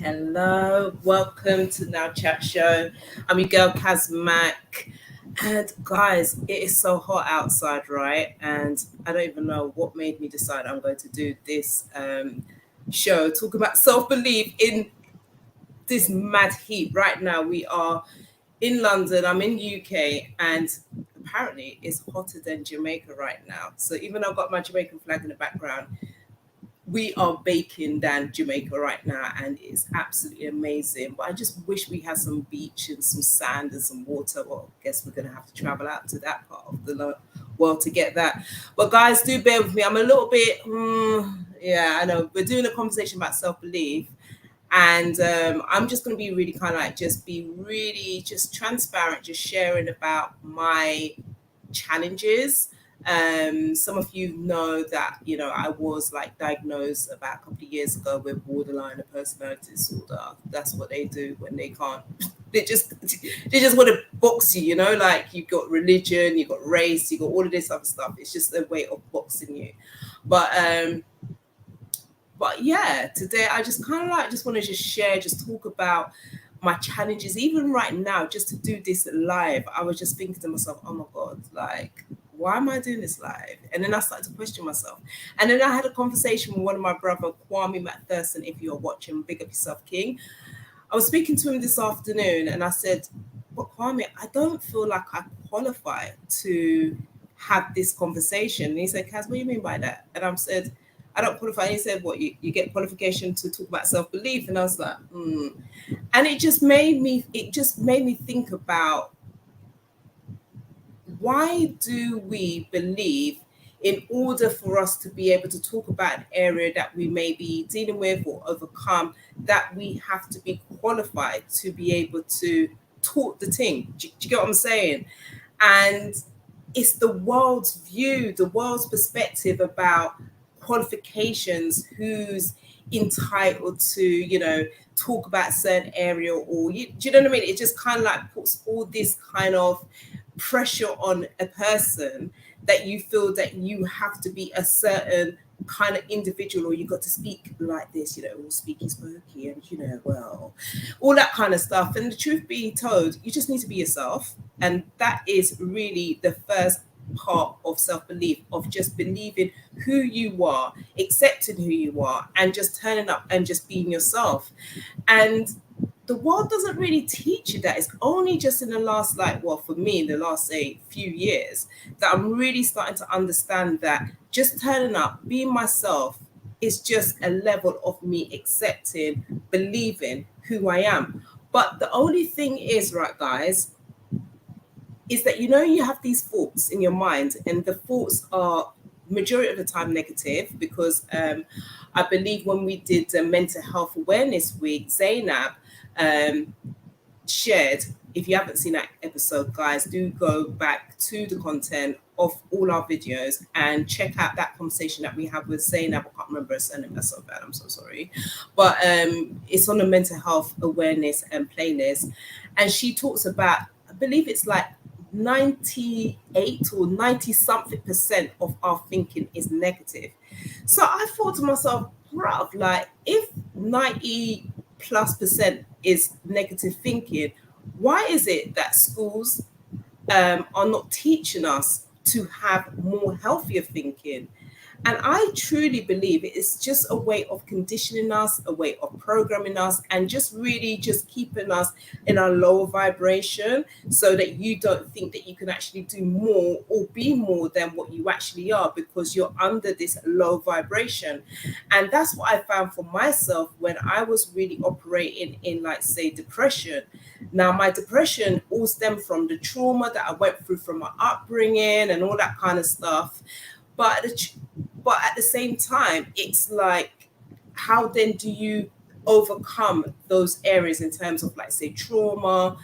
Hello, welcome to Now Chat Show. I'm your girl Kaz Mac. And guys, it is so hot outside, right? And I don't even know what made me decide I'm going to do this show talking about self belief in this mad heat. Right now, we are in London, I'm in UK, and apparently it's hotter than Jamaica right now. So even though I've got my Jamaican flag in the background, we are baking than Jamaica right now, and it's absolutely amazing. But I just wish we had some beach and some sand and some water. Well, I guess we're going to have to travel out to that part of the world to get that. But guys, do bear with me. I'm a little bit, yeah, I know. We're doing a conversation about self belief. And I'm just going to be really kind of like just be really just transparent, just sharing about my challenges. Some of you know that I was like diagnosed about a couple of years ago with borderline personality disorder. That's what they do when they can't. They just want to box you, like you've got religion, you've got race, you've got all of this other stuff. It's just a way of boxing you. But yeah, today I just kind of like just want to just share, just talk about my challenges. Even right now, just to do this live, I was just thinking to myself, oh my God, like, why am I doing this live? And then I started to question myself. And then I had a conversation with one of my brother, Kwame McPherson. If you're watching, big up yourself, King. I was speaking to him this afternoon and I said, but Kwame, I don't feel like I qualify to have this conversation. And he said, Kaz, what do you mean by that? And I said, I don't qualify. And he said, what, you get qualification to talk about self-belief? And I was like, And it just made me think about, why do we believe in order for us to be able to talk about an area that we may be dealing with or overcome, that we have to be qualified to be able to talk the thing? Do you get what I'm saying? And it's the world's view, the world's perspective about qualifications, who's entitled to, talk about a certain area, or do you know what I mean? It just kind of like puts all this kind of pressure on a person that you feel that you have to be a certain kind of individual, or you got to speak like this, all speaky spooky, and well, all that kind of stuff. And the truth being told, you just need to be yourself, and that is really the first part of self-belief, of just believing who you are, accepting who you are, and just turning up and just being yourself. And the world doesn't really teach you that. It's only just in the last, for me, in the last, say, few years, that I'm really starting to understand that just turning up, being myself, is just a level of me accepting, believing who I am. But the only thing is, right, guys, is that you have these thoughts in your mind, and the thoughts are majority of the time negative, because I believe when we did the Mental Health Awareness Week, Zainab shared, if you haven't seen that episode, guys, do go back to the content of all our videos and check out that conversation that we have with Zainab. I can't remember her surname, that's so bad, I'm so sorry. But it's on the mental health awareness and playlist. And she talks about, I believe it's like 98 or 90 something percent of our thinking is negative. So I thought to myself, bruv, like, if 90 plus percent is negative thinking, why is it that schools are not teaching us to have more healthier thinking? And I truly believe it is just a way of conditioning us, a way of programming us, and just really just keeping us in a lower vibration, so that you don't think that you can actually do more or be more than what you actually are, because you're under this low vibration. And that's what I found for myself when I was really operating in, like, say, depression. Now, my depression all stemmed from the trauma that I went through from my upbringing and all that kind of stuff. But at the same time, it's like, how then do you overcome those areas in terms of, like, say, trauma,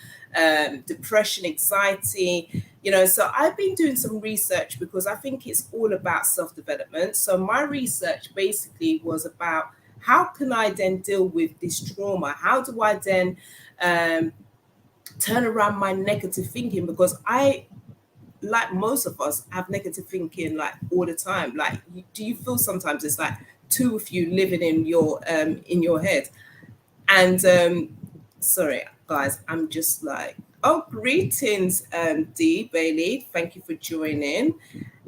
depression, anxiety? So I've been doing some research, because I think it's all about self-development. So my research basically was about, how can I then deal with this trauma? How do I then turn around my negative thinking? Because I, like most of us, have negative thinking, like, all the time. Like, do you feel sometimes it's like two of you living in your head? And sorry, guys, I'm just like, oh, greetings, Dee Bailey. Thank you for joining.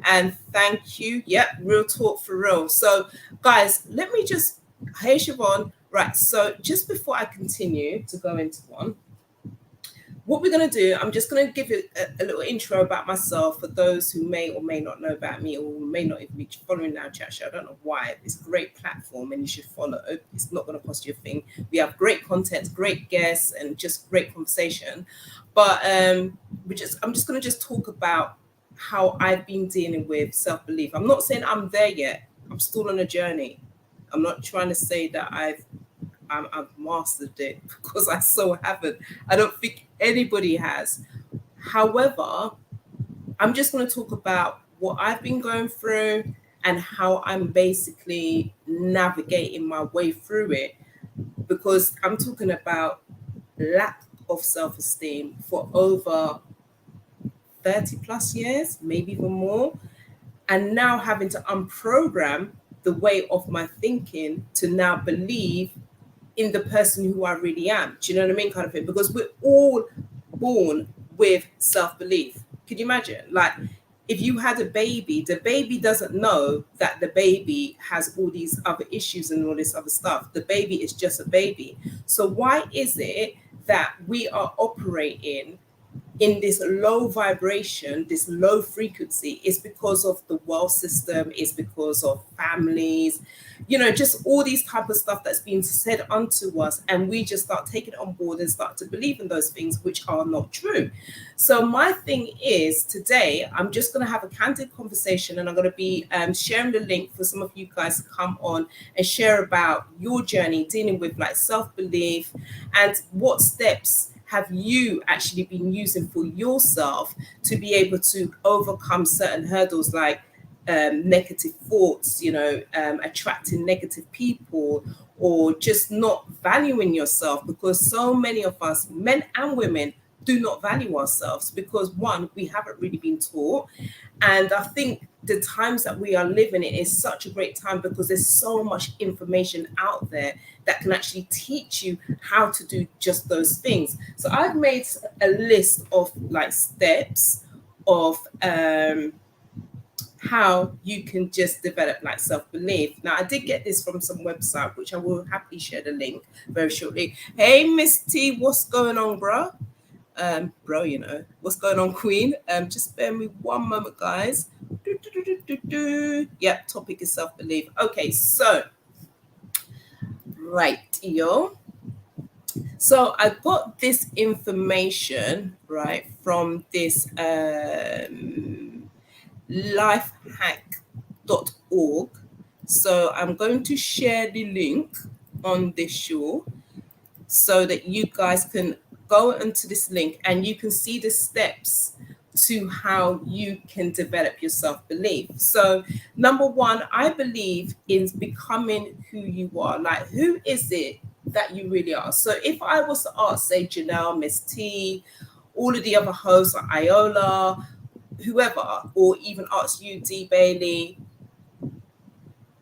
And thank you. Yep, real talk for real. So, guys, let me just, hey, Siobhan. Right. So, just before I continue to go into one, what we're going to do, I'm just going to give you a little intro about myself for those who may or may not know about me or may not even be following our chat show. I don't know why. It's a great platform and you should follow. It's not going to cost you a thing. We have great content, great guests, and just great conversation. But I'm just going to just talk about how I've been dealing with self-belief. I'm not saying I'm there yet. I'm still on a journey. I'm not trying to say that I've mastered it, because I so haven't. I don't think anybody has. However, I'm just going to talk about what I've been going through and how I'm basically navigating my way through it, because I'm talking about lack of self-esteem for over 30 plus years, maybe even more, and now having to unprogram the way of my thinking to now believe in the person who I really am. Do you know what I mean? Kind of thing. Because we're all born with self-belief. Could you imagine? Like, if you had a baby, the baby doesn't know that the baby has all these other issues and all this other stuff. The baby is just a baby. So why is it that we are operating in this low vibration, this low frequency? Is because of the world system, is because of families, just all these type of stuff that's being said unto us, and we just start taking it on board and start to believe in those things which are not true. So my thing is, today I'm just going to have a candid conversation, and I'm going to be sharing the link for some of you guys to come on and share about your journey dealing with like self-belief, and what steps have you actually been using for yourself to be able to overcome certain hurdles, like negative thoughts, attracting negative people, or just not valuing yourself? Because so many of us, men and women, do not value ourselves because, one, we haven't really been taught. And I think the times that we are living in is such a great time because there's so much information out there that can actually teach you how to do just those things. So I've made a list of like steps of how you can just develop like self-belief. Now, I did get this from some website, which I will happily share the link very shortly. Hey, Miss T, what's going on, bro? What's going on, Queen? Just bear me one moment, guys. Yep, topic is self-belief. Okay, so right, yo. So I got this information right from this lifehack.org. So I'm going to share the link on this show so that you guys can go into this link and you can see the steps to how you can develop your self-belief. So number one, I believe in becoming who you are. Like, who is it that you really are? So if I was to ask, say, Janelle, Miss T, all of the other hosts, like Iola, whoever, or even ask you, D Bailey,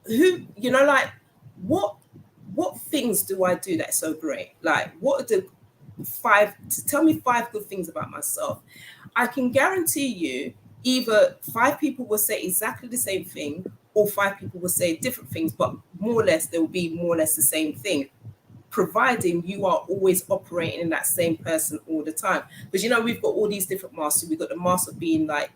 who, like, what things do I do that's so great? Like, what are the tell me 5 good things about myself. I can guarantee you either 5 people will say exactly the same thing, or 5 people will say different things, but more or less there will be more or less the same thing, providing you are always operating in that same person all the time. Because we've got all these different masters. We've got the master of being like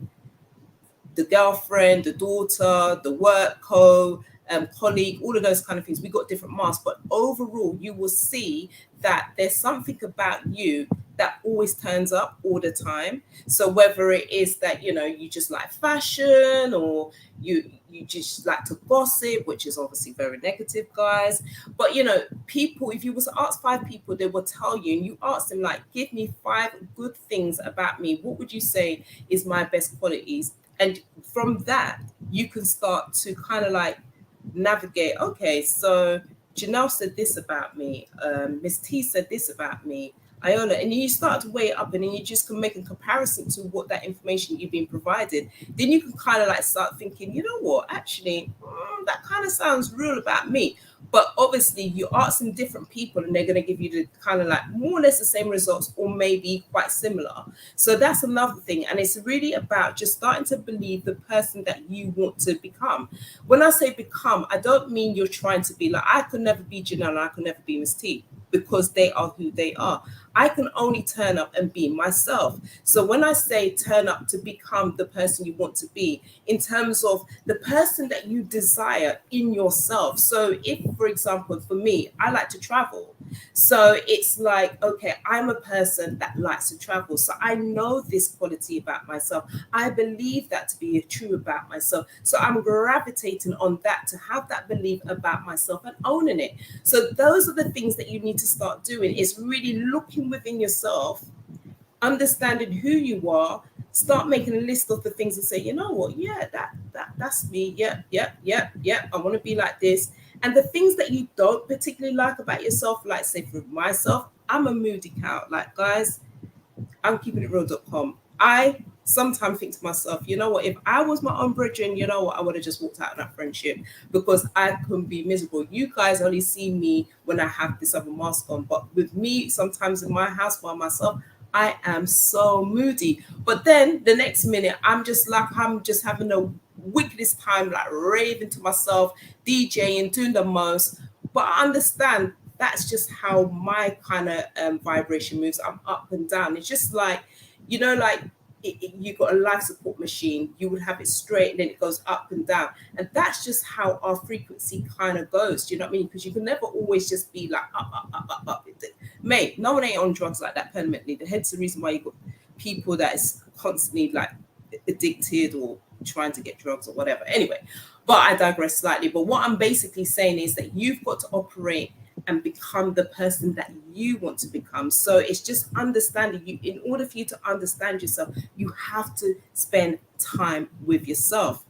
the girlfriend, the daughter, the work colleague, all of those kind of things. We got different masks, but overall you will see that there's something about you that always turns up all the time. So whether it is that you just like fashion, or you just like to gossip, which is obviously very negative, guys. But people, if you was to ask 5 people, they will tell you, and you ask them like, give me 5 good things about me, what would you say is my best qualities? And from that you can start to kind of like navigate. Okay, so Janelle said this about me, Miss T said this about me, Iola, and you start to weigh it up, and then you just can make a comparison to what that information you've been provided. Then you can kind of like start thinking, you know what, actually, that kind of sounds real about me. But obviously, you ask some different people, and they're going to give you the kind of like more or less the same results, or maybe quite similar. So that's another thing, and it's really about just starting to believe the person that you want to become. When I say become, I don't mean you're trying to be like, I could never be Janelle, I could never be Miss T, because they are who they are. I can only turn up and be myself. So when I say turn up to become the person you want to be, in terms of the person that you desire in yourself. So if, for example, for me, I like to travel. So it's like, okay, I'm a person that likes to travel. So I know this quality about myself. I believe that to be true about myself. So I'm gravitating on that, to have that belief about myself and owning it. So those are the things that you need to start doing, is really looking within yourself, understanding who you are, start making a list of the things and say, you know what, yeah, that's me. Yeah. I want to be like this. And the things that you don't particularly like about yourself, like say for myself, I'm a moody cow. Like, guys, I'm keeping it real.com. I sometimes think to myself, you know what, if I was my own brethren, you know what, I would have just walked out of that friendship, because I can be miserable. You guys only see me when I have this other mask on, but with me, sometimes in my house by myself, I am so moody. But then the next minute, I'm just like, I'm just having the wickedest time, like raving to myself, DJing, doing the most. But I understand that's just how my kind of vibration moves. I'm up and down. It's just like, you know, like you got a life support machine, you would have it straight and then it goes up and down. And that's just how our frequency kind of goes. Do you know what I mean? Because you can never always just be like up. Mate, no one ain't on drugs like that permanently. Hence the reason why you got people that is constantly like addicted or trying to get drugs or whatever. Anyway, but I digress slightly. But what I'm basically saying is that you've got to operate and become the person that you want to become. So it's just understanding you. In order for you to understand yourself, you have to spend time with yourself.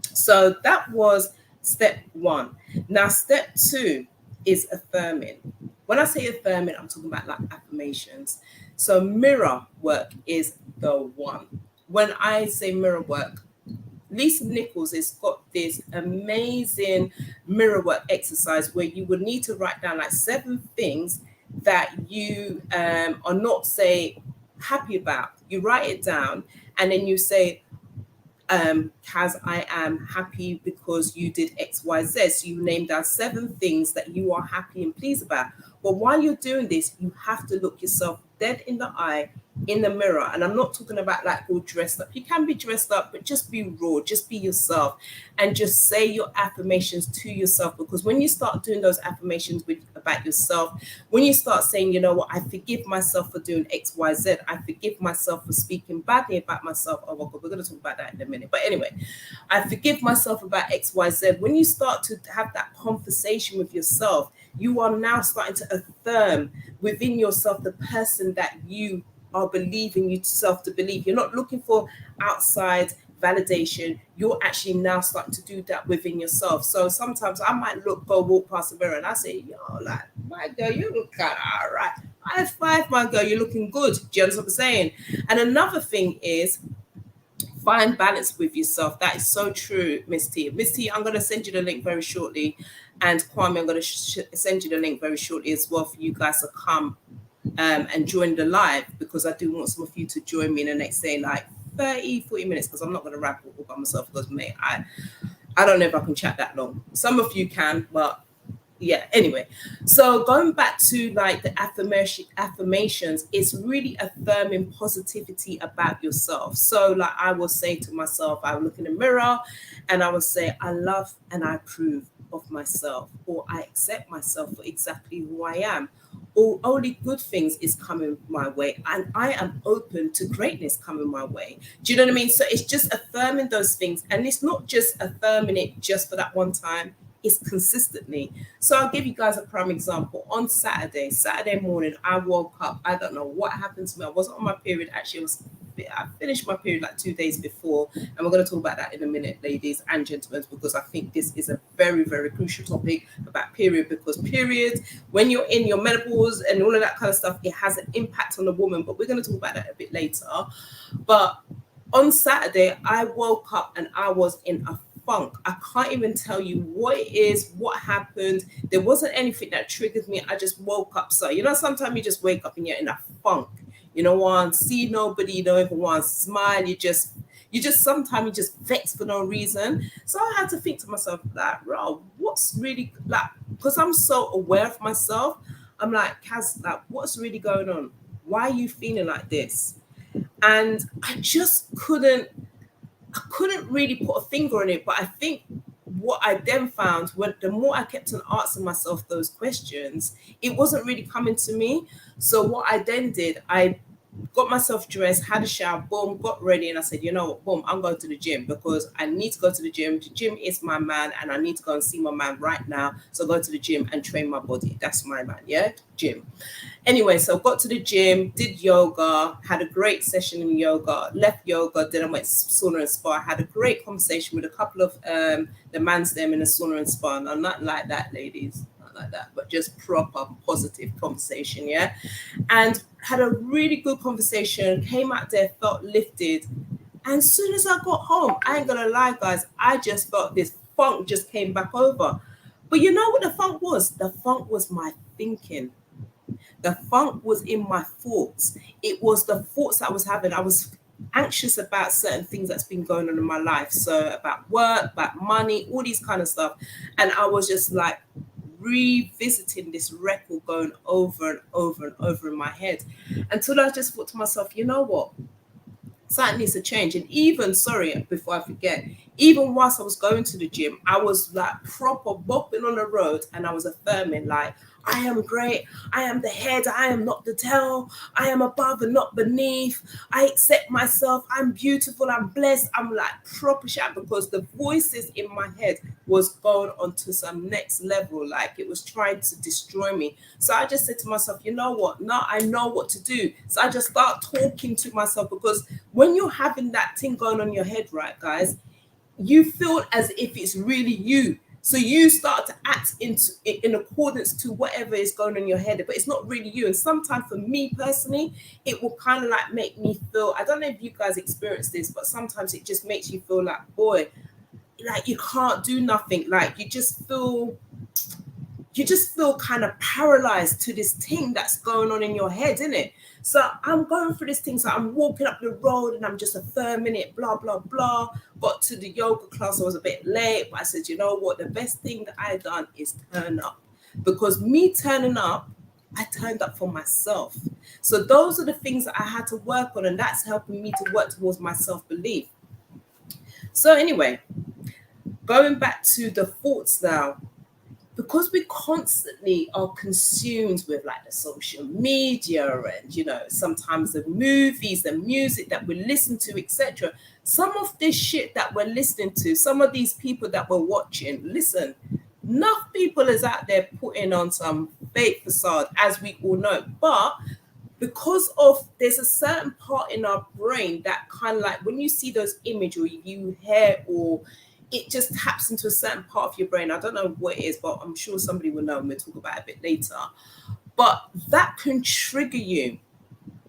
So that was step one. Now, step two is affirming. When I say affirming, I'm talking about like affirmations. So mirror work is the one. When I say mirror work, Lisa Nichols has got this amazing mirror work exercise where you would need to write down like 7 things that you are not, say, happy about. You write it down and then you say, Kaz, I am happy because you did XYZ. So you name down 7 things that you are happy and pleased about. But while you're doing this, you have to look yourself dead in the eye in the mirror. And I'm not talking about like all dressed up. You can be dressed up, but just be raw, just be yourself, and just say your affirmations to yourself. Because when you start doing those affirmations about yourself, when you start saying, you know what, I forgive myself for doing XYZ, I forgive myself for speaking badly about myself. Oh my God, we're going to talk about that in a minute. But anyway, I forgive myself about XYZ. When you start to have that conversation with yourself, you are now starting to affirm within yourself the person that you are believing yourself to believe. You're not looking for outside validation. You're actually now starting to do that within yourself. So sometimes I might go walk past the mirror and I say, yo, like, my girl, you look kind of all right. High five, my girl, you're looking good. Do you understand what I'm saying? And another thing is, find balance with yourself. That is so true, Miss T. Miss T, I'm going to send you the link very shortly. And Kwame, I'm going to send you the link very shortly as well for you guys to come and join the live, because I do want some of you to join me in the next day, like 40 minutes, because I'm not going to rap all by myself, because, mate, I don't know if I can chat that long. Some of you can, but yeah, anyway. So going back to like the affirmations, it's really affirming positivity about yourself. So like I will say to myself, I will look in the mirror and I will say, I love and I approve of myself, or I accept myself for exactly who I am, or only good things is coming my way, and I am open to greatness coming my way. Do you know what I mean? So it's just affirming those things, and it's not just affirming it just for that one time, it's consistently. So I'll give you guys a prime example. On Saturday morning, I woke up. I don't know what happened to me. I wasn't on my period. Actually, I was I finished my period like 2 days before, and we're going to talk about that in a minute, ladies and gentlemen, because I think this is a very, very crucial topic about period. Because periods, when you're in your menopause and all of that kind of stuff, it has an impact on the woman. But we're going to talk about that a bit later. But on Saturday, I woke up and I was in a funk. I can't even tell you what it is, what happened. There wasn't anything that triggered me. I just woke up. So, sometimes you just wake up and you're in a funk. You don't want to see nobody. You don't even want to smile. Sometimes you just vex for no reason. So I had to think to myself, like, bro, what's really, like, because I'm so aware of myself. I'm like, Kaz, like, what's really going on? Why are you feeling like this? And I just couldn't really put a finger on it. But I think what I then found, when the more I kept on asking myself those questions, it wasn't really coming to me. So what I then did, I got myself dressed, had a shower, boom, got ready, and I said, you know what, boom, I'm going to the gym because I need to go to the gym. The gym is my man, and I need to go and see my man right now. So go to the gym and train my body. That's my man, yeah, gym. Anyway, so got to the gym, did yoga, had a great session in yoga, left yoga, then I went sauna and spa. Had a great conversation with a couple of the mans them in the sauna and spa. Now, not like that, ladies, not like that, but just proper positive conversation, yeah. And had a really good conversation, came out there, felt lifted. And as soon as I got home, I ain't gonna lie, guys, I just felt this funk just came back over. But you know what the funk was? The funk was my thinking. The funk was in my thoughts. It was the thoughts I was having. I was anxious about certain things that's been going on in my life. So about work, about money, all these kind of stuff. And I was just like revisiting this record going over and over and over in my head until I just thought to myself, you know what? Something needs to change. And even, sorry, before I forget, even whilst I was going to the gym, I was like proper bopping on the road and I was affirming, like, I am great. I am the head. I am not the tail. I am above and not beneath. I accept myself. I'm beautiful. I'm blessed. I'm like proper shit, because the voices in my head was going on to some next level. Like it was trying to destroy me. So I just said to myself, you know what? Now I know what to do. So I just start talking to myself, because when you're having that thing going on in your head, right, guys, you feel as if it's really you. So you start to act in accordance to whatever is going on in your head, but it's not really you. And sometimes for me personally, it will kind of like make me feel, I don't know if you guys experience this, but sometimes it just makes you feel like, boy, like you can't do nothing. Like you just feel kind of paralyzed to this thing that's going on in your head, innit? So I'm going through this thing. So I'm walking up the road and I'm just affirming it, blah, blah, blah. Got to the yoga class. I was a bit late, but I said, you know what? The best thing that I done is turn up, because me turning up, I turned up for myself. So those are the things that I had to work on, and that's helping me to work towards my self-belief. So anyway, going back to the thoughts now, because we constantly are consumed with like the social media and, you know, sometimes the movies, the music that we listen to, etc. Some of this shit that we're listening to, some of these people that we're watching, listen, enough people is out there putting on some fake facade, as we all know. But because of, there's a certain part in our brain that kind of like, when you see those images, or you hear, or it just taps into a certain part of your brain. I don't know what it is, but I'm sure somebody will know, and we'll talk about it a bit later. But that can trigger you.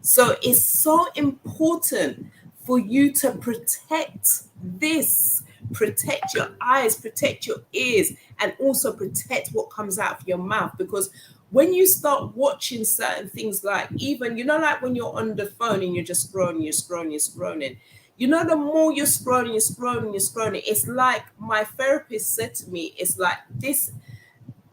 So it's so important for you to protect this, protect your eyes, protect your ears, and also protect what comes out of your mouth. Because when you start watching certain things, like even, you know, like when you're on the phone and you're just scrolling, you know, the more you're scrolling, it's like my therapist said to me, it's like this,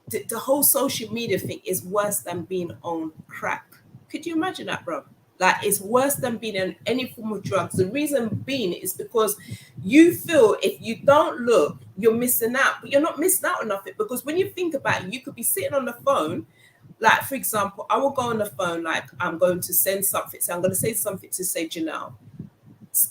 the whole social media thing is worse than being on crack. Could you imagine that, bro? Like, it's worse than being on any form of drugs. The reason being is because you feel if you don't look, you're missing out. But you're not missing out on nothing, because when you think about it, you could be sitting on the phone. Like, for example, I will go on the phone, like I'm going to send something. So I'm going to say something to, say, Janelle.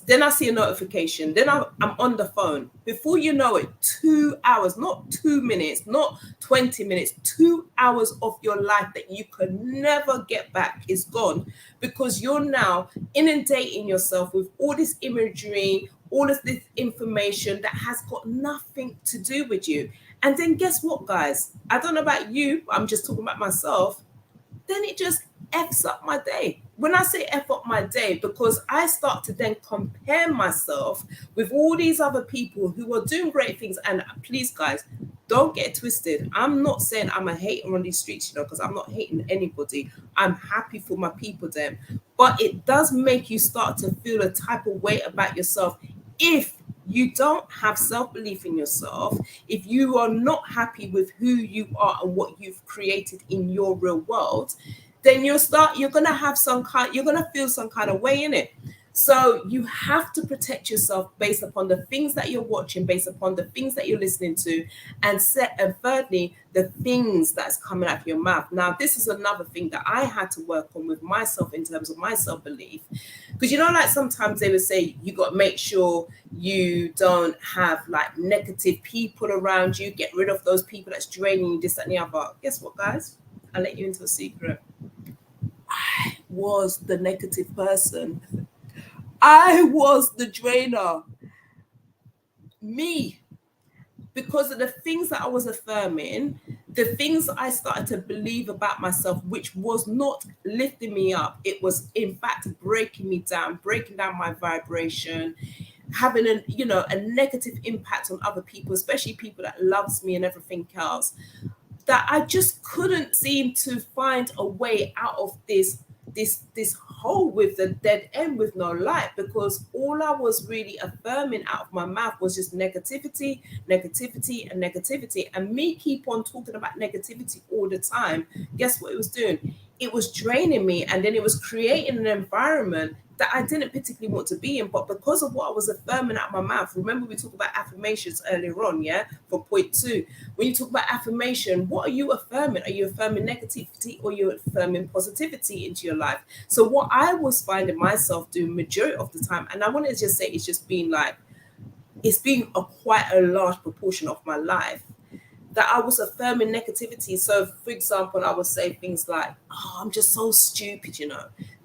Then I see a notification. Then I'm on the phone. Before you know it, 2 hours, not 2 minutes, not 20 minutes, 2 hours of your life that you could never get back is gone, because you're now inundating yourself with all this imagery, all of this information that has got nothing to do with you. And then guess what, guys? I don't know about you, but I'm just talking about myself. Then it just F's up my day. When I say F up my day, because I start to then compare myself with all these other people who are doing great things. And please, guys, don't get twisted. I'm not saying I'm a hater on these streets, because I'm not hating anybody. I'm happy for my people then. But it does make you start to feel a type of way about yourself if you don't have self-belief in yourself, if you are not happy with who you are and what you've created in your real world, then you're gonna feel some kind of way in it. So you have to protect yourself based upon the things that you're watching, based upon the things that you're listening to, and thirdly, the things that's coming out of your mouth. Now, this is another thing that I had to work on with myself in terms of my self-belief. Because like sometimes they would say you got to make sure you don't have like negative people around you, get rid of those people that's draining you, this, that, and the other. Guess what, guys? I'll let you into a secret. I was the negative person. I was the drainer. Me. Because of the things that I was affirming, the things I started to believe about myself, which was not lifting me up. It was, in fact, breaking me down, breaking down my vibration, having a negative impact on other people, especially people that loves me and everything else, that I just couldn't seem to find a way out of this hole with the dead end with no light, because all I was really affirming out of my mouth was just negativity, and negativity. And me keep on talking about negativity all the time. Guess what it was doing? It was draining me, and then it was creating an environment that I didn't particularly want to be in. But because of what I was affirming out of my mouth, remember we talked about affirmations earlier on, yeah? For point 2, when you talk about affirmation, what are you affirming? Are you affirming negativity, or are you affirming positivity into your life? So what I was finding myself doing majority of the time, and I want to just say it's been quite a large proportion of my life, that I was affirming negativity. So, for example, I would say things like, "Oh, I'm just so stupid,"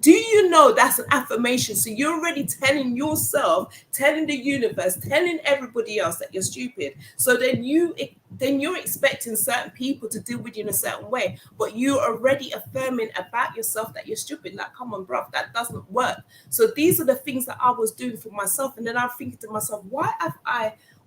Do you know that's an affirmation? So you're already telling yourself, telling the universe, telling everybody else that you're stupid. So then you're expecting certain people to deal with you in a certain way, but you're already affirming about yourself that you're stupid. Like, come on, bruv, that doesn't work. So these are the things that I was doing for myself. And then I'm thinking to myself,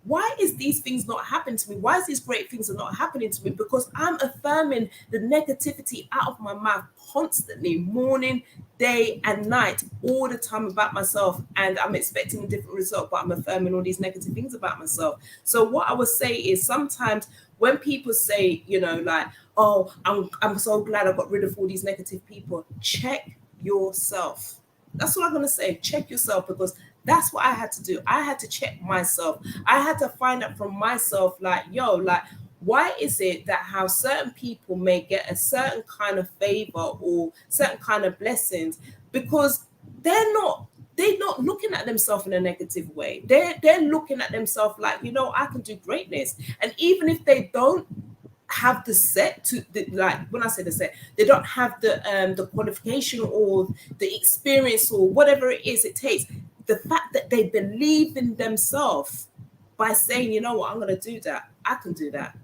why is these things not happening to me? Why is these great things are not happening to me? Because I'm affirming the negativity out of my mouth constantly, morning, day, and night, all the time about myself. And I'm expecting a different result, but I'm affirming all these negative things about myself. So what I would say is, sometimes when people say, like, "Oh, I'm so glad I got rid of all these negative people," check yourself. That's what I'm going to say. Check yourself, because that's what I had to do. I had to check myself. I had to find out from myself, like, why is it that how certain people may get a certain kind of favor or certain kind of blessings? Because they're not looking at themselves in a negative way. They're looking at themselves like, I can do greatness. And even if they don't have the set to like, when I say the set, they don't have the qualification or the experience or whatever it is it takes. The fact that they believe in themselves by saying, "You know what, I'm going to do that. I can do that."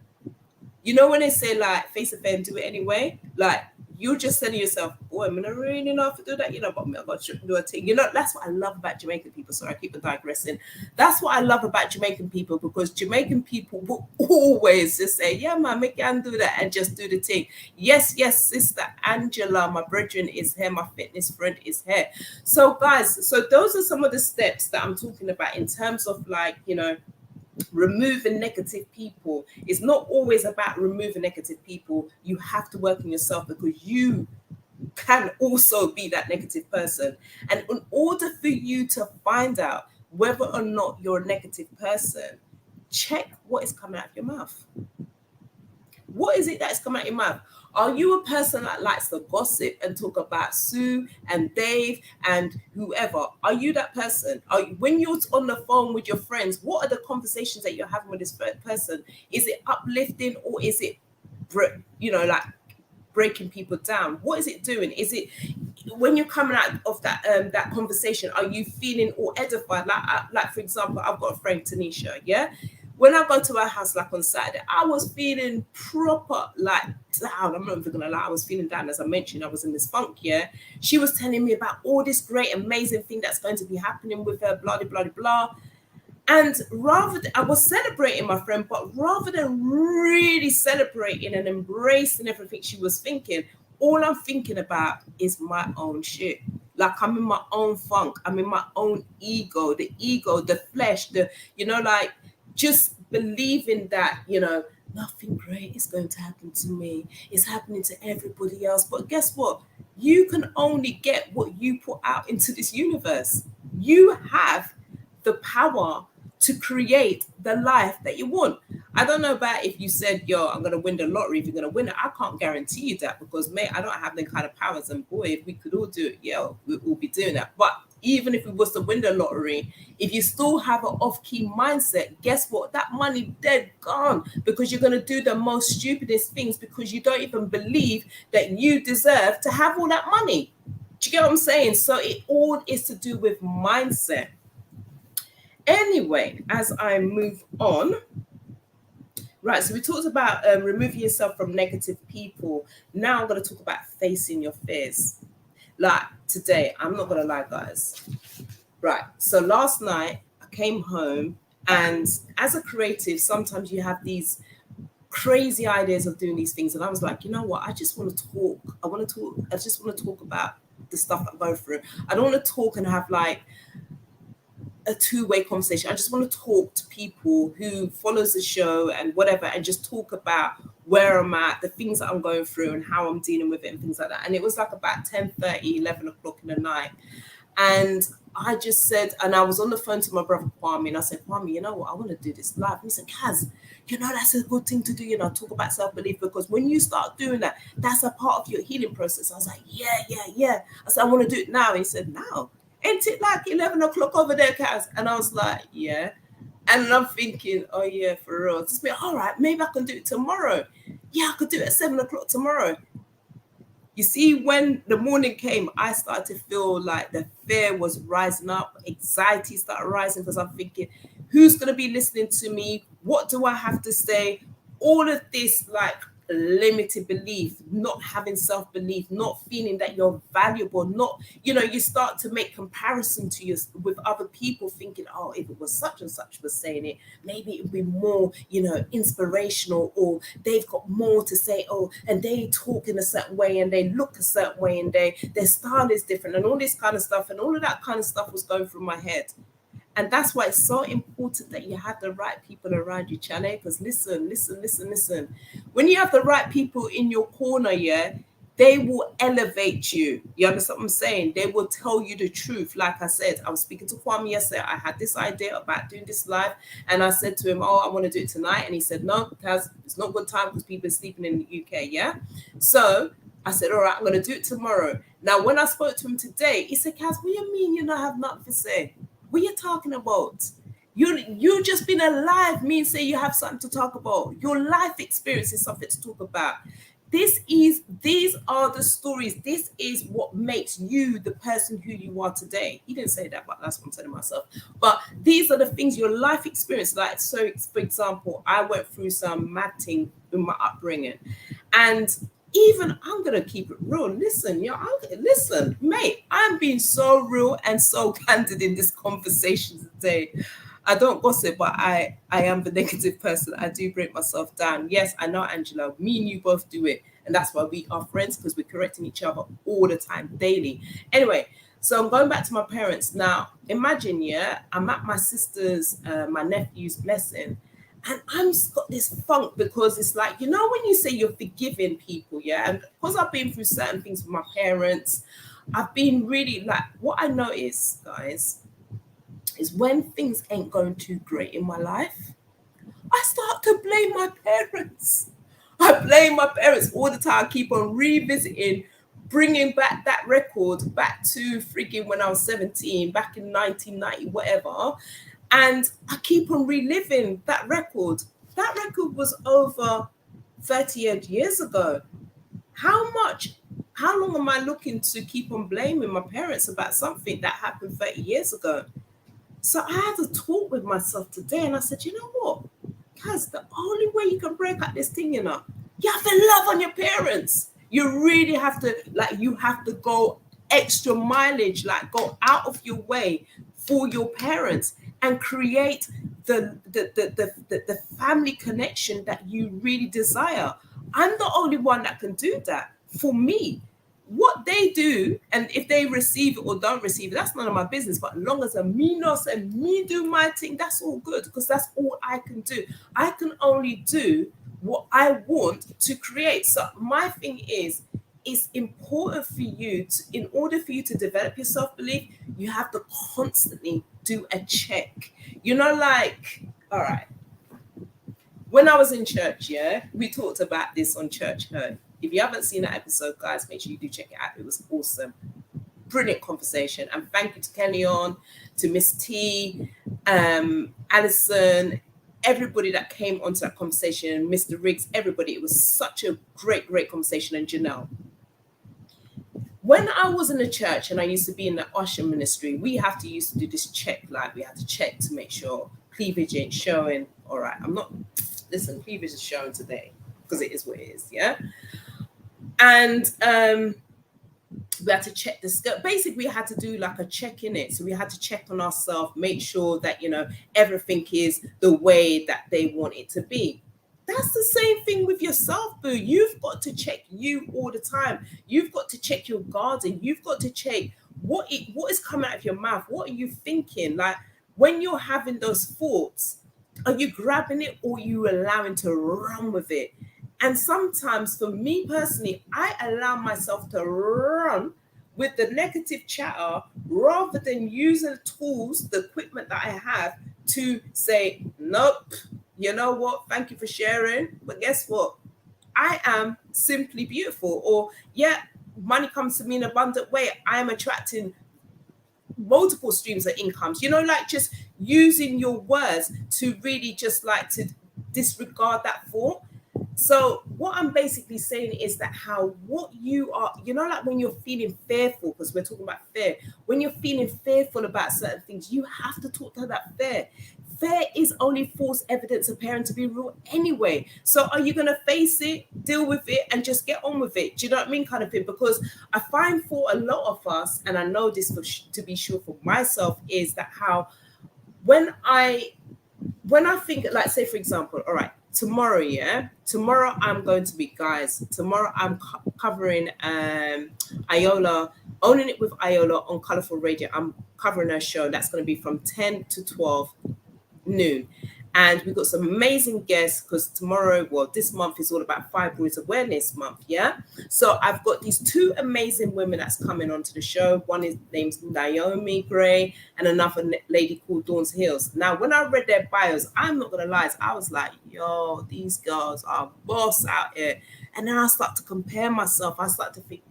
When they say, like, face it fair and do it anyway, like, you're just telling yourself, "Boy, I'm not really know how to do that, but I got to do a thing." That's what I love about Jamaican people. Sorry, I keep digressing. That's what I love about Jamaican people, because Jamaican people will always just say, "Yeah, man, make can do that," and just do the thing. Yes, Sister Angela, my brethren, is here. My fitness friend is here. So, guys, so those are some of the steps that I'm talking about in terms of, like, removing negative people. It's not always about removing negative people. You have to work on yourself, because you can also be that negative person. And in order for you to find out whether or not you're a negative person, check what is coming out of your mouth. What is it that is coming out of your mouth? Are you a person that likes to gossip and talk about Sue and Dave and whoever? Are you that person? When you're on the phone with your friends, what are the conversations that you're having with this person? Is it uplifting, or is it, like breaking people down? What is it doing? Is it, when you're coming out of that conversation, are you feeling all edified? Like for example, I've got a friend, Tanisha. Yeah, when I go to her house, like on Saturday, I was feeling proper like down. I'm not even gonna lie, I was feeling down. As I mentioned, I was in this funk. Yeah, she was telling me about all this great, amazing thing that's going to be happening with her, blah blah blah blah. And I was celebrating my friend, but rather than really celebrating and embracing everything she was thinking, all I'm thinking about is my own shit. Like, I'm in my own funk. I'm in my own ego, the flesh, like, just believing that, nothing great is going to happen to me. It's happening to everybody else. But guess what? You can only get what you put out into this universe. You have the power to create the life that you want. I don't know about if you said, yo, I'm going to win the lottery, if you're going to win it. I can't guarantee you that, because, mate, I don't have them kind of powers. And boy, if we could all do it, yeah, we'll all be doing that. But even if we was to win the lottery, if you still have an off-key mindset, guess what? That money dead gone, because you're going to do the most stupidest things, because you don't even believe that you deserve to have all that money. Do you get what I'm saying? So it all is to do with mindset. Anyway, as I move on, right, so we talked about removing yourself from negative people. Now I'm going to talk about facing your fears. Like today, I'm not going to lie, guys. Right, so last night I came home, and as a creative, sometimes you have these crazy ideas of doing these things. And I was like, you know what? I just want to talk. I just want to talk about the stuff I'm going through. I don't want to talk and have like a two-way conversation. I just want to talk to people who follows the show and whatever, and just talk about where I'm at, the things that I'm going through and how I'm dealing with it and things like that. And it was like about 10:30, 11 o'clock in the night. And I just said, and I was on the phone to my brother Kwame, and I said, Kwame, you know what? I want to do this live. And he said, Kaz, that's a good thing to do, talk about self-belief, because when you start doing that, that's a part of your healing process. I was like, yeah. I said, I want to do it now. He said, now? Ain't it like 11 o'clock over there, Kaz? And I was like, yeah. And I'm thinking, oh yeah, for real. Just be all right, maybe I can do it tomorrow. Yeah, I could do it at 7 o'clock tomorrow. You see, when the morning came, I started to feel like the fear was rising up, anxiety started rising, because I'm thinking, who's going to be listening to me? What do I have to say? All of this, like, limited belief, not having self-belief, not feeling that you're valuable, not, you start to make comparison to you with other people, thinking, oh, if it was such and such was saying it, maybe it would be more, inspirational, or they've got more to say, oh, and they talk in a certain way and they look a certain way and their style is different, and all this kind of stuff, and all of that kind of stuff was going through my head. And that's why it's so important that you have the right people around you, Chane. Because listen. When you have the right people in your corner, yeah, they will elevate you. You understand what I'm saying? They will tell you the truth. Like I said, I was speaking to Kwame yesterday. I had this idea about doing this live, and I said to him, oh, I want to do it tonight. And he said, no, because it's not good time, because people are sleeping in the UK, yeah? So I said, all right, I'm going to do it tomorrow. Now, when I spoke to him today, he said, Kaz, what do you mean you don't have nothing to say? What are you talking about? You just being alive means say you have something to talk about. Your life experience is something to talk about. These are the stories. This is what makes you the person who you are today. He didn't say that, but that's what I'm telling myself. But these are the things, your life experience. Like, so for example, I went through some mad thing in my upbringing, and even I'm gonna keep it real. Listen, listen, mate. I'm being so real and so candid in this conversation today. I don't gossip, but I am the negative person. I do break myself down. Yes, I know, Angela. Me and you both do it, and that's why we are friends, because we're correcting each other all the time, daily. Anyway, so I'm going back to my parents now. Imagine, yeah, I'm at my sister's, my nephew's blessing. And I'm just got this funk, because it's like, when you say you're forgiving people, yeah, and because I've been through certain things with my parents, I've been really like, what I notice, guys, is when things ain't going too great in my life, I start to blame my parents. I blame my parents all the time. I keep on revisiting, bringing back that record back to freaking when I was 17, back in 1990, whatever. And I keep on reliving that record. That record was over 38 years ago. How long am I looking to keep on blaming my parents about something that happened 30 years ago? So I had to talk with myself today, and I said, you know what? Guys, the only way you can break up this thing, you have to love on your parents. You really have to, you have to go extra mileage, go out of your way for your parents and create the family connection that you really desire. I'm the only one that can do that for me. What they do, and if they receive it or don't receive it, that's none of my business. But as long as me knows and me do my thing, that's all good, because that's all I can do. I can only do what I want to create. So my thing is, it's important for you to, in order for you to develop your self-belief, you have to constantly do a check. All right, when I was in church, we talked about this on Church Herd. If you haven't seen that episode, guys, make sure you do check it out. It was awesome. Brilliant conversation. And thank you to Kelly to Miss T, Alison, everybody that came onto that conversation, Mr. Riggs, everybody. It was such a great conversation. And Janelle, when I was in the church and I used to be in the usher ministry, we used to do this check. We had to check to make sure cleavage ain't showing. All right, cleavage is showing today because it is what it is, yeah? And we had to check the skirt. Basically, we had to do a check in it. So we had to check on ourselves, make sure that, everything is the way that they want it to be. That's the same thing with yourself, boo. You've got to check you all the time. You've got to check your garden. You've got to check what is coming out of your mouth. What are you thinking? When you're having those thoughts, are you grabbing it or are you allowing to run with it? And sometimes for me personally, I allow myself to run with the negative chatter rather than using the tools, the equipment that I have to say, nope, you know what? Thank you for sharing. But guess what? I am simply beautiful. Or, money comes to me in an abundant way. I am attracting multiple streams of incomes. Just using your words to really just to disregard that thought. So what I'm basically saying is that what you are, when you're feeling fearful, because we're talking about fear, when you're feeling fearful about certain things, you have to talk to that fear. Fear is only false evidence appearing to be real anyway. So are you going to face it, deal with it, and just get on with it? Do you know what I mean? Kind of thing. Because I find for a lot of us, and I know this to be sure for myself, is that when I think, say for example, all right, tomorrow I'm going to be, guys, tomorrow I'm covering Iola, Owning It with Iola on Colourful Radio. I'm covering her show. That's going to be from 10 to 12 noon. And we've got some amazing guests because this month is all about Fibroids Awareness Month, yeah? So I've got these two amazing women that's coming onto the show. One is named Naomi Gray and another lady called Dawn's Hills. Now, when I read their bios, I'm not going to lie, I was like, yo, these girls are boss out here. And then I start to compare myself. I start to think,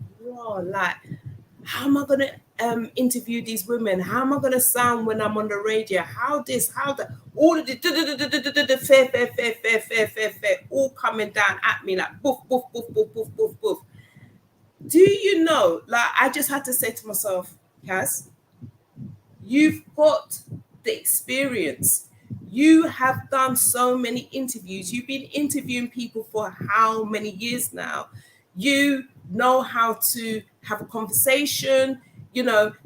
how am I going to interview these women? How am I going to sound when I'm on the radio? How this, how that, all of the fair, all coming down at me boof, boof, boof, boof, boof, boof, boof. Do you know, I just had to say to myself, Cass, you've got the experience. You have done so many interviews. You've been interviewing people for how many years now? You know how to have a conversation.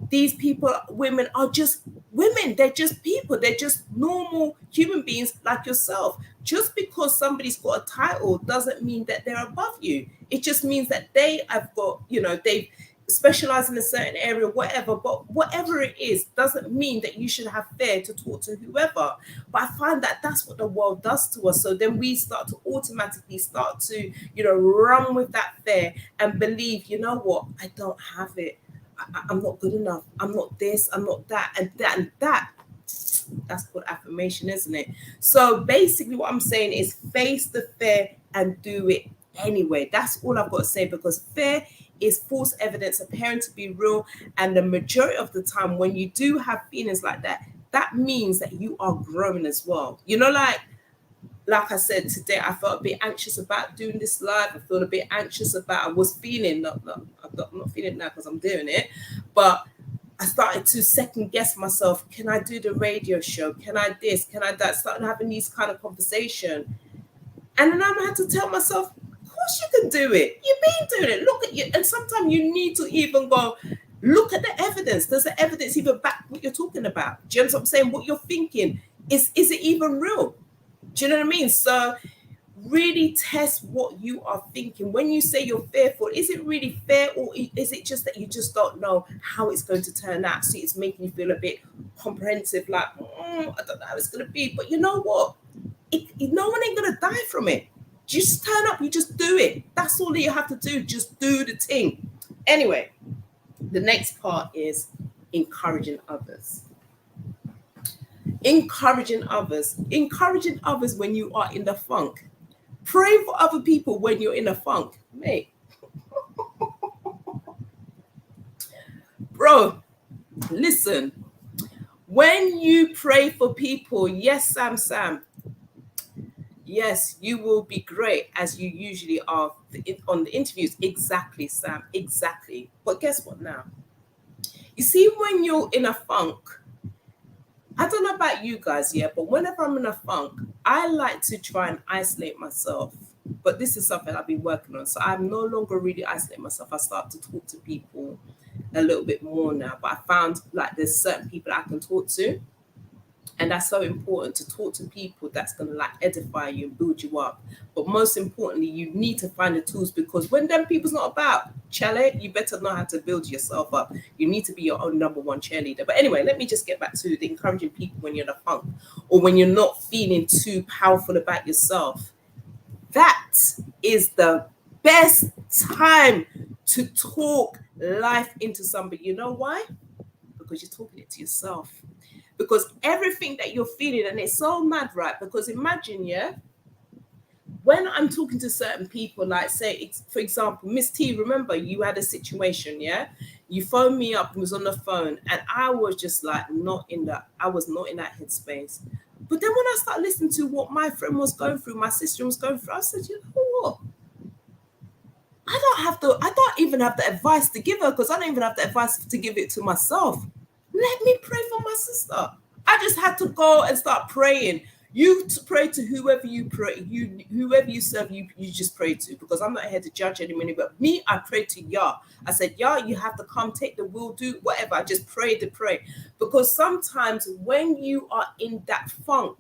These people, women are just women. They're just people. They're just normal human beings like yourself. Just because somebody's got a title doesn't mean that they're above you. It just means that they have got, they've specialized in a certain area, whatever. But whatever it is, doesn't mean that you should have fear to talk to whoever. But I find that that's what the world does to us. So then we start to automatically start to, run with that fear and believe, you know what, I don't have it. I'm not good enough. I'm not this. I'm not that. And that and that. That's called affirmation, isn't it? So basically what I'm saying is face the fear and do it anyway. That's all I've got to say, because fear is false evidence appearing to be real. And the majority of the time, when you do have feelings like that, that means that you are growing as well. You know, like I said today, I felt a bit anxious about doing this live. I felt a bit anxious about, I was feeling, I'm not feeling now because I'm doing it, but I started to second guess myself. Can I do the radio show? Can I this? Can I that? Starting having these kind of conversation. And then I had to tell myself, of course you can do it. You've been doing it. Look at you. And sometimes you need to even go, look at the evidence. Does the evidence even back what you're talking about? Do you know what I'm saying? What you're thinking, is it even real? Do you know what I mean? So really test what you are thinking. When you say you're fearful, is it really fair, or is it just that you just don't know how it's going to turn out? So it's making you feel a bit comprehensive, like, I don't know how it's going to be. But you know what? No one ain't going to die from it. Just turn up, you just do it. That's all that you have to do. Just do the thing. Anyway, the next part is encouraging others. Encouraging others when you are in the funk. Pray for other people when you're in a funk, mate. Bro, listen, when you pray for people, yes, Sam, yes, you will be great, as you usually are on the interviews. Exactly, Sam, exactly. But guess what now? You see, when you're in a funk, I don't know about you guys, yeah, but whenever I'm in a funk, I like to try and isolate myself. But this is something I've been working on. So I'm no longer really isolating myself. I start to talk to people a little bit more now. But I found like there's certain people I can talk to. And that's so important, to talk to people that's going to like edify you and build you up. But most importantly, you need to find the tools, because when them people's not about, Chalet, you better know how to build yourself up. You need to be your own number one cheerleader. But anyway, let me just get back to the encouraging people when you're in a funk, or when you're not feeling too powerful about yourself. That is the best time to talk life into somebody. You know why? Because you're talking it to yourself. Because everything that you're feeling, and it's so mad, right? Because imagine, yeah, when I'm talking to certain people, like say, for example, Miss T, remember you had a situation, yeah? You phoned me up and was on the phone, and I was just like I was not in that headspace. But then when I started listening to what my friend was going through, my sister was going through, I said, you know what? I don't even have the advice to give her, because I don't even have the advice to give it to myself. Let me pray for my sister. I just had to go and start praying. You pray to whoever you pray, whoever you serve, you just pray to, because I'm not here to judge anybody. But me, I prayed to Yah. I said, Yah, you have to come, take the wheel, do whatever. I just prayed to pray. Because sometimes when you are in that funk,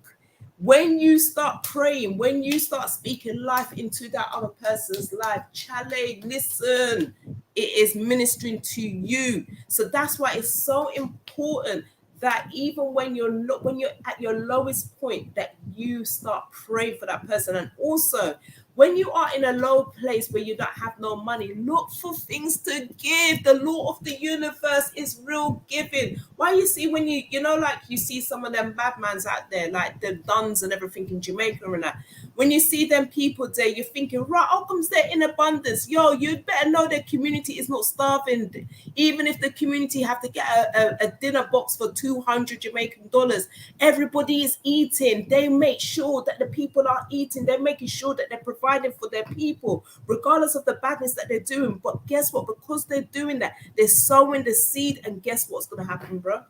when you start praying, when you start speaking life into that other person's life, Chalet, listen, it is ministering to you. So that's why it's so important that even when you're at your lowest point, that you start praying for that person. And also, when you are in a low place where you don't have no money, look for things to give. The law of the universe is real giving. Why you see when you know, like you see some of them bad mans out there, like the Duns and everything in Jamaica and that. When you see them people there, you're thinking, right, how comes they're in abundance? Yo, you'd better know their community is not starving. Even if the community have to get a dinner box for $200 Jamaican dollars, everybody is eating. They make sure that the people are eating. They're making sure that they're providing for their people, regardless of the badness that they're doing. But guess what? Because they're doing that, they're sowing the seed, and guess what's going to happen, bro?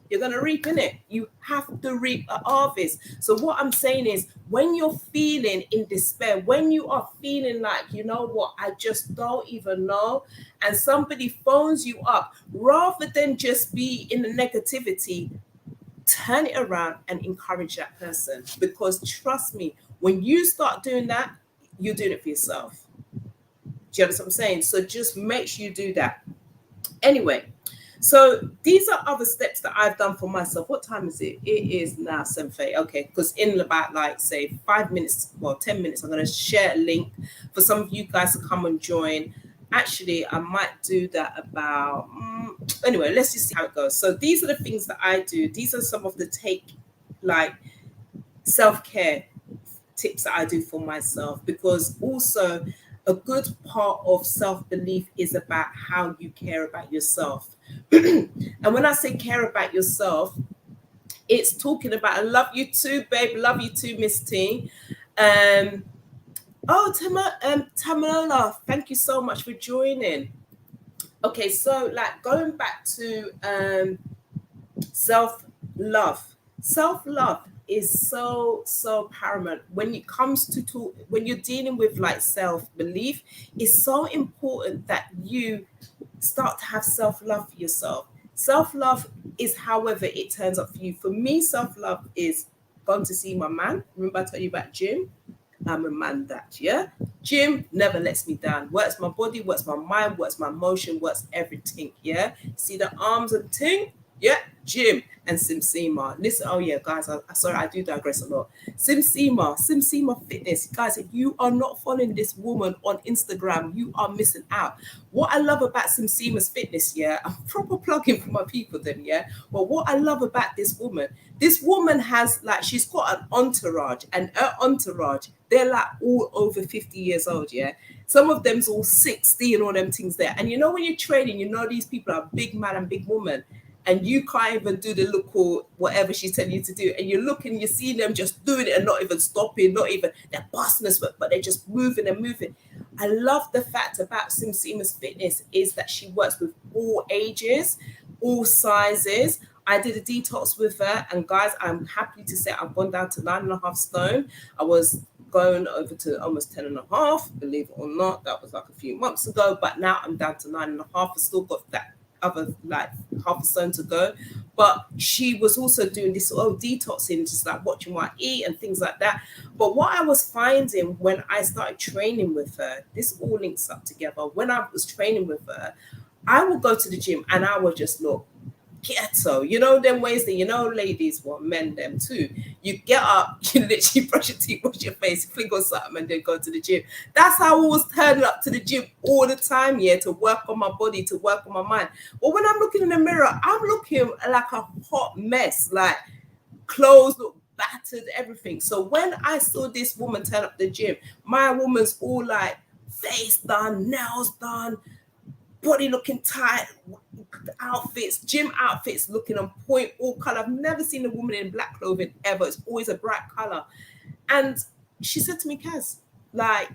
You're going to reap in it. You have to reap a harvest. So what I'm saying is, when you're feeling in despair, when you are feeling like, you know what, I just don't even know, and somebody phones you up, rather than just be in the negativity, turn it around and encourage that person. Because trust me, when you start doing that, you're doing it for yourself. Do you understand what I'm saying? So just make sure you do that. Anyway, so these are other steps that I've done for myself. What time is it? It is now 7:30. Okay, because in about like say 5 minutes, well 10 minutes, I'm going to share a link for some of you guys to come and join. Actually, I might do that about anyway, let's just see how it goes. So these are the things that I do. These are some of the self-care tips that I do for myself, because also a good part of self-belief is about how you care about yourself. And when I say care about yourself, it's talking about, I love you too, babe, love you too, Miss T. Tamola, thank you so much for joining. Okay, so like going back to self-love. Self-love is so paramount when it comes to talk, when you're dealing with like self-belief. It's so important that you start to have self-love for yourself. Self-love is however it turns up for you. For me, self-love is going to see my man. Remember I told you about Jim? I'm a man that, yeah? Gym never lets me down. Works my body, works my mind, works my emotion, works everything, yeah? See the arms and ting? Yeah, Jim and Simsima. Listen, oh yeah, guys, sorry, I do digress a lot. Simsima Fitness. Guys, if you are not following this woman on Instagram, you are missing out. What I love about Simsima's Fitness, yeah, I'm proper plugging for my people then, yeah? But what I love about this woman has like, she's got an entourage, and her entourage, they're like all over 50 years old, yeah? Some of them's all 60 and all them things there. And you know, when you're training, you know these people are big man and big woman, and you can't even do the look or whatever she's telling you to do. And you're looking, you see them just doing it and not even stopping, not even, they're busting us, but they're just moving and moving. I love the fact about Simsima's Fitness is that she works with all ages, all sizes. I did a detox with her, and guys, I'm happy to say I've gone down to 9.5 stone. I was going over to almost 10.5, believe it or not. That was like a few months ago, but now I'm down to 9.5. I still got that other like half a stone to go. But she was also doing this detoxing, just like watching what I eat and things like that. But what I was finding when I started training with her, this all links up together. When I was training with her, I would go to the gym and I would just look ghetto, you know, them ways that, you know, ladies, well, men them too. You get up, you literally brush your teeth, wash your face, flick on something, and then go to the gym. That's how I was turning up to the gym all the time, yeah, to work on my body, to work on my mind. But when I'm looking in the mirror, I'm looking like a hot mess, like clothes look battered, everything. So when I saw this woman turn up the gym, my woman's all like face done, nails done, body looking tight, outfits, gym outfits looking on point, all color. I've never seen a woman in black clothing ever. It's always a bright color. And she said to me, Kaz, like,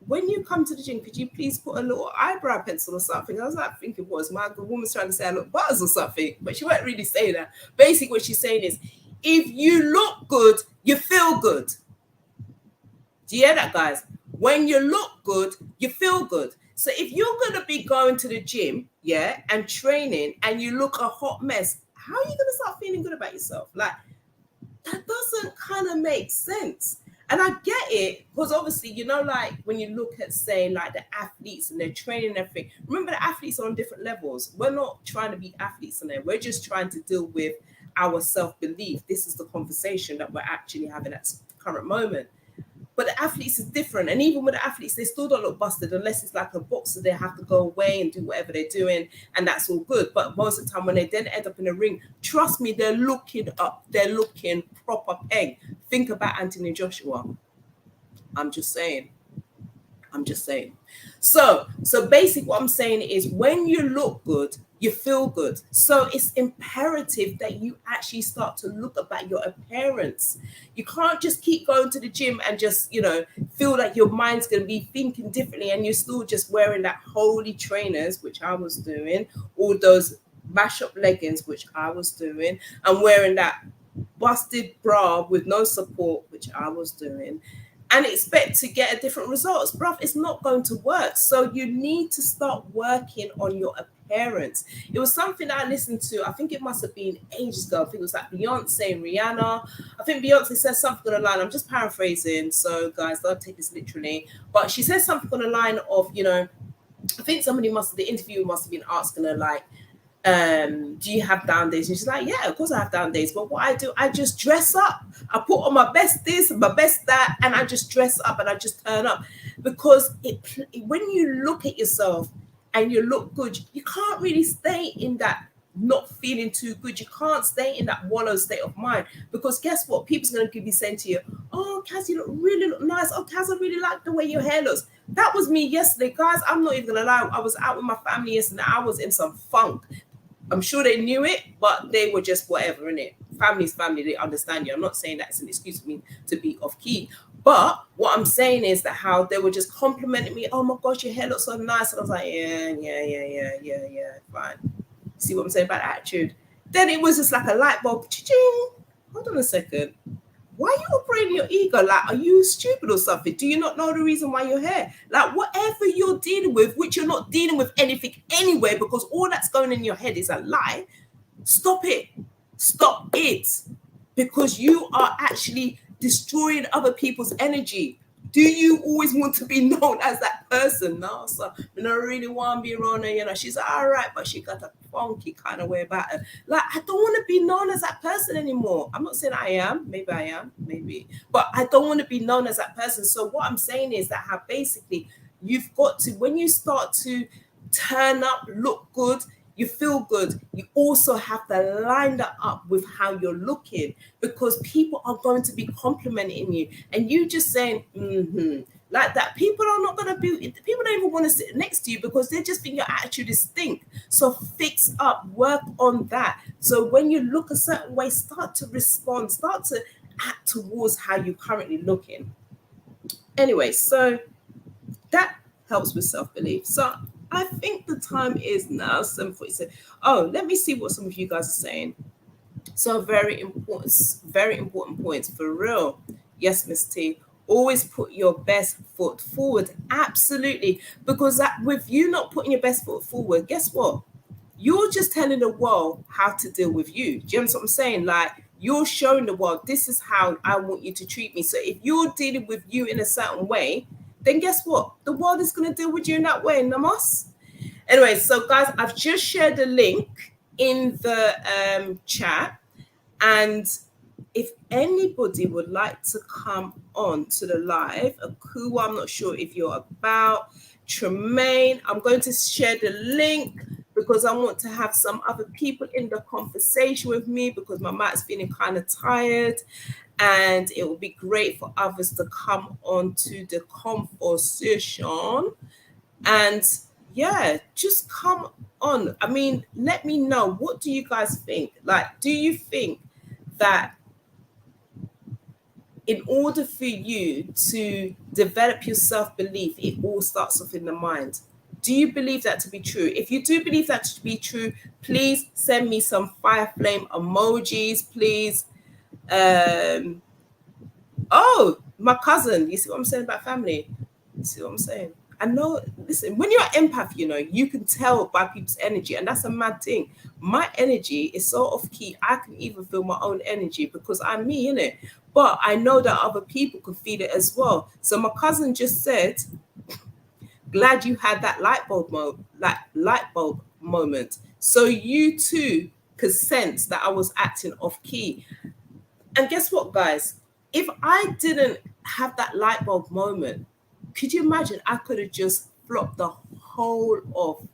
when you come to the gym, could you please put a little eyebrow pencil or something? I was like, I think it was. My woman's trying to say I look butters or something, but she won't really say that. Basically, what she's saying is, if you look good, you feel good. Do you hear that, guys? When you look good, you feel good. So if you're going to be going to the gym, yeah, and training, and you look a hot mess, how are you going to start feeling good about yourself? Like, that doesn't kind of make sense. And I get it, because obviously, you know, like when you look at, say, like the athletes and their training and everything, remember the athletes are on different levels. We're not trying to be athletes in there. We're just trying to deal with our self-belief. This is the conversation that we're actually having at the current moment. But the athletes is different. And even with the athletes, they still don't look busted unless it's like a boxer. They have to go away and do whatever they're doing. And that's all good. But most of the time when they then end up in the ring, trust me, they're looking up. They're looking proper peg. Think about Anthony Joshua. I'm just saying. So basically what I'm saying is, when you look good, you feel good. So it's imperative that you actually start to look about your appearance. You can't just keep going to the gym and just, you know, feel like your mind's going to be thinking differently and you're still just wearing that holy trainers, which I was doing, all those mash-up leggings, which I was doing, and wearing that busted bra with no support, which I was doing, and expect to get a different results. Bruv, it's not going to work. So you need to start working on your appearance. It was something I listened to, I think it must have been ages ago. I think it was like Beyonce and Rihanna. I think Beyonce said something on the line, I'm just paraphrasing, so guys, don't take this literally, but she said something on the line of, you know, I think the interviewer must have been asking her like, do you have down days? And she's like, yeah, of course I have down days. But what I do, I just dress up. I put on my best this, my best that, and I just dress up and I just turn up. Because when you look at yourself and you look good, you can't really stay in that not feeling too good. You can't stay in that wallow state of mind, because guess what? People's going to be saying to you, oh, Kaz, you really look nice. Oh, Kaz, I really like the way your hair looks. That was me yesterday, guys. I'm not even going to lie. I was out with my family yesterday. I was in some funk. I'm sure they knew it, but they were just whatever, in it. Family's family, they understand you. I'm not saying that's an excuse for me to be off key. But what I'm saying is that how they were just complimenting me. Oh my gosh, your hair looks so nice. And I was like, yeah, fine. See what I'm saying about attitude? Then it was just like a light bulb. Cha-ching. Hold on a second. Why are you operating your ego? Like, are you stupid or something? Do you not know the reason why you're here? Like, whatever you're dealing with, which you're not dealing with anything anyway, because all that's going in your head is a lie. Stop it. Stop it. Because you are actually destroying other people's energy. Do you always want to be known as that person? No, so I don't really want to be around her, you know. She's all right, but she got a funky kind of way about her. Like, I don't want to be known as that person anymore. I'm not saying I am. Maybe I am. Maybe. But I don't want to be known as that person. So what I'm saying is that how basically you've got to, when you start to turn up, look good, you feel good, you also have to line that up with how you're looking, because people are going to be complimenting you, and you just saying like that, people are not going to be, people don't even want to sit next to you because they just think your attitude is stink. So fix up, work on that. So when you look a certain way, start to respond, start to act towards how you're currently looking. Anyway, so that helps with self-belief. So I think the time is now 7:47. Oh, let me see what some of you guys are saying. So very important points for real. Yes, Miss T. Always put your best foot forward. Absolutely. Because that, with you not putting your best foot forward, guess what? You're just telling the world how to deal with you. Do you understand what I'm saying? Like, you're showing the world, this is how I want you to treat me. So if you're dealing with you in a certain way, then guess what? The world is going to deal with you in that way. Namas. Anyway, so guys, I've just shared a link in the chat. And if anybody would like to come on to the live, Akuwa, I'm not sure if you're about, Tremaine, I'm going to share the link because I want to have some other people in the conversation with me, because my mic's feeling kind of tired. And it will be great for others to come on to the conversation. And yeah, just come on. I mean, let me know. What do you guys think? Like, do you think that in order for you to develop your self-belief, it all starts off in the mind? Do you believe that to be true? If you do believe that to be true, please send me some fire flame emojis, please. Oh, my cousin, you see what I'm saying about family? You see what I'm saying? I know, listen, when you're an empath, you know, you can tell by people's energy, and that's a mad thing. My energy is so off key, I can even feel my own energy because I'm me, innit? But I know that other people can feel it as well. So my cousin just said, glad you had that light bulb moment. So you too could sense that I was acting off key. And guess what, guys? If I didn't have that light bulb moment, could you imagine I could have just flopped the whole of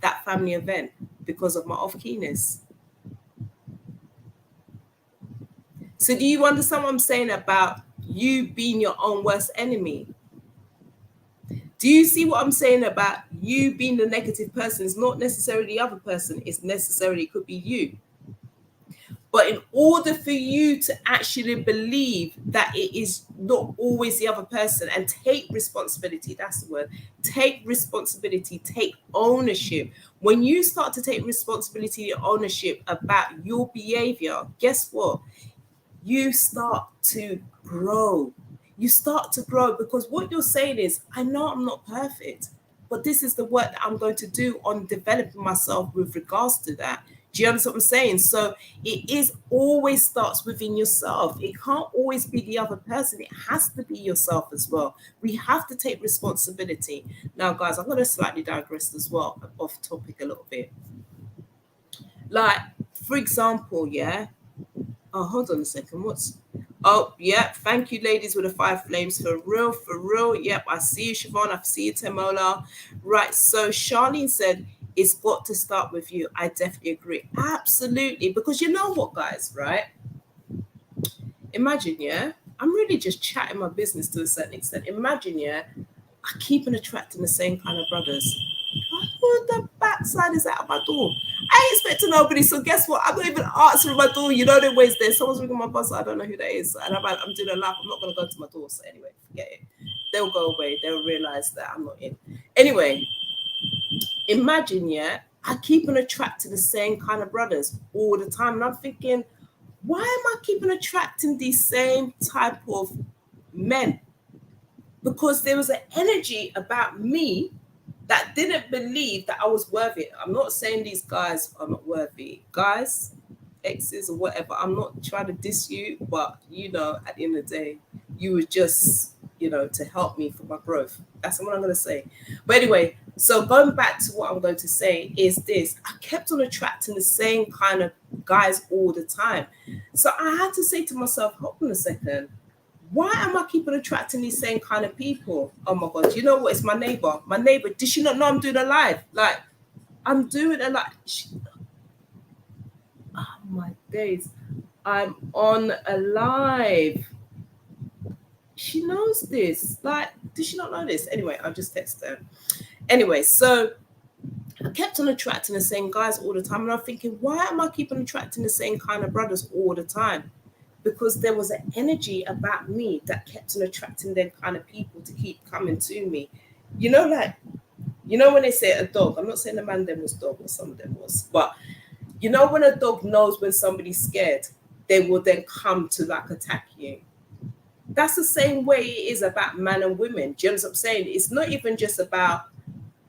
that family event because of my off-keyness? So do you understand what I'm saying about you being your own worst enemy? Do you see what I'm saying about you being the negative person? It's not necessarily the other person. It could be you. But in order for you to actually believe that it is not always the other person and take responsibility, that's the word, take responsibility, take ownership. When you start to take responsibility and ownership about your behavior, guess what? You start to grow. You start to grow, because what you're saying is, I know I'm not perfect, but this is the work that I'm going to do on developing myself with regards to that. Do you understand what I'm saying? So it is always starts within yourself. It can't always be the other person. It has to be yourself as well. We have to take responsibility. Now, guys, I'm going to slightly digress as well, off topic a little bit. Like, for example, yeah. Oh, hold on a second. Oh, yeah. Thank you, ladies, with the 5 flames. For real, for real. Yep, I see you, Siobhan. I see you, Temola. Right. So Charlene said, it's got to start with you. I definitely agree. Absolutely. Because you know what, guys, right? Imagine, yeah, I'm really just chatting my business to a certain extent. Imagine, yeah, I keep on attracting the same kind of brothers. What the backside is out of my door? I ain't expecting nobody. So guess what? I'm not even answering my door. You know the ways there. Someone's ringing my buzzer. I don't know who that is. And I'm doing a lap. I'm not going to go to my door. So anyway, forget it. They'll go away. They'll realize that I'm not in. Anyway, imagine, yeah, I keep on attracting the same kind of brothers all the time. And I'm thinking, why am I keeping attracting these same type of men? Because there was an energy about me that didn't believe that I was worthy. I'm not saying these guys are not worthy. Guys, exes or whatever, I'm not trying to diss you, but you know, at the end of the day, you were just, you know, to help me for my growth. That's what I'm going to say. But anyway, so going back to what I'm going to say is this. I kept on attracting the same kind of guys all the time. So I had to say to myself, hold on a second. Why am I keeping attracting these same kind of people? Oh my God, you know what? It's my neighbor. My neighbor, did she not know I'm doing a live? Like, I'm doing a live. Oh my days. I'm on a live. She knows this. Like, did she not know this? Anyway, I'll just text her. Anyway, so I kept on attracting the same guys all the time. And I'm thinking, why am I keeping attracting the same kind of brothers all the time? Because there was an energy about me that kept on attracting them kind of people to keep coming to me. You know, like, you know when they say a dog, I'm not saying the man them was dog or some of them was, but you know when a dog knows when somebody's scared, they will then come to like attack you. That's the same way it is about man and women. Do you know what I'm saying? It's not even just about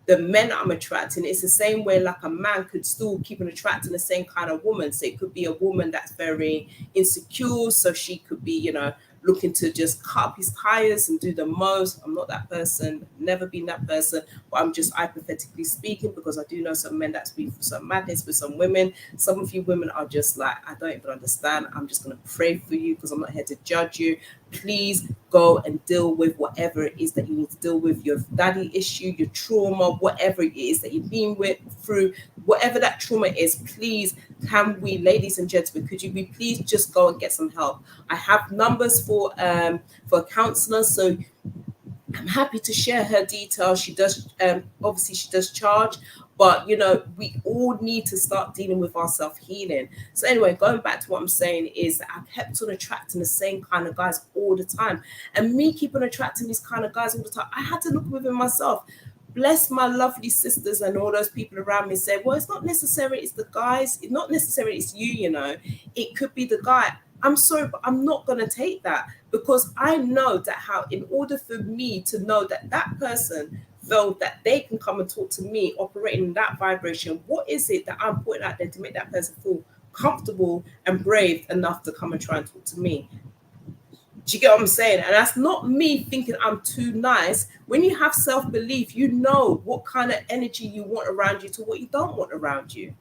the men I'm attracting. It's the same way like a man could still keep on attracting the same kind of woman. So it could be a woman that's very insecure. So she could be, you know, looking to just cut up his tires and do the most. I'm not that person, never been that person, but I'm just hypothetically speaking because I do know some men that's been through some madness with some women. Some of you women are just like, I don't even understand. I'm just going to pray for you because I'm not here to judge you. Please go and deal with whatever it is that you need to deal with, your daddy issue, your trauma, whatever it is that you've been through, whatever that trauma is. Please, can we, ladies and gentlemen, could you be please just go and get some help? I have numbers for a counselor, so I'm happy to share her details. She does obviously she does charge, but you know, we all need to start dealing with our self-healing. So anyway, going back to what I'm saying is that I kept on attracting the same kind of guys all the time. And me keep on attracting these kind of guys all the time, I had to look within myself. Bless my lovely sisters and all those people around me say, well, it's not necessary, it's the guys, it's not necessarily it's you, you know, it could be the guy. I'm sorry, but I'm not going to take that because I know that how in order for me to know that that person felt that they can come and talk to me operating in that vibration, what is it that I'm putting out there to make that person feel comfortable and brave enough to come and try and talk to me? Do you get what I'm saying? And that's not me thinking I'm too nice. When you have self-belief, you know what kind of energy you want around you to what you don't want around you.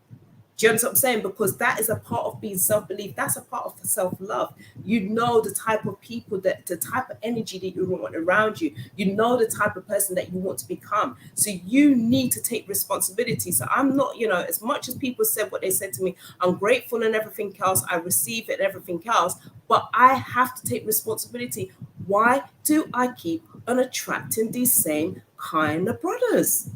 Do you understand what I'm saying? Because that is a part of being self-belief. That's a part of the self-love. You know the type of people, that the type of energy that you want around you. You know the type of person that you want to become. So you need to take responsibility. So I'm not, you know, as much as people said what they said to me, I'm grateful and everything else. I receive it and everything else. But I have to take responsibility. Why do I keep on attracting these same kind of brothers?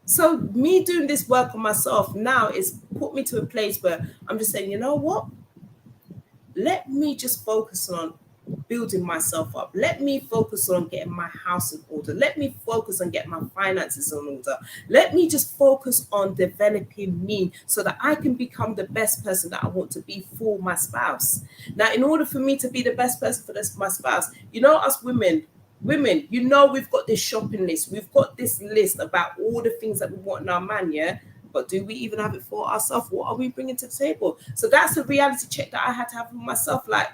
So me doing this work on myself now is put me to a place where I'm just saying, you know what? Let me just focus on building myself up. Let me focus on getting my house in order. Let me focus on getting my finances in order. Let me just focus on developing me so that I can become the best person that I want to be for my spouse. Now, in order for me to be the best person for my spouse, you know, us women, you know, we've got this shopping list. We've got this list about all the things that we want in our man, yeah? But do we even have it for ourselves? What are we bringing to the table? So that's a reality check that I had to have for myself. Like,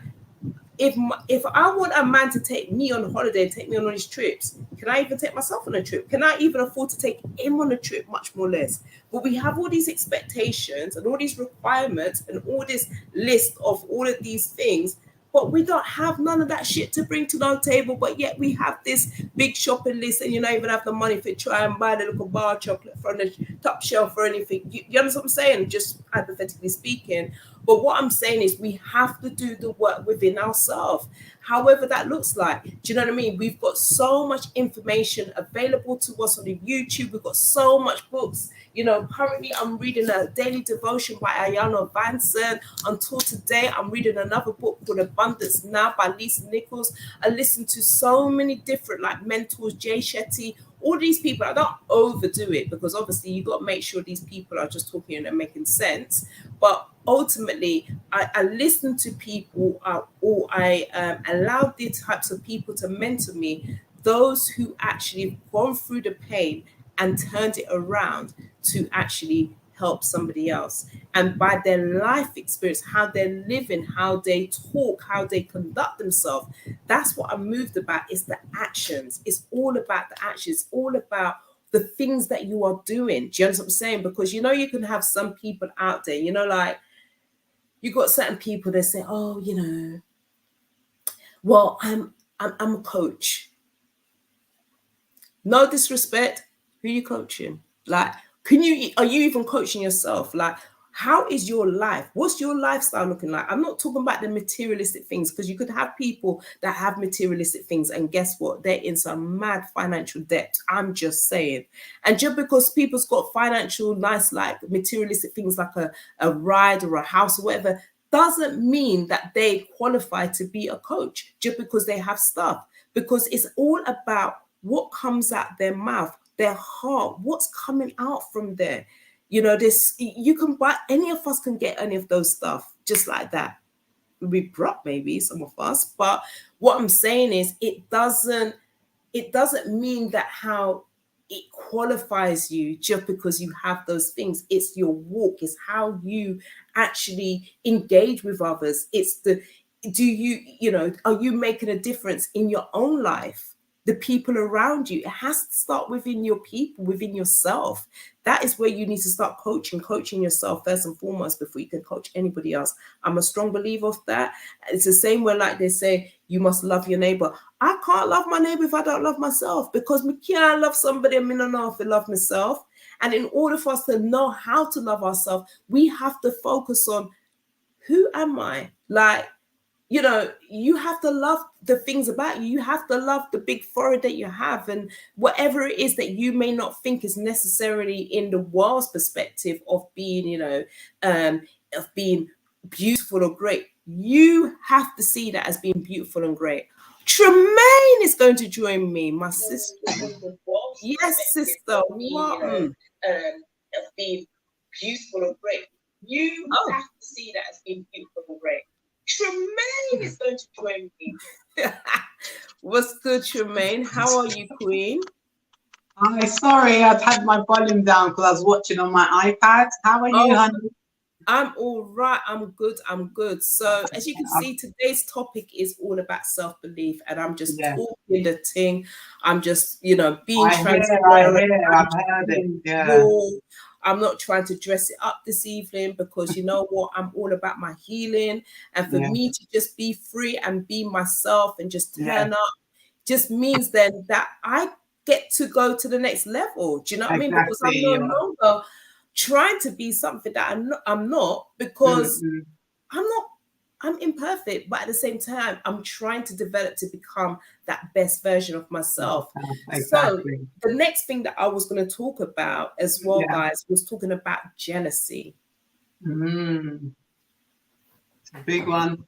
if I want a man to take me on holiday, take me on all these trips, can I even take myself on a trip? Can I even afford to take him on a trip? Much more less. But we have all these expectations and all these requirements and all this list of all of these things. but we don't have none of that shit to bring to the table. But yet we have this big shopping list, and you don't even have the money to try and buy the little bar chocolate from the top shelf or anything. You understand what I'm saying? Just hypothetically speaking. But what I'm saying is we have to do the work within ourselves, however that looks like. Do you know what I mean? We've got so much information available to us on the YouTube. We've got so much books. Currently I'm reading a daily devotion by Ayana Vanson. Until today, I'm reading another book called Abundance Now by Nichols. I listen to so many different mentors, Jay Shetty, all these people. I don't overdo it because obviously you got to make sure these people are just talking and making sense. But ultimately, I listen to people, or I allow these types of people to mentor me, those who actually have gone through the pain and turned it around to actually help somebody else. And by their life experience, how they're living, how they talk, how they conduct themselves, that's what I'm moved about. It's the actions. It's all about the actions. It's all about the things that you are doing. Do you understand what I'm saying? Because you can have some people out there, you got certain people that say, oh, well, I'm a coach. No disrespect, who you coaching? Are you even coaching yourself? How is your life? What's your lifestyle looking like? I'm not talking about the materialistic things, because you could have people that have materialistic things, and guess what? They're in some mad financial debt. I'm just saying. And just because people's got financial nice, materialistic things like a ride or a house or whatever, doesn't mean that they qualify to be a coach just because they have stuff. Because it's all about what comes out their mouth, their heart, what's coming out from there. You can buy, any of us can get any of those stuff just like that. We brought maybe some of us, but what I'm saying is it doesn't mean that how it qualifies you just because you have those things. It's your walk, it's how you actually engage with others. It's are you making a difference in your own life? The people around you. It has to start within your people, within yourself. That is where you need to start coaching yourself first and foremost before you can coach anybody else. I'm a strong believer of that. It's the same way, they say, you must love your neighbor. I can't love my neighbor if I don't love myself, because me can't love somebody and me don't know if I love myself. And in order for us to know how to love ourselves, we have to focus on, who am I? You have to love the things about you. You have to love the big forehead that you have, and whatever it is that you may not think is necessarily in the world's perspective of being, of being beautiful or great. You have to see that as being beautiful and great. Tremaine is going to join me, my sister. Yes, sister. What? Of being beautiful and great. You have to see that as being beautiful and great. Tremaine is going to join me. What's good, Tremaine? How are you, Queen? Hi, sorry, I've had my volume down because I was watching on my iPad. How are you, honey? I'm all right. I'm good. So, as you can see, today's topic is all about self-belief, and I'm just talking the thing. I'm just, being transparent. I've heard it. Yeah. Raw. I'm not trying to dress it up this evening, because you know what? I'm all about my healing. And for me to just be free and be myself and just turn up just means then that I get to go to the next level. Do you know what I mean? Because I'm no longer trying to be something that I'm not, because I'm imperfect, but at the same time, I'm trying to develop to become that best version of myself. So the next thing that I was going to talk about as well, guys, was talking about jealousy. It's a big one.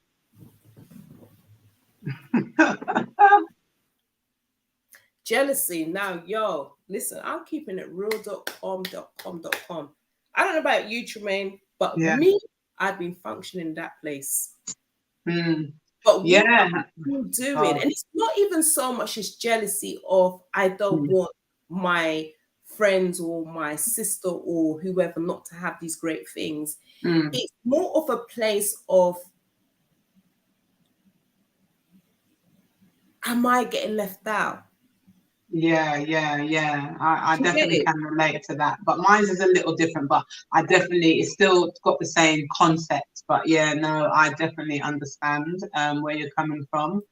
Jealousy. Now, yo, listen, I'm keeping it real.com. I don't know about you, Tremaine, but me, I've been functioning in that place. But what I'm doing, and it's not even so much as jealousy of, I don't want my friends or my sister or whoever not to have these great things. It's more of a place of, am I getting left out? I Do you get definitely it? can relate to that, but mine is a little different. But I definitely it's still got the same concept. But yeah, no, I definitely understand where you're coming from.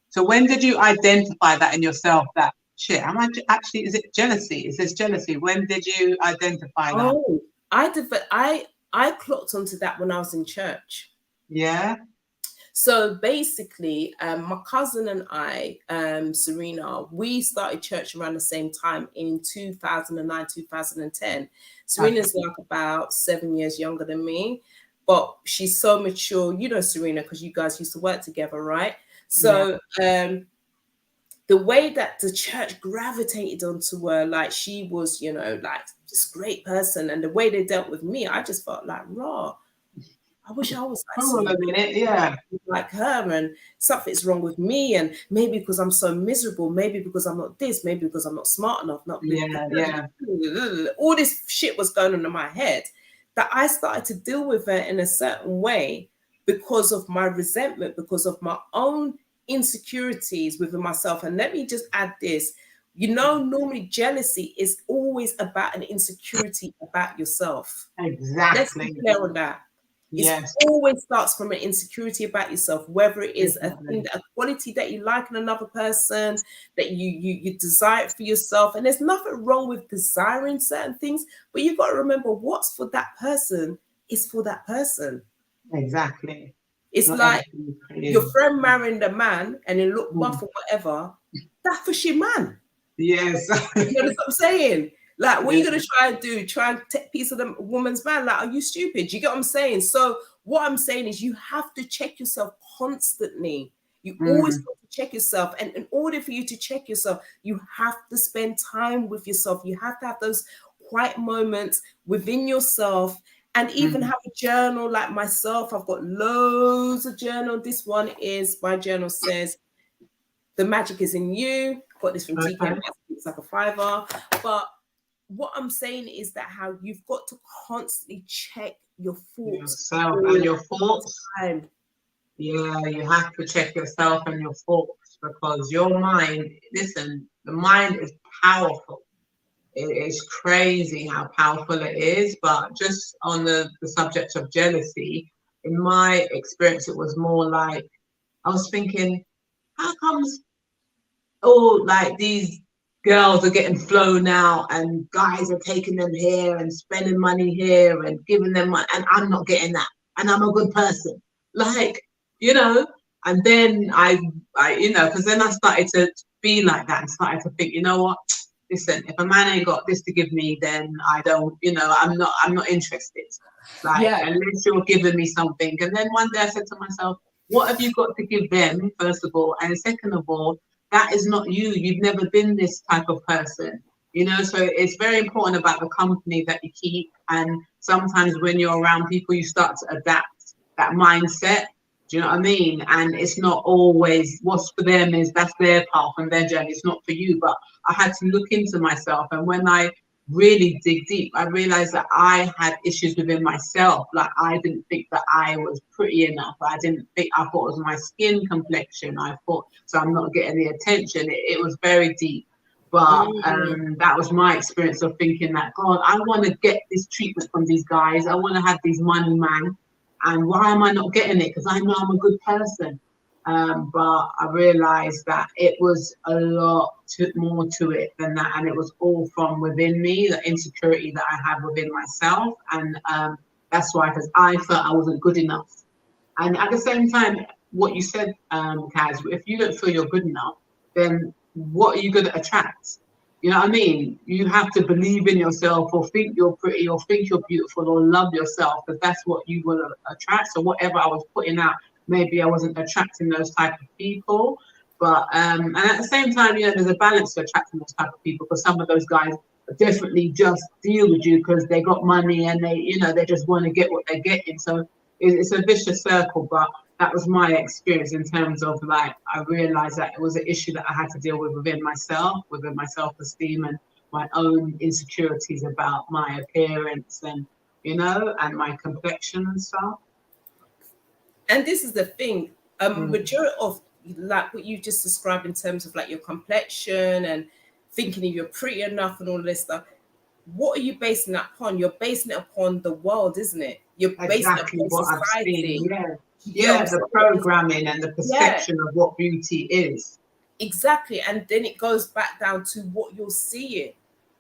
So when did you identify that in yourself? That shit, am I actually? Is it jealousy? Is this jealousy? When did you identify that? Oh, I clocked onto that when I was in church. Yeah. So basically, my cousin and I, Serena, we started church around the same time in 2009, 2010. Okay. Serena's like about 7 years younger than me, but she's so mature. You know Serena because you guys used to work together, right? Yeah. So the way that the church gravitated onto her, like she was, like this great person, and the way they dealt with me, I just felt like raw. I wish I was like Hold on a Serena, minute. Yeah. like her, and something's wrong with me, and maybe because I'm so miserable, maybe because I'm not this, maybe because I'm not smart enough, not Yeah. Yeah. all this shit was going on in my head, that I started to deal with it in a certain way because of my resentment, because of my own insecurities within myself. And let me just add this, normally jealousy is always about an insecurity about yourself. Let's be Exactly. clear on that. It Yes. always starts from an insecurity about yourself, whether it is a thing, Definitely. a quality that you like in another person, that you desire it for yourself. And there's nothing wrong with desiring certain things, but you've got to remember what's for that person is for that person. Exactly. It's Not like everything is for your you. friend marrying the man and he look Mm. buff or whatever. That's for she man. Yes. You know what I'm saying? Like, what are Yeah. you gonna try and do? Try and take a piece of the woman's man? Like, are you stupid? You get what I'm saying? So, what I'm saying is, you have to check yourself constantly. You always Mm. have to check yourself, and in order for you to check yourself, you have to spend time with yourself. You have to have those quiet moments within yourself, and even Mm. have a journal. Like myself, I've got loads of journal. This one is my journal says the magic is in you. Got this from TK Okay. Maxx. It's like a fiver. But what I'm saying is that how you've got to constantly check your thoughts Yourself all and your the thoughts. time. Yeah, you have to check yourself and your thoughts because your mind, listen, the mind is powerful. It is crazy how powerful it is. But just on the subject of jealousy, in my experience, it was more like I was thinking, how comes all like these girls are getting flown out and guys are taking them here and spending money here and giving them money and I'm not getting that and I'm a good person, like, you know. And then I because then I started to be like that and started to think, you know what, listen, if a man ain't got this to give me, then I don't, I'm not interested, like, Yeah. unless you're giving me something. And then one day I said to myself, what have you got to give them, first of all, and second of all, that is not you. You've never been this type of person, so it's very important about the company that you keep. And sometimes when you're around people, you start to adapt that mindset. Do you know what I mean? And it's not always what's for them, is that's their path and their journey. It's not for you. But I had to look into myself, and when I really dig deep, I realized that I had issues within myself. Like, I didn't think that I was pretty enough. I thought it was my skin complexion. I thought, so I'm not getting the attention. It was very deep. But Mm. that was my experience of thinking that, God, I want to get this treatment from these guys. I want to have these money, man. And why am I not getting it? Because I know I'm a good person. But I realized that it was a lot more to it than that, and it was all from within me, the insecurity that I had within myself, and that's why, because I felt I wasn't good enough. And at the same time, what you said, Kaz, if you don't feel you're good enough, then what are you going to attract? You know what I mean? You have to believe in yourself, or think you're pretty, or think you're beautiful, or love yourself, because that's what you will attract. So whatever I was putting out, maybe I wasn't attracting those type of people. But and at the same time, there's a balance to attracting those type of people, because some of those guys definitely just deal with you because they got money and they just want to get what they're getting. So it's a vicious circle. But that was my experience, in terms of, like, I realized that it was an issue that I had to deal with within myself, within my self-esteem and my own insecurities about my appearance, and my complexion and stuff. And this is the thing, a Mm. majority of like what you just described in terms of like your complexion and thinking you're pretty enough and all this stuff. What are you basing that upon? You're basing it upon the world, isn't it? You're basing it Exactly upon what I've seen. society. Yeah. You get what Yeah, I'm the saying? programming and the Yeah, perception of what beauty is. exactly. And then it goes back down to what you're seeing,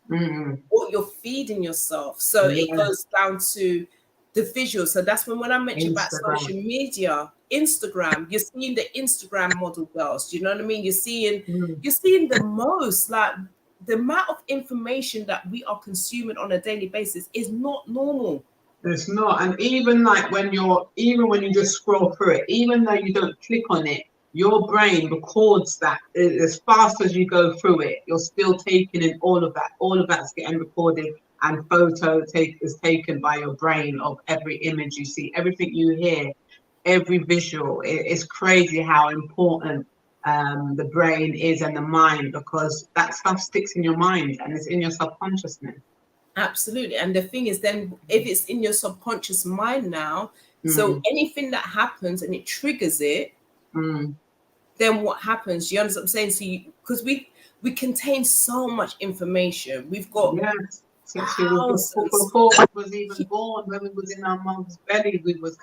Mm. what you're feeding yourself. So it Yeah. goes down to the visual. So that's when I mentioned about Instagram. social media, Instagram, you're seeing the Instagram model girls. Do you know what I mean? Mm. You're seeing the most, like the amount of information that we are consuming on a daily basis is not normal. It's not. And even like even when you just scroll through it, even though you don't click on it, your brain records that as fast as you go through it, you're still taking in all of that. All of that's getting recorded and is taken by your brain of every image you see, everything you hear, every visual. It's crazy how important the brain is and the mind, because that stuff sticks in your mind and it's in your subconsciousness. Absolutely. And the thing is, then if it's in your subconscious mind now, so Mm, anything that happens and it triggers it, mm. then what happens? You understand what I'm saying? So because we contain so much information. We've got Yes, since we was thousands. before we was even born, when we was in our mum's belly, we was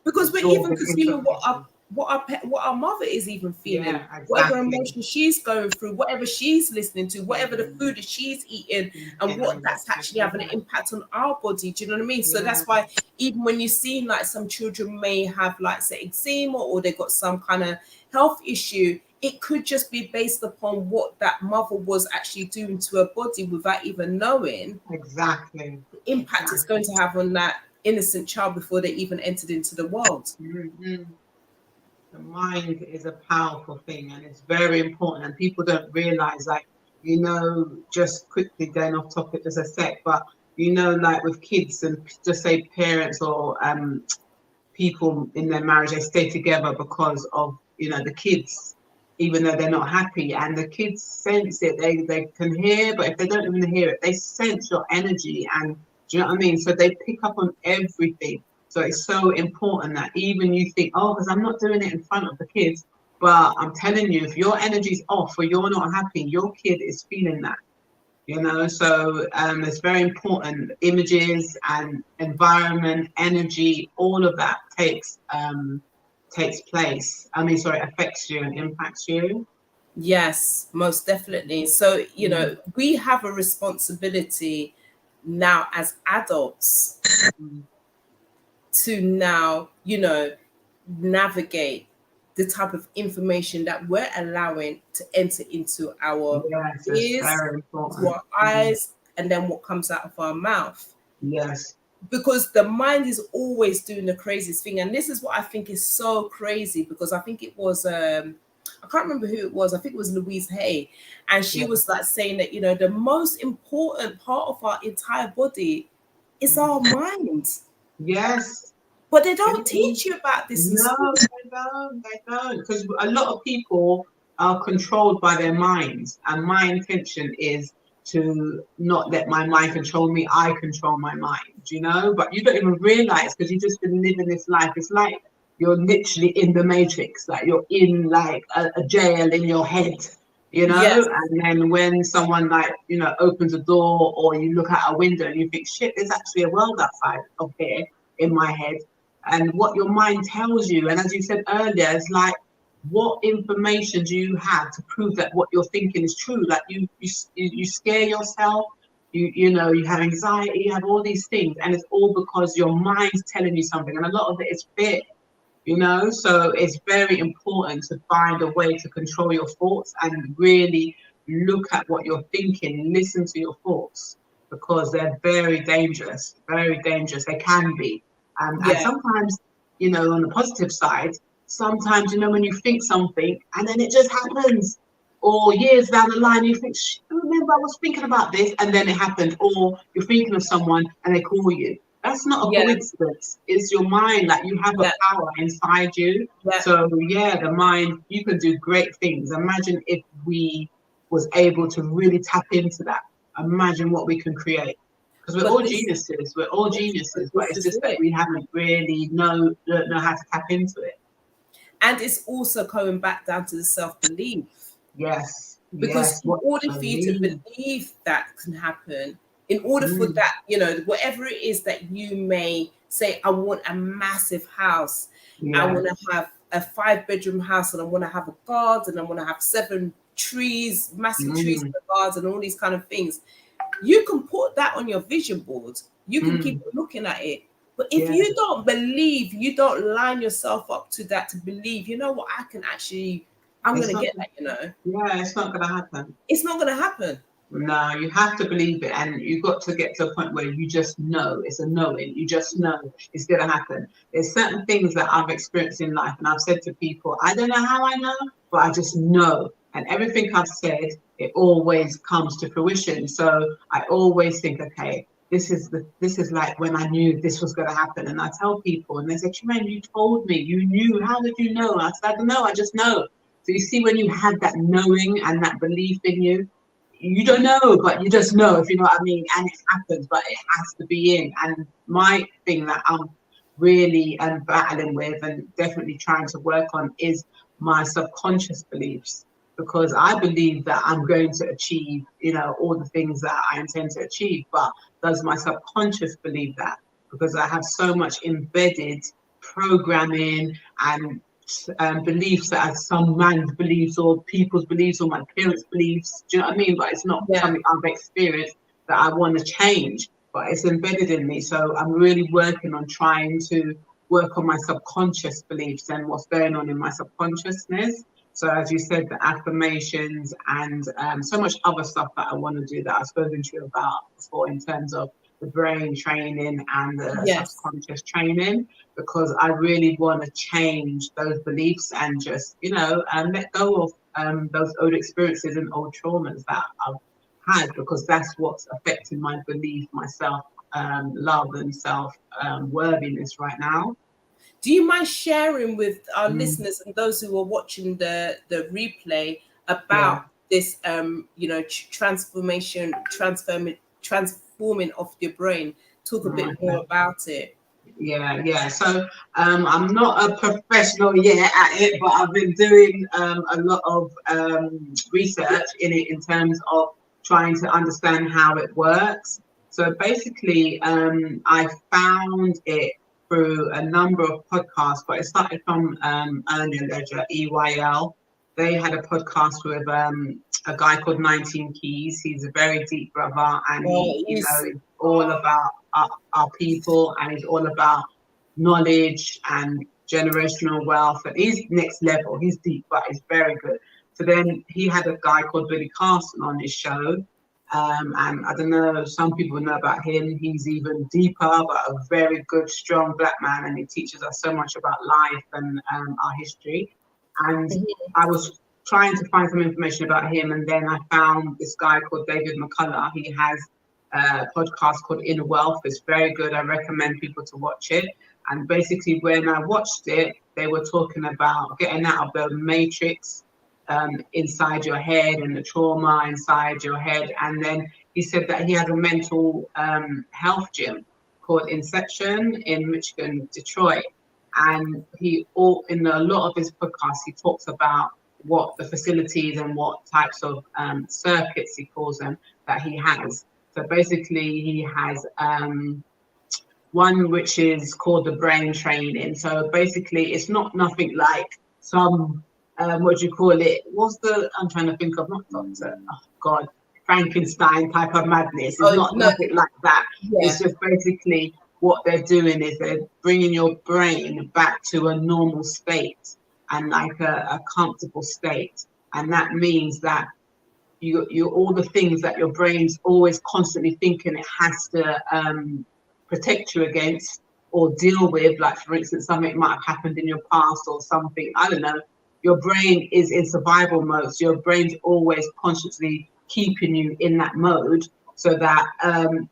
Because we're even absorbing consuming information. what our mother is even feeling, Yeah, whatever exactly. emotion she's going through, whatever she's listening to, whatever the Mm, food that she's eating, and and what that's actually having an yeah, impact on our body. Do you know what I mean? So yeah, that's why even when you see like some children may have like say eczema or they got some kind of health issue, it could just be based upon what that mother was actually doing to her body without even knowing exactly, the impact it's going exactly. to have on that innocent child before they even entered into the world. Mm-hmm. The mind is a powerful thing and it's very important, and people don't realize, like, just quickly going off topic just a sec, but like with kids and just say parents or people in their marriage, they stay together because of the kids, even though they're not happy, and the kids sense it. They can hear, but if they don't even hear it, they sense your energy, and do you know what I mean? So they pick up on everything. So it's so important that even you think, oh, because I'm not doing it in front of the kids, but I'm telling you, if your energy's off or you're not happy, your kid is feeling that. So it's very important. Images and environment, energy, all of that takes place. I mean, sorry, affects you and impacts you. Yes, most definitely. So, Mm, we have a responsibility now as adults mm. to now, navigate the type of information that we're allowing to enter into our Yes, it's ears, very to important. our Mm. eyes, and then what comes out of our mouth. Yes. Because the mind is always doing the craziest thing. And this is what I think is so crazy, because I think it was I can't remember who it was. I think it was Louise Hay. And she Yeah. was like saying that, the most important part of our entire body is Mm. our mind. Yes. But they don't Mhm. teach you about this in No, school. they don't. They don't. Because a lot of people are controlled by their minds, and my intention is to not let my mind control me. I control my mind. But you don't even realize, because you just been living this life. It's like you're literally in the matrix, like you're in like a jail in your head. Yes, And then when someone like opens a door, or you look out a window and you think, shit, there's actually a world outside of here in my head, and what your mind tells you. And as you said earlier, it's like, what information do you have to prove that what you're thinking is true? Like you scare yourself, you have anxiety, you have all these things, and it's all because your mind's telling you something, and a lot of it is fear. So it's very important to find a way to control your thoughts and really look at what you're thinking, listen to your thoughts, because they're very dangerous. They can be. And yeah, sometimes, on the positive side, sometimes, when you think something and then it just happens. Or years down the line, you think, I remember I was thinking about this, and then it happened. Or you're thinking of someone and they call you. That's not a yeah, coincidence. It's your mind. Like, you have a yeah, power inside you. yeah. So yeah, the mind, you can do great things. Imagine if we was able to really tap into that. Imagine what we can create. Because we're But all geniuses. We're all but geniuses, but this it's is just that it. we haven't really know how to tap into it. And it's also coming back down to the self belief. Yes. Because Yes, in what order to for you to believe. believe that can happen, in order for Mm, that, whatever it is that you may say, I want a massive house, I yeah. want to have a 5-bedroom house, and I want to have a garden, I want to have 7 trees, massive trees in Mm, the garden, all these kind of things. You can put that on your vision board. You can keep mm, looking at it. But if yeah. you don't believe, you don't line yourself up to that to believe, you know what, I can actually, I'm It's going to not. get that. Yeah, it's not gonna happen. It's not going to happen. No, you have to believe it, and you've got to get to a point where you just know. It's a knowing. You just know it's gonna happen. There's certain things that I've experienced in life, and I've said to people, I don't know how I know, but I just know. And everything I've said, it always comes to fruition. So I always think, okay, this is like when I knew this was gonna happen. And I tell people, and they say, Tremaine, you told me, you knew. How did you know? I said, I don't know. I just know. So you see, when you had that knowing and that belief in you, you don't know, but you just know, if you know what I mean, and it happens, but it has to be in. And my thing that I'm really battling with and definitely trying to work on is my subconscious beliefs, because I believe that I'm going to achieve, all the things that I intend to achieve, but does my subconscious believe that? Because I have so much embedded programming and beliefs that as some man's beliefs or people's beliefs or my parents' beliefs. Do you know what I mean? But it's not Yeah. something I've experienced that I want to change, but it's embedded in me. So I'm really working on trying to work on my subconscious beliefs and what's going on in my subconsciousness. So as you said, the affirmations and so much other stuff that I want to do that I've spoken to you about before in terms of the brain training and the Yes. subconscious training, because I really want to change those beliefs and just, let go of those old experiences and old traumas that I've had, because that's what's affecting my belief, my self love and self worthiness right now. Do you mind sharing with our Mm, listeners and those who are watching the replay yeah. about this transforming of your brain? Talk a bit more Okay. about it. Yeah. So I'm not a professional yet at it, but I've been doing a lot of research in it in terms of trying to understand how it works. So basically, I found it through a number of podcasts, but it started from Earn Your Ledger, EYL. They had a podcast with a guy called 19 Keys. He's a very deep brother, and Well, he, it's is all about our people, and he's all about knowledge and generational wealth. And he's next level. He's deep, but he's very good. So then he had a guy called Billy Carson on his show. And I don't know, some people know about him. He's even deeper, but a very good, strong black man. And he teaches us so much about life and our history. And I was trying to find some information about him. And then I found this guy called David McCullough. He has a podcast called Inner Wealth. It's very good. I recommend people to watch it. And basically, when I watched it, they were talking about getting out of the matrix inside your head and the trauma inside your head. And then he said that he has a mental health gym called Inception in Michigan, Detroit. And in a lot of his podcasts, he talks about what the facilities and what types of circuits, he calls them, that he has. So basically, he has one which is called the brain training. So basically, it's not nothing like some what do you call it? What's the I'm trying to think of, not Doctor, oh God, Frankenstein type of madness. It's oh not no, nothing like that. It's yeah, just basically what they're doing is they're bringing your brain back to a normal state and like a comfortable state, and that means that you all the things that your brain's always constantly thinking it has to protect you against or deal with, like for instance something might have happened in your past or something, I don't know, your brain is in survival mode, so your brain's always consciously keeping you in that mode so that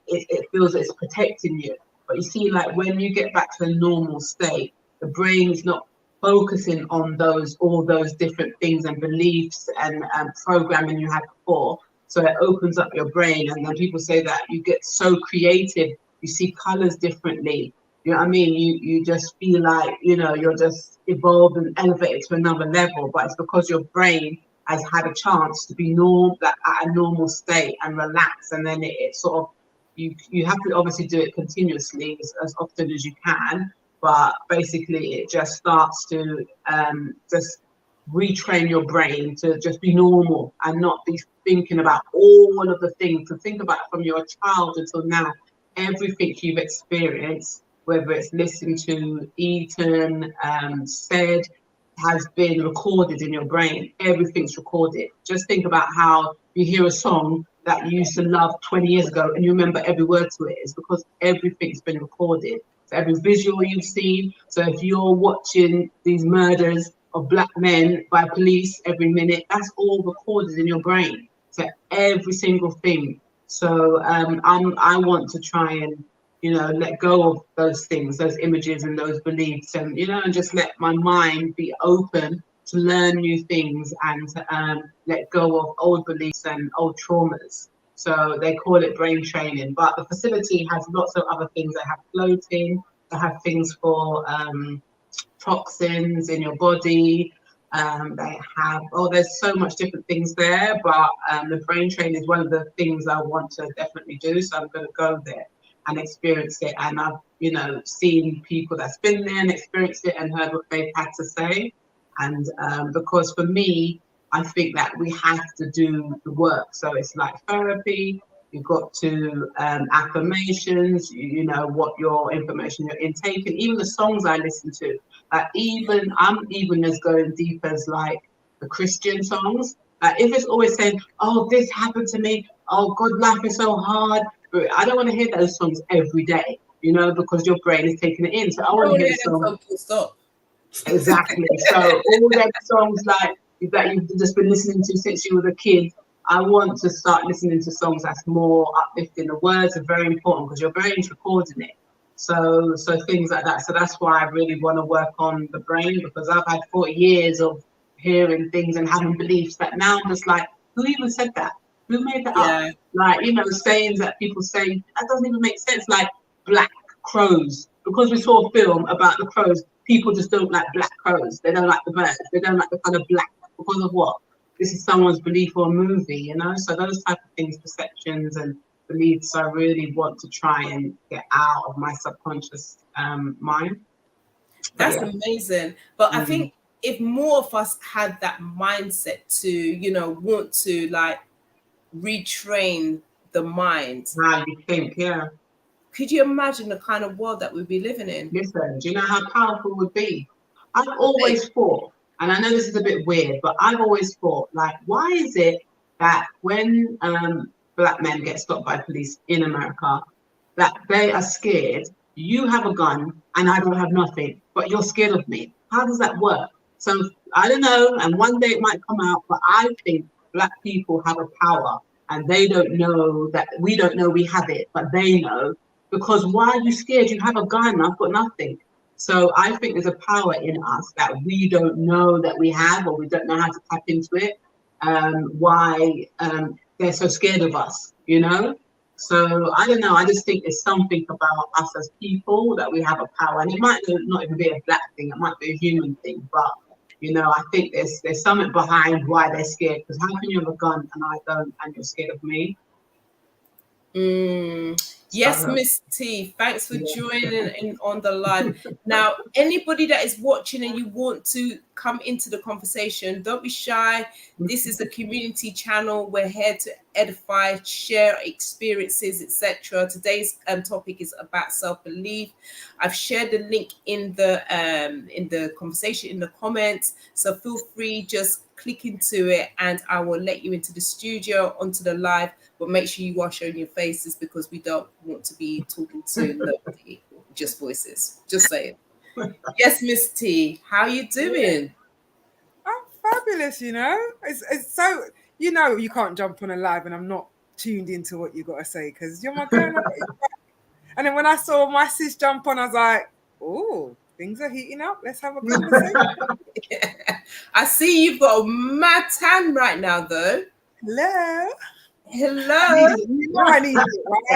it feels that it's protecting you. But you see, like when you get back to a normal state, the brain is not focusing on all those different things and beliefs and programming you had before. So it opens up your brain, and then people say that you get so creative. You see colors differently. You know what I mean? You just feel like you're just evolved and elevated to another level. But it's because your brain has had a chance to be normal, at a normal state and relax, and then it sort of, you have to obviously do it continuously as often as you can, but basically it just starts to just retrain your brain to just be normal and not be thinking about all of the things, to think about from your child until now, everything you've experienced, whether it's listened to, eaten, said, has been recorded in your brain. Everything's recorded. Just think about how you hear a song that you used to love 20 years ago and you remember every word to it. It's because everything's been recorded. So every visual you've seen. So if you're watching these murders of black men by police every minute, that's all recorded in your brain. So every single thing. So I want to try and, you know, let go of those things, those images and those beliefs, and, you know, and just let my mind be open to learn new things and to let go of old beliefs and old traumas. So they call it brain training, but the facility has lots of other things. They have floating, they have things for toxins in your body. They have, there's so much different things there, but the brain training is one of the things I want to definitely do. So I'm going to go there and experience it. And I've, you know, seen people that's been there and experienced it and heard what they've had to say. And because for me, I think that we have to do the work. So it's like therapy. You've got to affirmations, you know, what your information you're intaking, even the songs I listen to. I'm even as going deep as like the Christian songs. If it's always saying, oh, this happened to me, oh, God, life is so hard. I don't want to hear those songs every day, you know, because your brain is taking it in. So I want to hear the song. Stop. Exactly. So all them songs like that you've just been listening to since you were a kid, I want to start listening to songs that's more uplifting. The words are very important because your brain's recording it. So things like that. So that's why I really want to work on the brain, because I've had 40 years of hearing things and having beliefs that now I'm just like, who even said that? Who made that up? Like, you know, sayings that people say, that doesn't even make sense. Like black crows. Because we saw a film about the crows, people just don't like black crows. They don't like the birds. They don't like the color black. Because of what? This is someone's belief or a movie, you know? So those type of things, perceptions and beliefs, I really want to try and get out of my subconscious mind. That's amazing. But I think if more of us had that mindset to, you know, want to like retrain the mind. How you think, yeah. Could you imagine the kind of world that we'd be living in? Listen, do you know how powerful it would be? I've always thought, and I know this is a bit weird, but I've always thought, like, why is it that when black men get stopped by police in America, that they are scared? You have a gun and I don't have nothing, but you're scared of me. How does that work? So I don't know, and one day it might come out, but I think black people have a power and they don't know that we don't know we have it, but they know. Because why are you scared? You have a gun, I've got nothing. So I think there's a power in us that we don't know that we have, or we don't know how to tap into it. Why they're so scared of us, you know? So I don't know. I just think there's something about us as people that we have a power, and it might not even be a black thing. It might be a human thing, but you know, I think there's something behind why they're scared. Because how can you have a gun and I don't, and you're scared of me? Yes, Miss T, thanks for joining in on the live. Now, anybody that is watching and you want to come into the conversation, don't be shy. This is a community channel. We're here to edify, share experiences, etc. Today's topic is about self-belief. I've shared the link in the conversation in the comments, so feel free, just click into it and I will let you into the studio, onto the live. But make sure you are showing your faces, because we don't want to be talking to nobody, just voices. Just saying. Yes, Miss T, how you doing? I'm fabulous, you know. It's so, you know, you can't jump on a live and I'm not tuned into what you got to say, because you're my girl. And then when I saw my sis jump on, I was like, oh, things are heating up. Let's have a conversation. I see you've got a mad tan right now, though. Hello. Hello. I need it, right?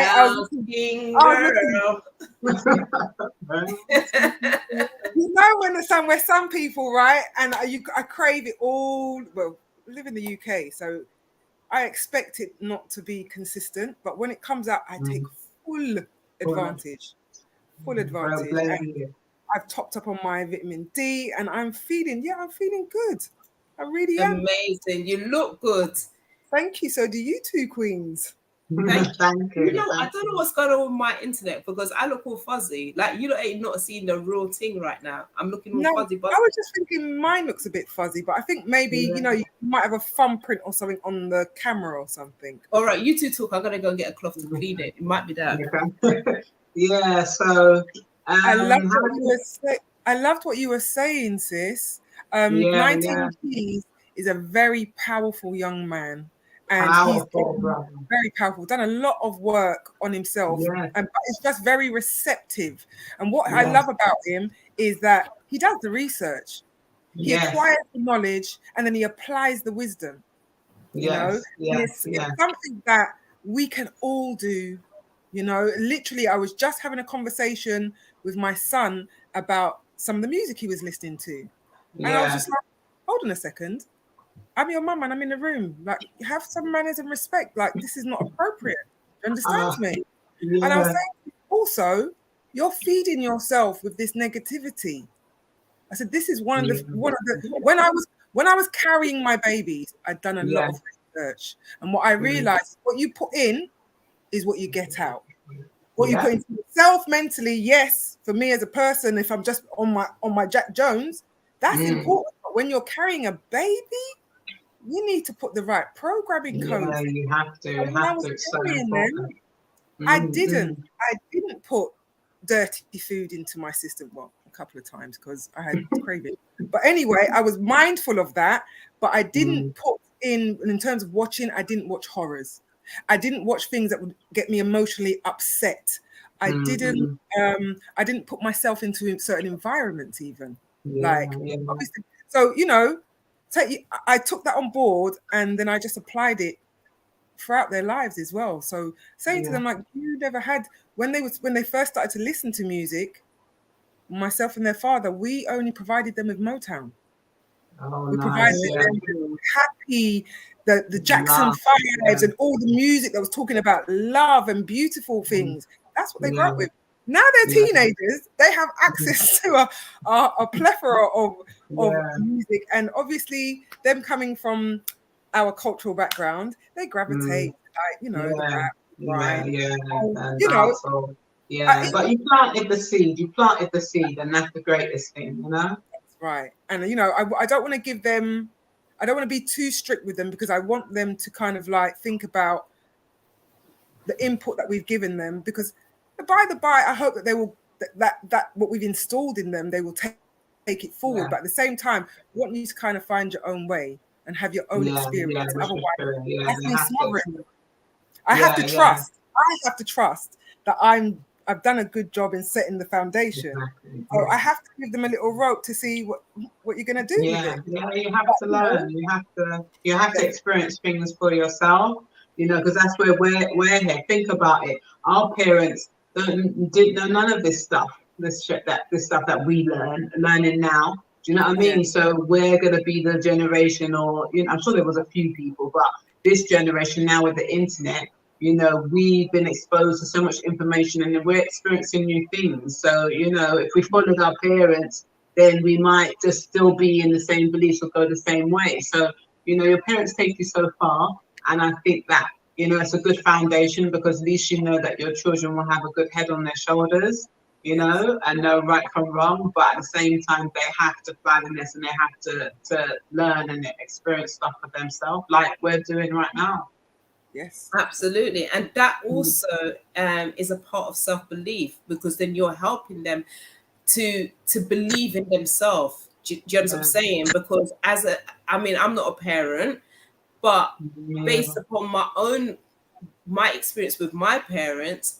You know, when some people, right, and I crave it all. Well, live in the UK, so I expect it not to be consistent. But when it comes out, I take full advantage. Full Well, advantage. bless And you. I've topped up on my vitamin D, and I'm feeling good. I really am. Amazing. You look good. Thank you. So do you two queens. Thank you. Thank You you. know, I Thank don't know you. what's going on with my internet because I look all fuzzy. Like you ain't not seeing the real thing right now. I'm looking all No, fuzzy, I was just thinking mine looks a bit fuzzy, but I think maybe, Yeah. you might have a thumbprint or something on the camera or something. All right, you two talk. I'm gonna go and get a cloth to clean it. It might be that. Okay. Yeah. So, I loved how what you were I loved what you were saying, sis. yeah, 19 Keys is a very powerful young man, and he's powerful, brother. very powerful. Done a lot of work on himself, Yes, and it's just very receptive. And what I yes, love about him is that he does the research. He yes, acquires the knowledge, and then he applies the wisdom. And yes, yes, it's yes. something that we can all do. Literally, I was just having a conversation with my son about some of the music he was listening to, and I was Yeah, just like, hold on a second, I'm your mum and I'm in the room. Like, have some manners and respect. Like, this is not appropriate. You understand me? And I was yeah, saying, also, you're feeding yourself with this negativity. I said, this is one of the when I was carrying my babies, I'd done a lot yeah, of research. And what I realized, what you put in is what you get out. What you yeah, put into yourself mentally, yes, for me as a person, if I'm just on my Jack Jones, that's important. But when you're carrying a baby, you need to put the right programming yeah. codes. You have to, And when I was It's so carrying them, important. I Mm, didn't. mm. I didn't put dirty food into my system. Well, a couple of times because I had craving. But anyway, I was mindful of that. But I didn't put in terms of watching, I didn't watch horrors. I didn't watch things that would get me emotionally upset. I Mm, didn't mm. I didn't put myself into certain environments even. Yeah, Like yeah, obviously. So, I took that on board and then I just applied it throughout their lives as well. So saying to yeah. them, like, you never had when they first started to listen to music, myself and their father, we only provided them with Motown. Oh, We provided nice. Yeah, them with happy, the Jackson love. Yeah, Fives and all the music that was talking about love and beautiful things. That's what they grew yeah, up with. Now they're yeah, teenagers, they have access to a plethora of yeah. music. And obviously them coming from our cultural background, they Mm. gravitate like, the Yeah, rap, yeah, rhyme. yeah, So, and dancehall. Yeah, it, but you planted the seed. You planted the seed, and that's the greatest thing, you know. right. And I don't want to give them, I don't want to be too strict with them because I want them to kind of like think about the input that we've given them, because by the by, I hope that they will that what we've installed in them, they will take it forward. Yeah, But at the same time, I want you to kind of find your own way and have your own yeah, experience. which is Otherwise, true. Yeah, that's they me have to. smothering them. I have to Yeah, yeah, trust. I have to trust that I've done a good job in setting the foundation. exactly. So Yeah, I have to give them a little rope to see what you're going to do with yeah, it. yeah. You have But, to learn. You have to yes, experience things for yourself. You know, because that's where we're here. Think about it. Our parents didn't know none of this stuff. This stuff that we learning now. Do you know what I yeah, mean? So we're gonna be the generation, or I'm sure there was a few people, but this generation now with the internet, we've been exposed to so much information, and we're experiencing new things. So if we followed our parents, then we might just still be in the same beliefs or go the same way. So your parents take you so far, and I think that it's a good foundation, because at least you know that your children will have a good head on their shoulders, yes. and know right from wrong. But at the same time, they have to fly the nest, and they have to learn and experience stuff for themselves, like we're doing right now. Yes. Absolutely. And that Mm. also is a part of self-belief, because then you're helping them to believe in themselves. Do you understand what I'm Yeah, saying? Because I'm not a parent, but yeah, based upon my experience with my parents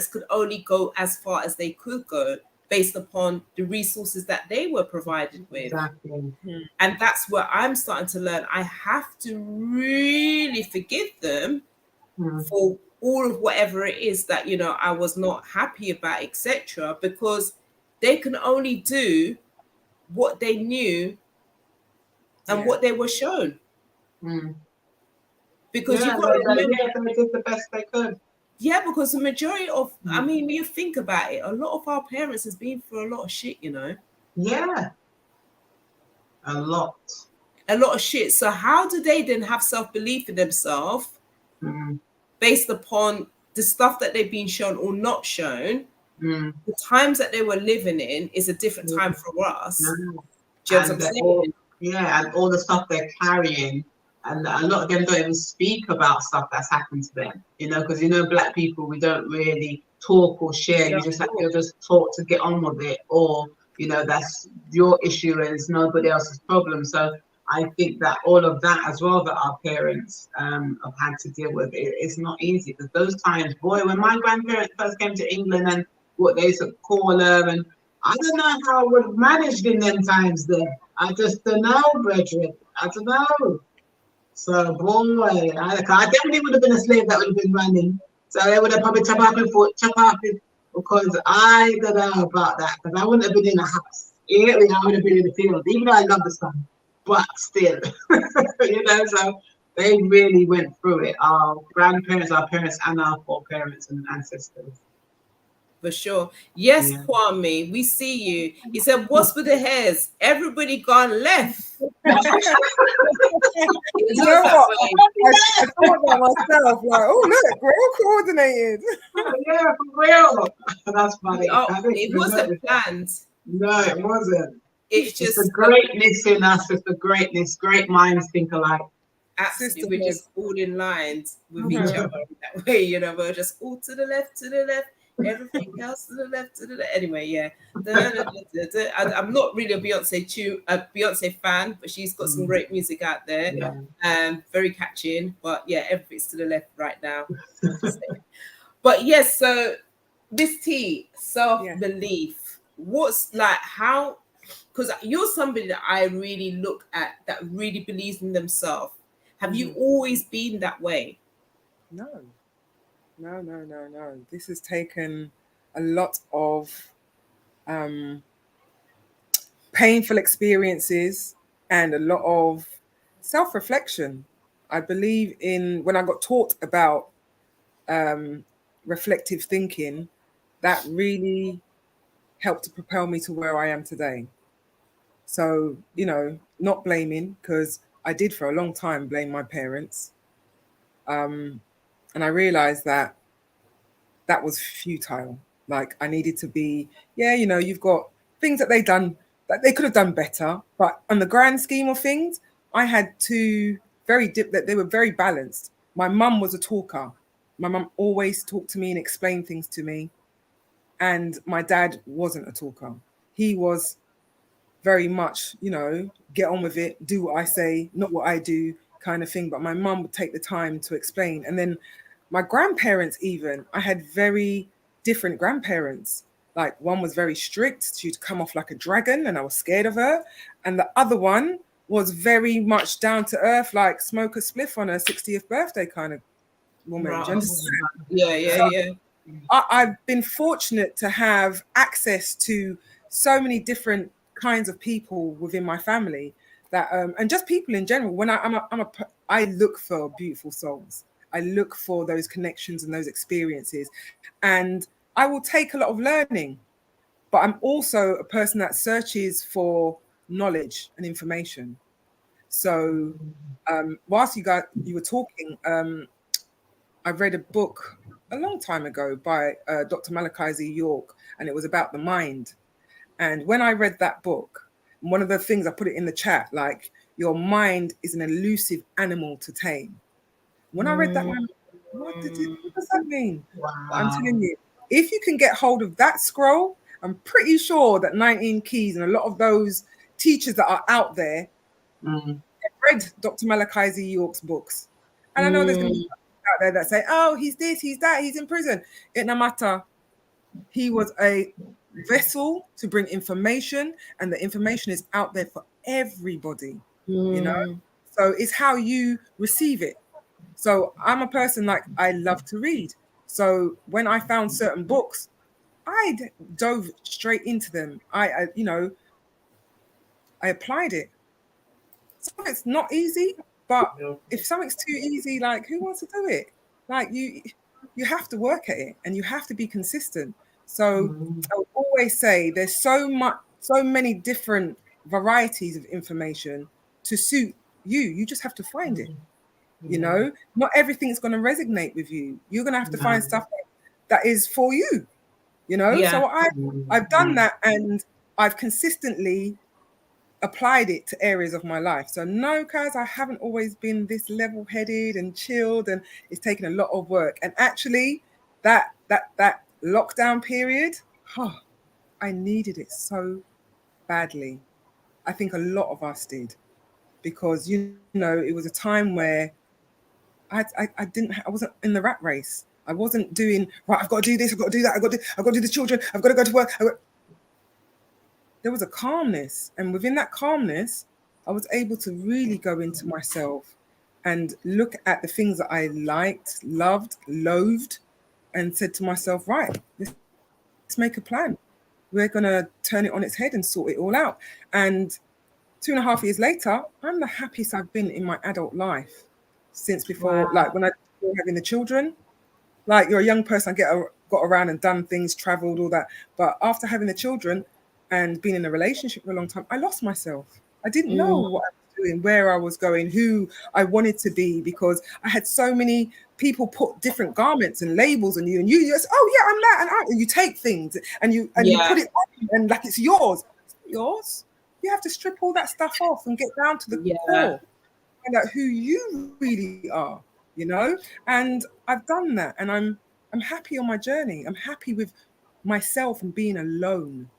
could only go as far as they could go based upon the resources that they were provided with. exactly. Hmm. And that's where I'm starting to learn. I have to really forgive them Mm. for all of whatever it is that I was not happy about, etc., because they can only do what they knew and Yeah. what they were shown. Mm. Because Yeah, you've got to remember, they did the best they could. yeah, because the majority of, I mean, when you think about it, a lot of our parents has been through a lot of shit, you know. Yeah, a lot. A lot of shit. So how do they then have self-belief in themselves Mm. based upon the stuff that they've been shown or not shown? Mm. The times that they were living in is a different time for us. No. Do you know what I'm And all, saying? yeah, and all the stuff they're carrying, and a lot of them don't even speak about stuff that's happened to them. You know, because black people, we don't really talk or share. You just you're just taught to get on with it, or that's your issue and it's nobody else's problem. So I think that all of that as well that our parents have had to deal with, it's not easy because those times, boy, when my grandparents first came to England and what they used to call her, and I don't know how I would have managed in them times there. I just don't know, brethren. I don't know. So, boy, I definitely would have been a slave that would have been running. So they would have probably chop off my foot, chop off it, because I don't know about that. Because I wouldn't have been in a house. Yeah, I would have been in the field, even though I love the sun. But still, so they really went through it. Our grandparents, our parents, and our foreparents and ancestors. For sure. Yes, Yeah. Kwame, we see you. He said, what's with the hairs? Everybody gone left. You know what? I thought that myself, like, oh look, we're all coordinated. Yeah, for real. That's funny. It wasn't planned. No, it wasn't. It's It's the just greatness in us. It's the greatness. Great minds think alike. absolutely, we're just all in lines with each Mhm. other that way, we're just all to the left, everything else to the left, anyway, yeah. I'm not really a Beyonce fan, but she's got some great music out there. Yeah. Very catching, but yeah, everything's to the left right now. But yes, so this self-belief, what's like how, because you're somebody that I really look at that really believes in themselves. Have you always been that way? No. This has taken a lot of painful experiences and a lot of self-reflection. I believe in when I got taught about reflective thinking, that really helped to propel me to where I am today. So, not blaming, because I did for a long time blame my parents. And I realized that that was futile. Like I needed to be, you've got things that they done that they could have done better, but on the grand scheme of things, I had two that they were very balanced. My mum was a talker. My mum always talked to me and explained things to me, and my dad wasn't a talker. He was very much, get on with it, do what I say, not what I do, kind of thing. But my mum would take the time to explain. And then my grandparents, even, I had very different grandparents. Like one was very strict, she'd come off like a dragon, and I was scared of her. And the other one was very much down to earth, like smoke a spliff on her 60th birthday kind of woman. Right. Do you understand? Yeah. I've been fortunate to have access to so many different kinds of people within my family that, and just people in general. When I look for beautiful souls. I look for those connections and those experiences, and I will take a lot of learning. But I'm also a person that searches for knowledge and information. So, whilst you were talking, I read a book a long time ago by Dr. Malachi Z. York, and it was about the mind. And when I read that book, one of the things I put it in the chat, like your mind is an elusive animal to tame. When I read that, what does that mean? Wow. But I'm telling you, if you can get hold of that scroll, I'm pretty sure that 19 Keys and a lot of those teachers that are out there read Dr. Malachi Z. York's books. And I know there's going to be out there that say, oh, he's this, he's that, he's in prison. It no matter. He was a vessel to bring information, and the information is out there for everybody, So it's how you receive it. So I'm a person like I love to read. So when I found certain books, I dove straight into them. I applied it. So it's not easy, But if something's too easy, like who wants to do it? Like you have to work at it and you have to be consistent. So I would always say there's so many different varieties of information to suit you. You just have to find it. You know, not everything's going to resonate with you. You're going to have to find stuff that is for you. You know, Yeah. so I've done that, and I've consistently applied it to areas of my life. So no, Kaz, I haven't always been this level-headed and chilled, and it's taken a lot of work. And actually, that lockdown period, I needed it so badly. I think a lot of us did, because you know it was a time where I wasn't in the rat race. I wasn't doing right. I've got to do this. I've got to do that. I've got to do the children. I've got to go to work. There was a calmness, and within that calmness, I was able to really go into myself and look at the things that I liked, loved, loathed, and said to myself, right, let's make a plan. We're gonna turn it on its head and sort it all out. And 2.5 years later, I'm the happiest I've been in my adult life since before, like when I was having the children. Like you're a young person, got around and done things, traveled, all that. But after having the children and being in a relationship for a long time, I lost myself. I didn't know what I was doing, where I was going, who I wanted to be, because I had so many people put different garments and labels on you, and you just, oh yeah, I'm that, and you take things and you put it on and like it's yours. It's not yours. You have to strip all that stuff off and get down to the core, find out who you really are, you know. And I've done that, and I'm happy on my journey. I'm happy with myself and being alone.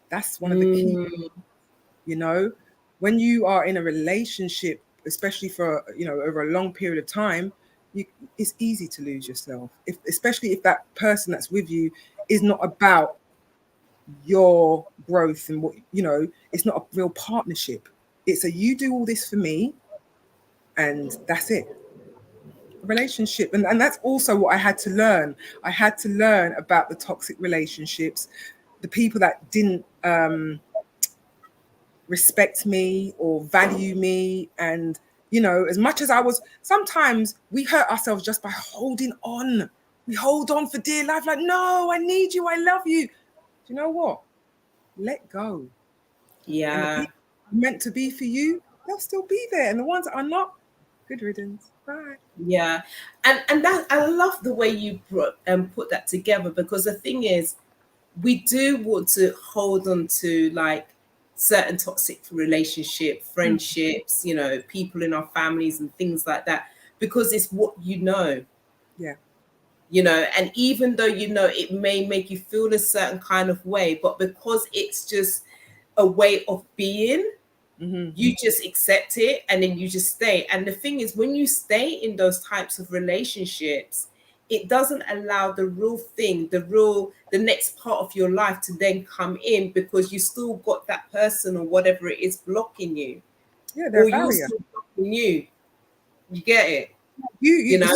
That's one of the key, you know, when you are in a relationship, especially for, you know, over a long period of time, it's easy to lose yourself, especially if that person that's with you is not about your growth and what, you know, it's not a real partnership. It's a, you do all this for me and that's it. Relationship. And that's also what I had to learn. I had to learn about the toxic relationships, the people that didn't respect me or value me. And, you know, as much as I was, sometimes we hurt ourselves just by holding on. We hold on for dear life, like, no, I need you, I love you. Do you know what? Let go. Yeah. And the people meant to be for you, they'll still be there. And the ones that are not, good riddance. Bye. Yeah. And that, I love the way you put that together, because the thing is, we do want to hold on to like certain toxic relationship, friendships, you know, people in our families and things like that, because it's what you know. Yeah. You know, and even though, you know, it may make you feel a certain kind of way, but because it's just a way of being, you just accept it and then you just stay. And the thing is, when you stay in those types of relationships, it doesn't allow the real thing, the next part of your life to then come in, because you still got that person or whatever it is blocking you. Yeah, or you're still blocking you. You get it? You know?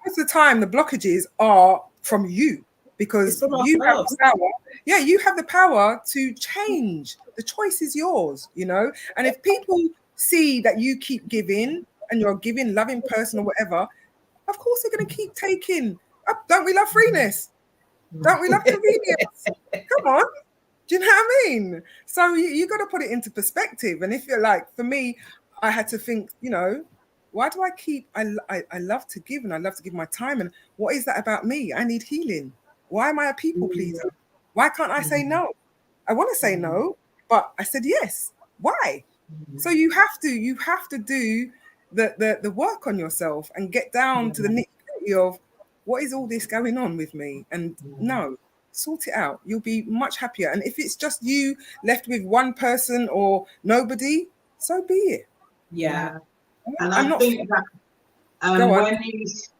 Most of the time, the blockages are from you, because you have the power. Yeah, you have the power to change. The choice is yours, you know? And if people see that you keep giving and you're a giving, loving person or whatever, of course they're going to keep taking. Don't we love freeness? Don't we love convenience? Come on. Do you know what I mean? So you got to put it into perspective. And if you're like, for me, I had to think, you know, why do I keep, I love to give, and I love to give my time. And what is that about me? I need healing. Why am I a people pleaser? Why can't I say no? I want to say no, but I said yes. Why? So you have to do the work on yourself and get down to the nitty-gritty of what is all this going on with me? And no, sort it out. You'll be much happier. And if it's just you left with one person or nobody, so be it. Yeah. And I think that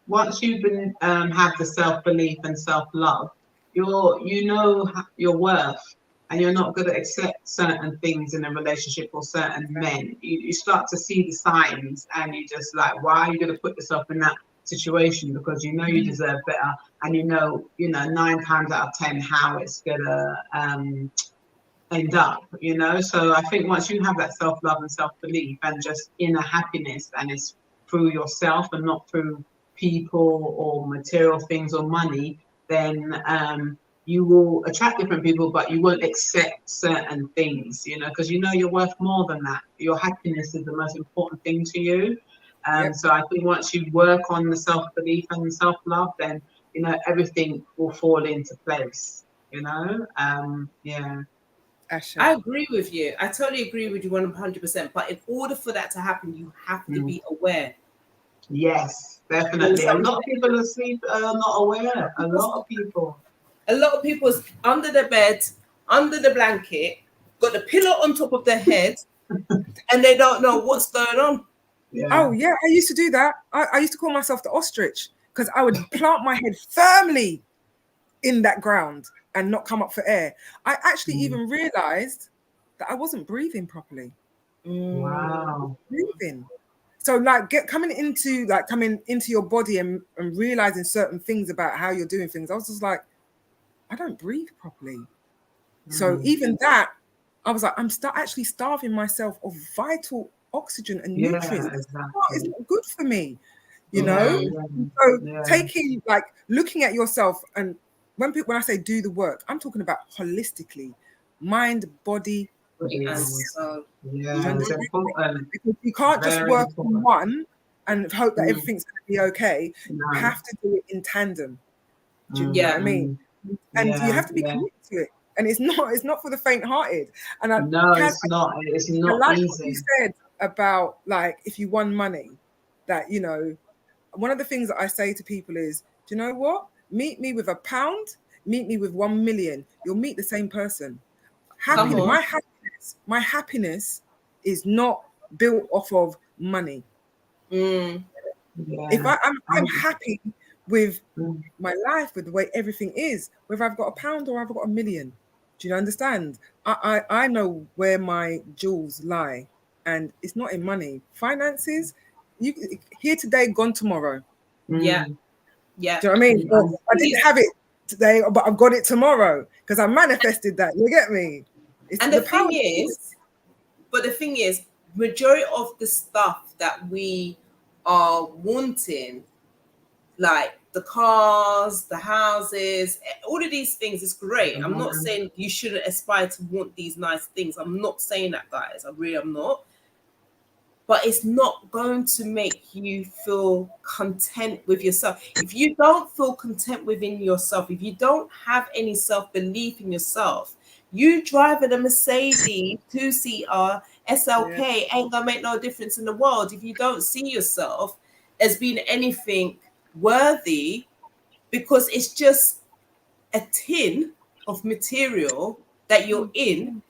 once you've been have the self-belief and self-love, you know your worth, and you're not going to accept certain things in a relationship or certain men. You start to see the signs, and you just like, why are you going to put yourself in that situation? Because you know you deserve better, and you know 9 times out of 10 how it's gonna end up, you know. So I think once you have that self-love and self-belief and just inner happiness, and it's through yourself and not through people or material things or money, then you will attract different people, but you won't accept certain things, you know, because you know you're worth more than that. Your happiness is the most important thing to you. Yep. So I think once you work on the self-belief and the self-love, then, you know, everything will fall into place, you know. Yeah. Asha. I agree with you. I totally agree with you 100%. But in order for that to happen, you have to be aware. Yes, definitely. A lot of people asleep are not aware. A lot of people. A lot of people's under the bed, under the blanket, got the pillow on top of their head, and they don't know what's going on. Yeah. Oh yeah, I used to do that. I used to call myself the ostrich because I would plant my head firmly in that ground and not come up for air. I actually even realized that I wasn't breathing properly. Wow. Breathing. So like coming into your body and realizing certain things about how you're doing things. I was just like, I don't breathe properly. So even that, I was like, I'm actually starving myself of vital oxygen and nutrients. Exactly. It's not good for me, you know. So taking looking at yourself, and when I say do the work, I'm talking about holistically, mind, body, and soul. It's important. Because you can't just Very work important. on one and hope that everything's going to be okay. You have to do it in tandem. Do you know what I mean? And you have to be committed to it. And it's not for the faint-hearted. And it's not. It's not I like easy. what you said about if you won money, that, you know, one of the things that I say to people is, do you know what? Meet me with £1, meet me with 1 million. You'll meet the same person. My happiness is not built off of money. If I'm happy with my life, with the way everything is, whether I've got £1 or I've got 1 million. Do you understand? I know where my jewels lie, and it's not in money. Finances, you here today, gone tomorrow. Yeah. Do you know what I mean? I didn't have it today, but I've got it tomorrow because I manifested that. You get me? And the thing is, majority of the stuff that we are wanting, like the cars, the houses, all of these things is great. I'm not saying you shouldn't aspire to want these nice things. I'm not saying that, guys. I really am not. But it's not going to make you feel content with yourself. If you don't feel content within yourself, if you don't have any self-belief in yourself, you driving a Mercedes 2-seater SLK ain't gonna make no difference in the world if you don't see yourself as being anything worthy, because it's just a tin of material that you're in,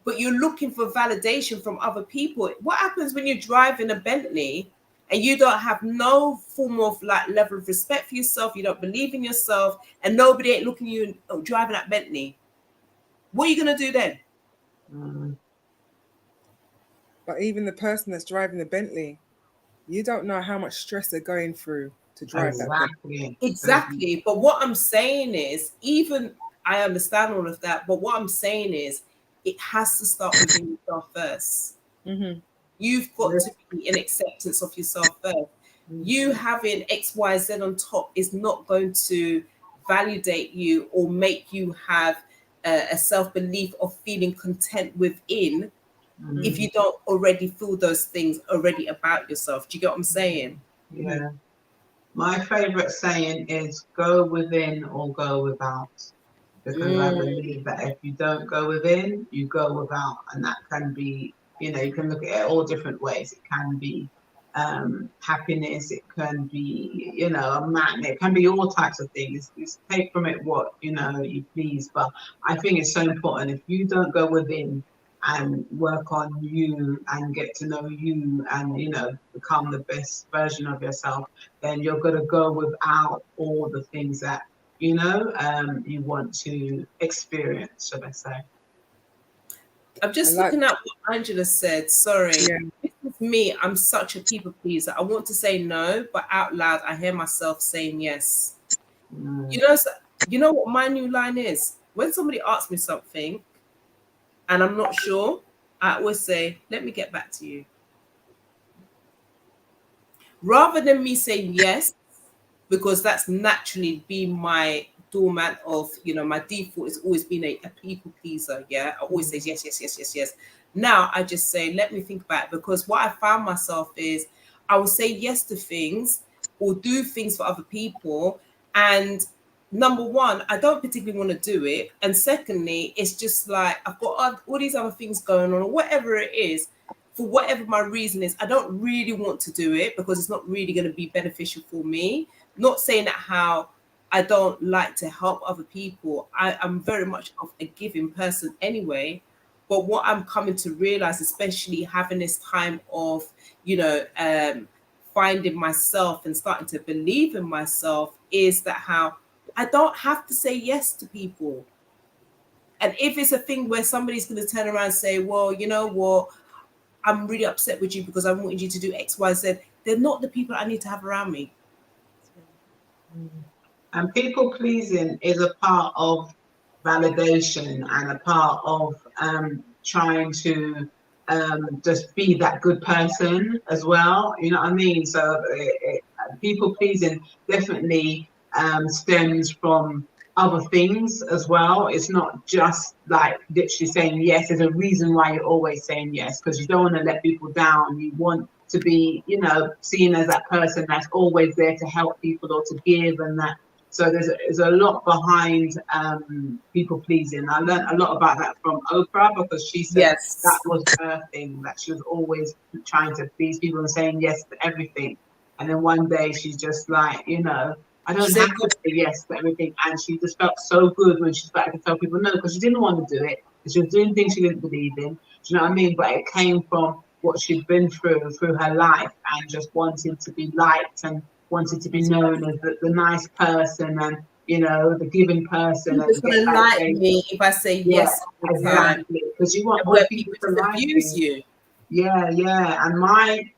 but you're looking for validation from other people. What happens when you're driving a Bentley and you don't have no form of level of respect for yourself, you don't believe in yourself, and nobody ain't looking at you driving that Bentley? What are you going to do then? But even the person that's driving the Bentley, you don't know how much stress they're going through to drive that Bentley. Exactly. But what I'm saying is, even I understand all of that, but what I'm saying is, it has to start within yourself first. You've got to be in acceptance of yourself first. You having XYZ on top is not going to validate you or make you have a self-belief of feeling content within if you don't already feel those things already about yourself. Do you get what I'm saying? Yeah. My favorite saying is go within or go without. Because I believe that if you don't go within, you go without. And that can be, you know, you can look at it all different ways. It can be happiness, it can be, you know, a magnet, it can be all types of things. Just take from it what, you know, you please. But I think it's so important. If you don't go within and work on you and get to know you and, you know, become the best version of yourself, then you're going to go without all the things that, you know, you want to experience, should I say. I'm just looking at what Angela said. Sorry. This is me. I'm such a people pleaser. I want to say no, but out loud, I hear myself saying yes. You know what my new line is? When somebody asks me something and I'm not sure, I always say, let me get back to you. rather than me saying yes, because that's naturally been my doormat of, my default has always been a people pleaser. Yeah. I always say yes, yes, yes, yes, yes. Now I just say, let me think about it, because what I found myself is I will say yes to things or do things for other people. And number one, I don't particularly want to do it. And secondly, it's just like I've got all these other things going on or whatever it is. For whatever my reason is, I don't really want to do it because it's not really going to be beneficial for me. Not saying that how I don't like to help other people. I'm very much of a giving person anyway. But what I'm coming to realize, especially having this time of, finding myself and starting to believe in myself, is that how I don't have to say yes to people. And if it's a thing where somebody's going to turn around and say, well, you know what, I'm really upset with you because I wanted you to do X, Y, Z, they're not the people I need to have around me. And people pleasing is a part of validation and a part of trying to just be that good person as well. You know what I mean? So people pleasing definitely stems from other things as well. It's not just like literally saying yes. There's a reason why you're always saying yes, because you don't want to let people down. You want to be, seen as that person that's always there to help people or to give, and that. So there's a lot behind people pleasing. I learned a lot about that from Oprah, because she said that Yes. was her thing, that she was always trying to please people and saying yes to everything. And then one day she's just like, I She don't said, have to say yes to everything. And she just felt so good when she started to tell people no, because she didn't want to do it. She was doing things she didn't believe in. Do you know what I mean? But it came from what she'd been through her life, and just wanting to be liked and wanted to be known as the nice person, and the giving person, and people's get gonna that like thing. me if I say Yeah, yes all the time, exactly. Because you want and all where people people to just like abuse you. you. Yeah, yeah. And I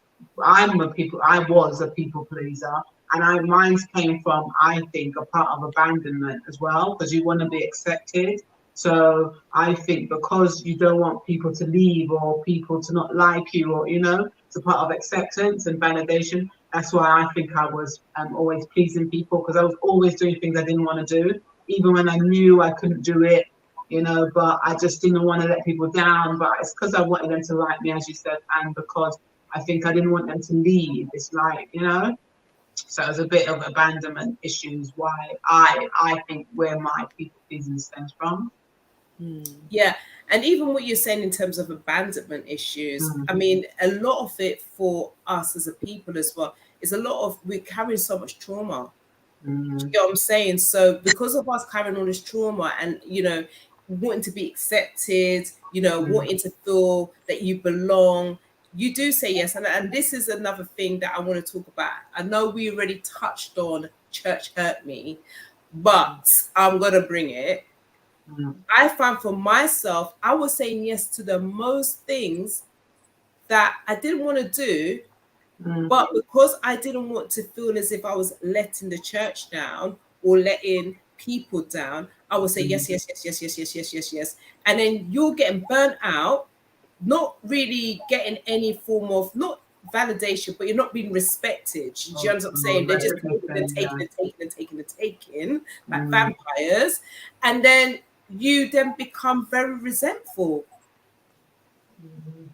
was a people pleaser, and mine came from, I think, a part of abandonment as well, because you want to be accepted. So I think because you don't want people to leave or people to not like you, or it's a part of acceptance and validation. That's why I think I was always pleasing people, because I was always doing things I didn't want to do, even when I knew I couldn't do it. But I just didn't want to let people down. But it's because I wanted them to like me, as you said, and because I think I didn't want them to leave. It's like. So it was a bit of abandonment issues. Why I think where my people pleasing stems from. Yeah. And even what you're saying in terms of abandonment issues, Mm, I mean, a lot of it for us as a people as well is a lot of we're carrying so much trauma. Do you mm, get what I'm saying? So because of us carrying all this trauma and wanting to be accepted, mm, wanting to feel that you belong, you do say yes. And this is another thing that I want to talk about. I know we already touched on church hurt me, but I'm gonna bring it. mm, I found for myself, I was saying yes to the most things that I didn't want to do, mm, but because I didn't want to feel as if I was letting the church down or letting people down, I would say mm, yes, yes, yes, yes, yes, yes, yes, yes, yes. And then you're getting burnt out, not really getting any form of not validation, but you're not being respected. Do you understand what I'm saying? They're just taking and recognition, taking yeah. and taking and taking and taking like Mm, vampires. And then you then become very resentful. mm.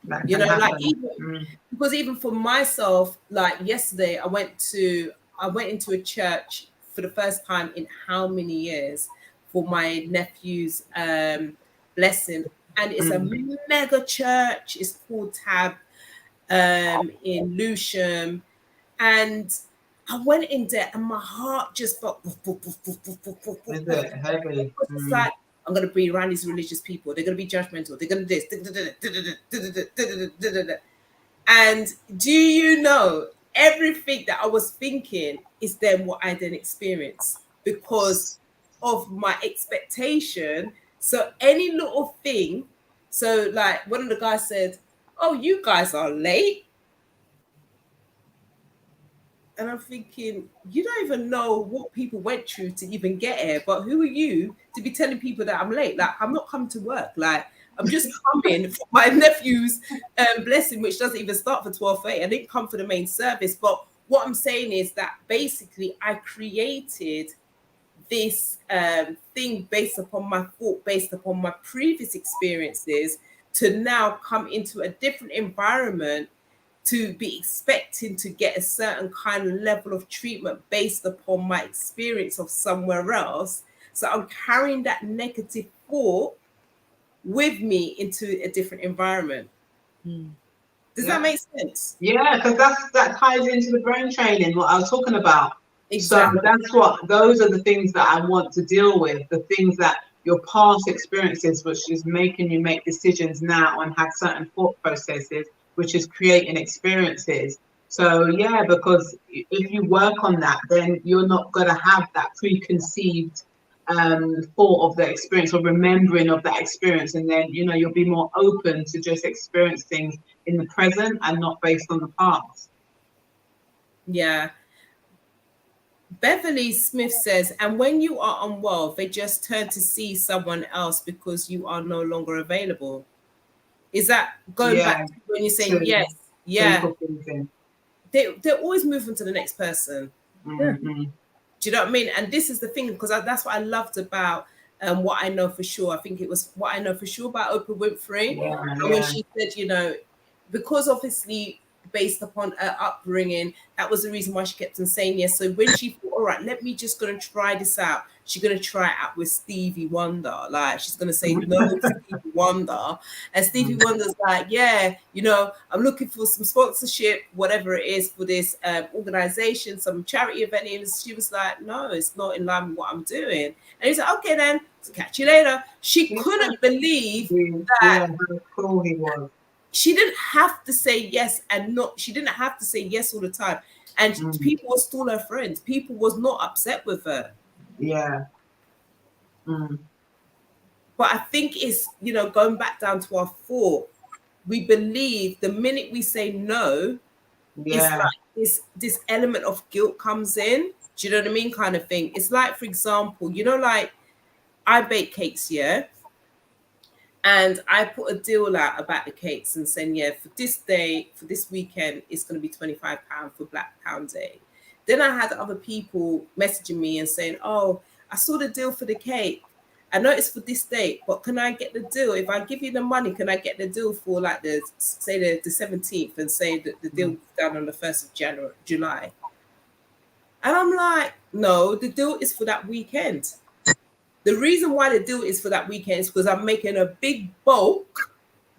That can Like happen. even Mm, because even for myself, like yesterday, I went into a church for the first time in how many years for my nephew's blessing, and it's a mm, mega church. It's called Tab in Lewisham, and I went in there, and my heart just felt. is it heavy? It's Mm, like I'm gonna be around these religious people. They're gonna be judgmental. They're gonna this. And do you know everything that I was thinking is then what I then experience because of my expectation. So any little thing, so like one of the guys said, "Oh, you guys are late." And I'm thinking, you don't even know what people went through to even get here. But who are you to be telling people that I'm late? Like, I'm not coming to work. Like, I'm just coming for my nephew's blessing, which doesn't even start for 12:30. I didn't come for the main service. But what I'm saying is that basically I created this thing based upon my thought, based upon my previous experiences, to now come into a different environment to be expecting to get a certain kind of level of treatment based upon my experience of somewhere else. So I'm carrying that negative thought with me into a different environment. Does that make sense? Yeah, because that ties into the brain training, what I was talking about. Exactly. So those are the things that I want to deal with, the things that your past experiences, which is making you make decisions now and have certain thought processes, which is creating experiences. So yeah, because if you work on that, then you're not going to have that preconceived thought of the experience or remembering of that experience, and then you'll be more open to just experience things in the present and not based on the past. Yeah. Beverly Smith says, and when you are unwell, they just turn to see someone else because you are no longer available. Is that going back to when you're saying yes? Yeah. They're always moving to the next person. Mm-hmm. Do you know what I mean? And this is the thing, because that's what I loved about What I Know for Sure. I think it was What I Know for Sure about Oprah Winfrey. And when she said, because obviously based upon her upbringing, that was the reason why she kept on saying yes. So when she thought, all right, let me just going to try this out, she's going to try it out with Stevie Wonder. Like, she's going to say no to Stevie Wonder. And Stevie Wonder's like, yeah, I'm looking for some sponsorship, whatever it is, for this organization, some charity event. And she was like, no, it's not in line with what I'm doing. And he's like, okay, then, catch you later. She couldn't believe that how cool he was. She didn't have to say yes she didn't have to say yes all the time. And people were still her friends. People was not upset with her. Yeah. But I think it's, going back down to our thought, we believe the minute we say no, it's like this element of guilt comes in. Do you know what I mean? Kind of thing. It's like, for example, like I bake cakes, yeah? And I put a deal out about the cakes and saying, yeah, for this day, for this weekend, it's going to be £25 for Black Pound Day. Then I had other people messaging me and saying, oh, I saw the deal for the cake. I know it's for this date, but can I get the deal? If I give you the money, can I get the deal for like the 17th and say that the deal done on the 1st of July? And I'm like, no, the deal is for that weekend. The reason why the deal is for that weekend is because I'm making a big bulk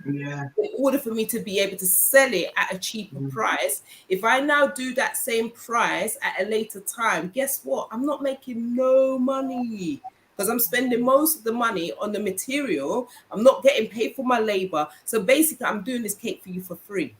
in order for me to be able to sell it at a cheaper price. If I now do that same price at a later time, guess what? I'm not making no money because I'm spending most of the money on the material. I'm not getting paid for my labor. So basically, I'm doing this cake for you for free.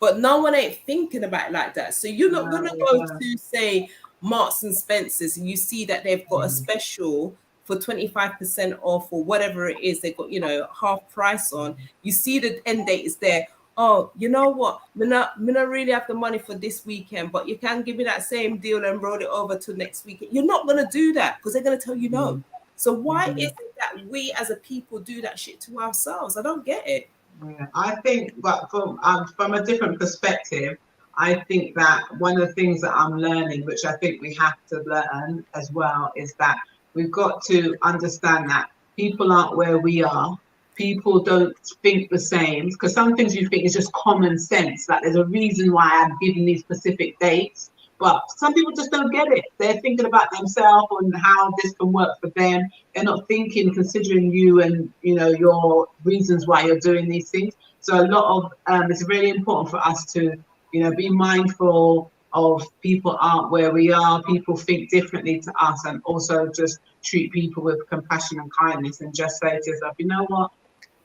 But no one ain't thinking about it like that. So you're not going to go to, say, Marks and Spencer's and you see that they've got a special for 25% off or whatever it is. They've got, half price on. You see the end date is there. Oh, you know what? Me not really have the money for this weekend, but you can give me that same deal and roll it over to next weekend. You're not going to do that because they're going to tell you no. So why is it that we as a people do that shit to ourselves? I don't get it. Yeah, I think, but from a different perspective, I think that one of the things that I'm learning, which I think we have to learn as well, is that we've got to understand that people aren't where we are. People don't think the same, because some things you think is just common sense. Like there's a reason why I'm giving these specific dates, but some people just don't get it. They're thinking about themselves and how this can work for them. They're not considering you and your reasons why you're doing these things. So a lot of it's really important for us to be mindful of people aren't where we are. People think differently to us, and also just treat people with compassion and kindness, and just say to yourself, you know what,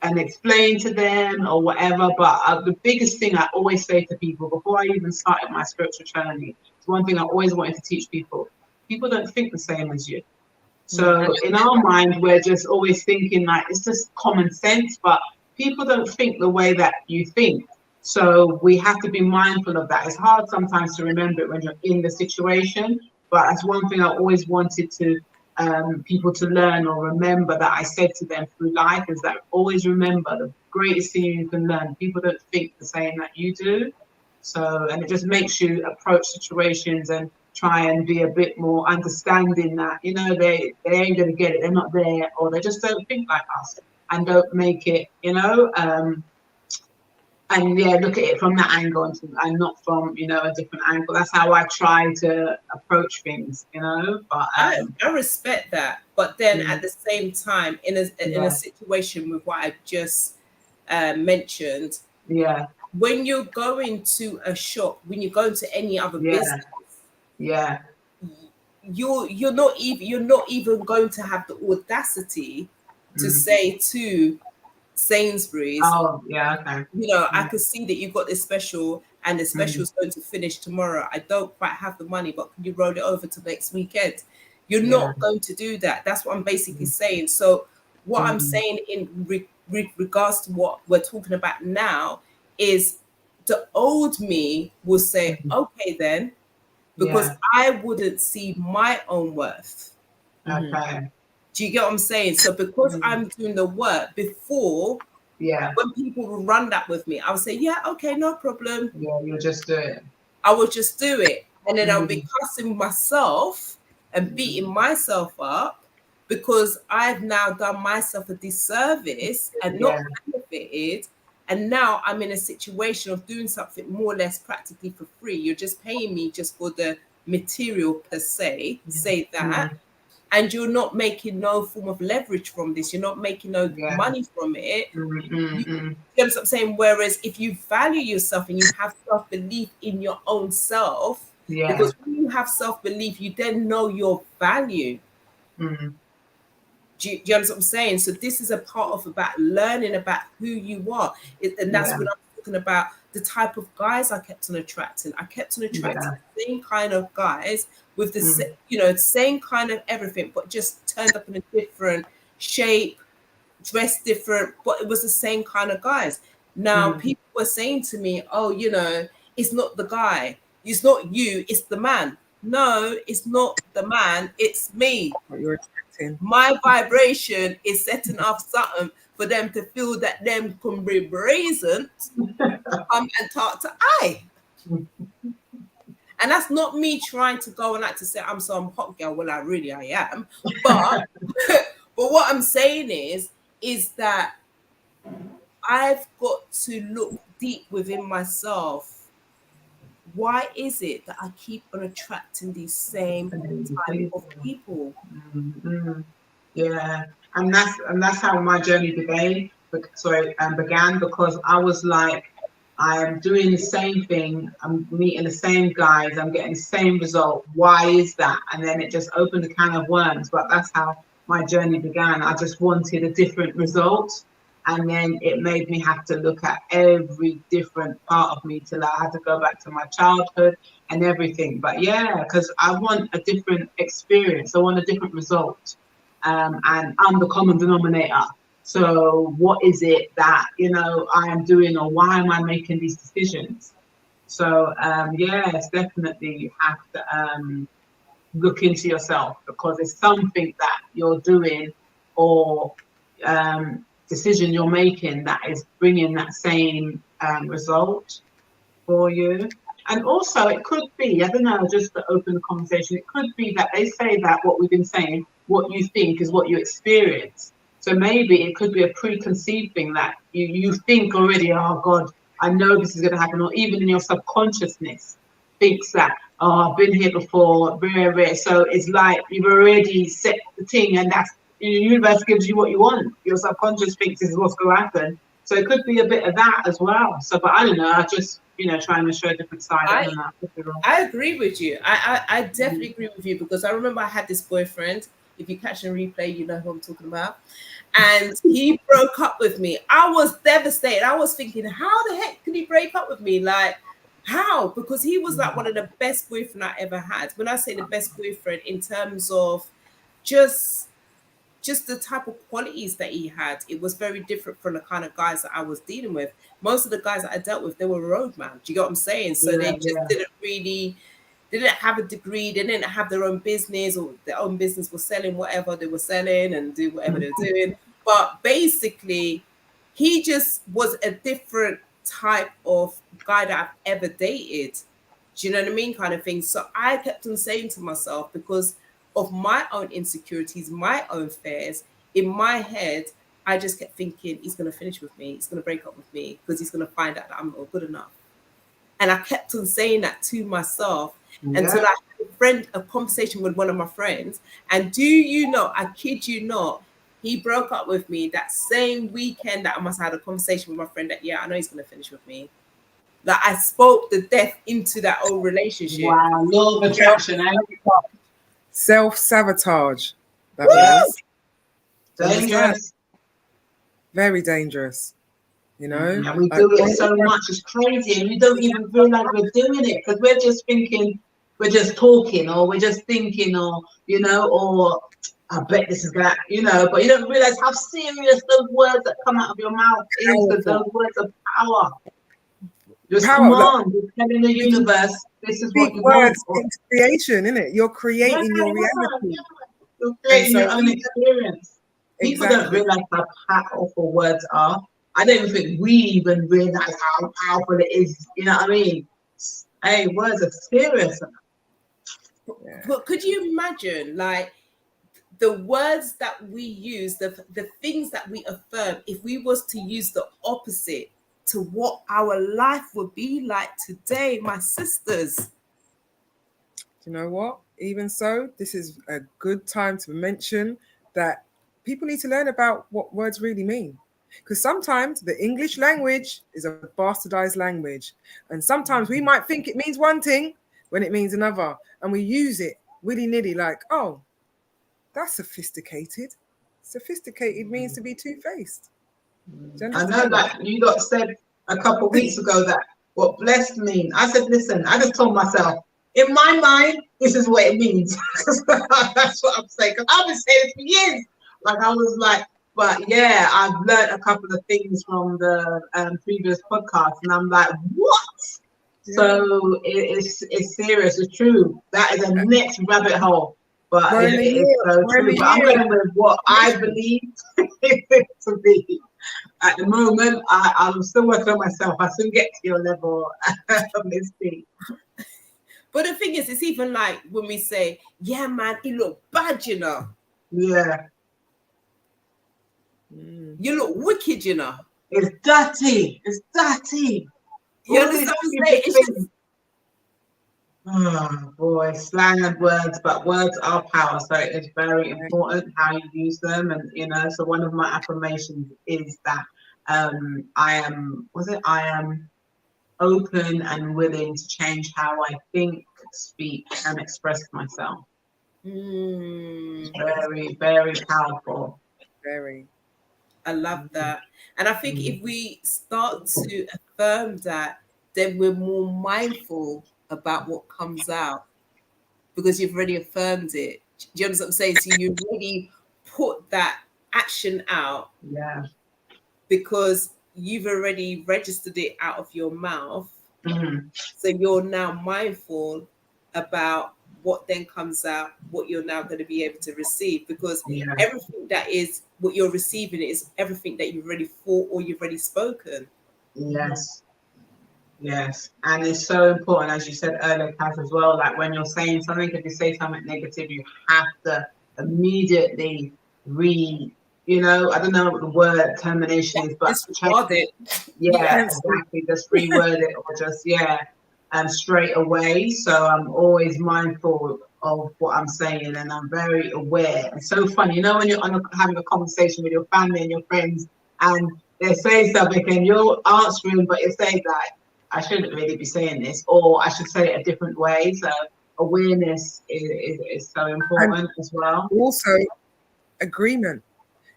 and explain to them or whatever. But the biggest thing I always say to people before I even started my spiritual journey, it's one thing I always wanted to teach people: people don't think the same as you. So in our mind, we're just always thinking like it's just common sense, but people don't think the way that you think. So we have to be mindful of that. It's hard sometimes to remember it when you're in the situation, but that's one thing I always wanted to people to learn or remember that I said to them through life is that always remember the greatest thing you can learn. People don't think the same that you do. So, and it just makes you approach situations and try and be a bit more understanding that, you know, they ain't going to get it. They're not there, or they just don't think like us and don't make it, you know, and yeah, look at it from that angle and not from, you know, a different angle. That's how I try to approach things, you know. But I respect that, but then yeah, at the same time, in a situation with what I just mentioned, yeah, when you're going to a shop, when you go into any other yeah, business, yeah, you're not even going to have the audacity to mm. say to Sainsbury's, Oh, yeah, okay, you know, I mm. could see that you've got this special and the special Mm. is going to finish tomorrow. I don't quite have the money, but can you roll it over to next weekend? You're Yeah, not going to do that. That's what I'm basically mm. saying. So what I'm Mm. saying in regards to what we're talking about now is the old me will say, Mm. okay, then, because Yeah, I wouldn't see my own worth. okay, Do you get what I'm saying? So because mm. I'm doing the work before, Yeah, when people will run that with me, I would say, yeah, okay, no problem. yeah, you'll just do it. I will just do it. And then I'll be Mm. cussing myself and beating Mm. myself up because I've now done myself a disservice and Yeah, not benefited. And now I'm in a situation of doing something more or less practically for free. You're just paying me just for the material per se, say that. mm. And you're not making no form of leverage from this. You're not making no Yeah, money from it. mm, mm, You mm. know what I'm saying? Whereas if you value yourself and you have self belief in your own self, Yeah, because when you have self belief, you then know your value. mm. Do you understand what I'm saying? So this is a part of about learning about who you are, and that's Yeah, what I'm talking about. The type of guys I kept on attracting. I kept on attracting yeah, the same kind of guys with the mm. you know, same kind of everything, but just turned up in a different shape, dressed different, but it was the same kind of guys. Now Mm. people were saying to me, "Oh, you know, it's not the guy, it's not you, it's the man." No, it's not the man, it's me. What you're attracting. My vibration is setting off something for them to feel that them can be brazen to come and talk to I. And that's not me trying to go and like to say I'm some hot girl. Well, I am. But but what I'm saying is that I've got to look deep within myself. Why is it that I keep on attracting these same type of people? Mm. Yeah, and that's how my journey began because I was like, I am doing the same thing, I'm meeting the same guys, I'm getting the same result. Why is that? And then it just opened a can of worms. But that's how my journey began. I just wanted a different result, and then it made me have to look at every different part of me till I had to go back to my childhood and everything. But yeah, because I want a different experience, I want a different result, and I'm the common denominator. So what is it that, you know, I am doing, or why am I making these decisions? So yes, definitely you have to look into yourself, because it's something that you're doing or decision you're making that is bringing that same result for you. And also, it could be, I don't know, just to open the conversation, it could be that they say that what we've been saying, what you think is what you experience. So maybe it could be a preconceived thing that you think already, oh God, I know this is going to happen, or even in your subconsciousness thinks that, oh, I've been here before, rare, rare. So it's like you've already set the thing, and that's the universe gives you what you want. Your subconscious thinks this is what's going to happen. So it could be a bit of that as well. So, but I don't know. I just, you know, trying to show a different side. I I don't know. I could be wrong. I agree with you. I definitely Mm. agree with you because I remember I had this boyfriend. If you catch a replay, you know who I'm talking about. And he broke up with me. I was devastated. I was thinking, how the heck could he break up with me? Like, how? Because he was like one of the best boyfriend I ever had. When I say the best boyfriend, in terms of just just the type of qualities that he had, it was very different from the kind of guys that I was dealing with. Most of the guys that I dealt with, they were roadman. Do you get what I'm saying? So Yeah, they just yeah. didn't really They didn't have a degree. They didn't have their own business, or their own business was selling whatever they were selling and do whatever they were doing. But basically, he just was a different type of guy that I've ever dated. Do you know what I mean? Kind of thing. So I kept on saying to myself, because of my own insecurities, my own fears, in my head, I just kept thinking, he's going to finish with me. He's going to break up with me because he's going to find out that I'm not good enough. And I kept on saying that to myself until I had a conversation with one of my friends. And do you know, I kid you not, he broke up with me that same weekend that I must have had a conversation with my friend that, yeah, I know he's going to finish with me. Like, I spoke the death into that old relationship. Wow, law of attraction. Self-sabotage. That Yes. Dangerous. Very dangerous. You know? And we do it so much, it's crazy. And we don't even realize we're doing it because we're just thinking, we're just talking, or we're just thinking, or, you know, or I bet this is gonna, you know, but you don't realize how serious those words that come out of your mouth is, because those words are power. Just command, you're telling the universe, this is what you words want. into creation, isn't it? You're creating your reality. You're creating your own experience. People don't realize how powerful words are. I don't even think we even realize how powerful it is. You know what I mean? Hey, words are serious. But could you imagine, like, the words that we use, the things that we affirm, if we was to use the opposite to what our life would be like today, my sisters? Do you know what? Even so, this is a good time to mention that people need to learn about what words really mean. Because sometimes the English language is a bastardized language. And sometimes we might think it means one thing when it means another. And we use it willy-nilly like, oh, that's sophisticated. Sophisticated means to be two-faced. I know that you got said a couple of weeks ago that what blessed mean. I said, listen, I just told myself, in my mind, this is what it means. That's what I'm saying. Because I've been saying it for years. Like, I was like, but yeah, I've learned a couple of things from the previous podcast, and I'm like, what? Yeah. So it's serious. It's true. That is a next rabbit hole. But it is so true. But I'm going with what I believe it to be. At the moment, I'm still working on myself. I still get to your level of this thing. But the thing is, it's even like when we say, yeah, man, you look bad, you know. Yeah. You look wicked, you know. It's dirty. It's dirty. You understand what I'm saying? It's just... Oh boy, slang and words, but words are power, so it's very important how you use them. And you know, so one of my affirmations is that I am open and willing to change how I think, speak, and express myself. Very, very powerful. Very. I love that. And I think if we start to affirm that, then we're more mindful about what comes out, because you've already affirmed it. Do you understand what I'm saying? So you've already put that action out. Yeah. Because you've already registered it out of your mouth. So you're now mindful about what then comes out, what you're now going to be able to receive, because everything that is what you're receiving is everything that you've already thought or you've already spoken. Yes. Yes. And it's so important, as you said earlier, Kaz, as well, like when you're saying something, if you say something negative, you have to immediately you know, I don't know what the word termination is, but disregard it. Yeah, exactly. Just reword it, or just straight away. So I'm always mindful of what I'm saying, and I'm very aware. It's so funny, you know, when you're having a conversation with your family and your friends, and they're saying something, and you're answering, but you're saying like, I shouldn't really be saying this, or I should say it a different way. So awareness is so important as well. Also, agreement.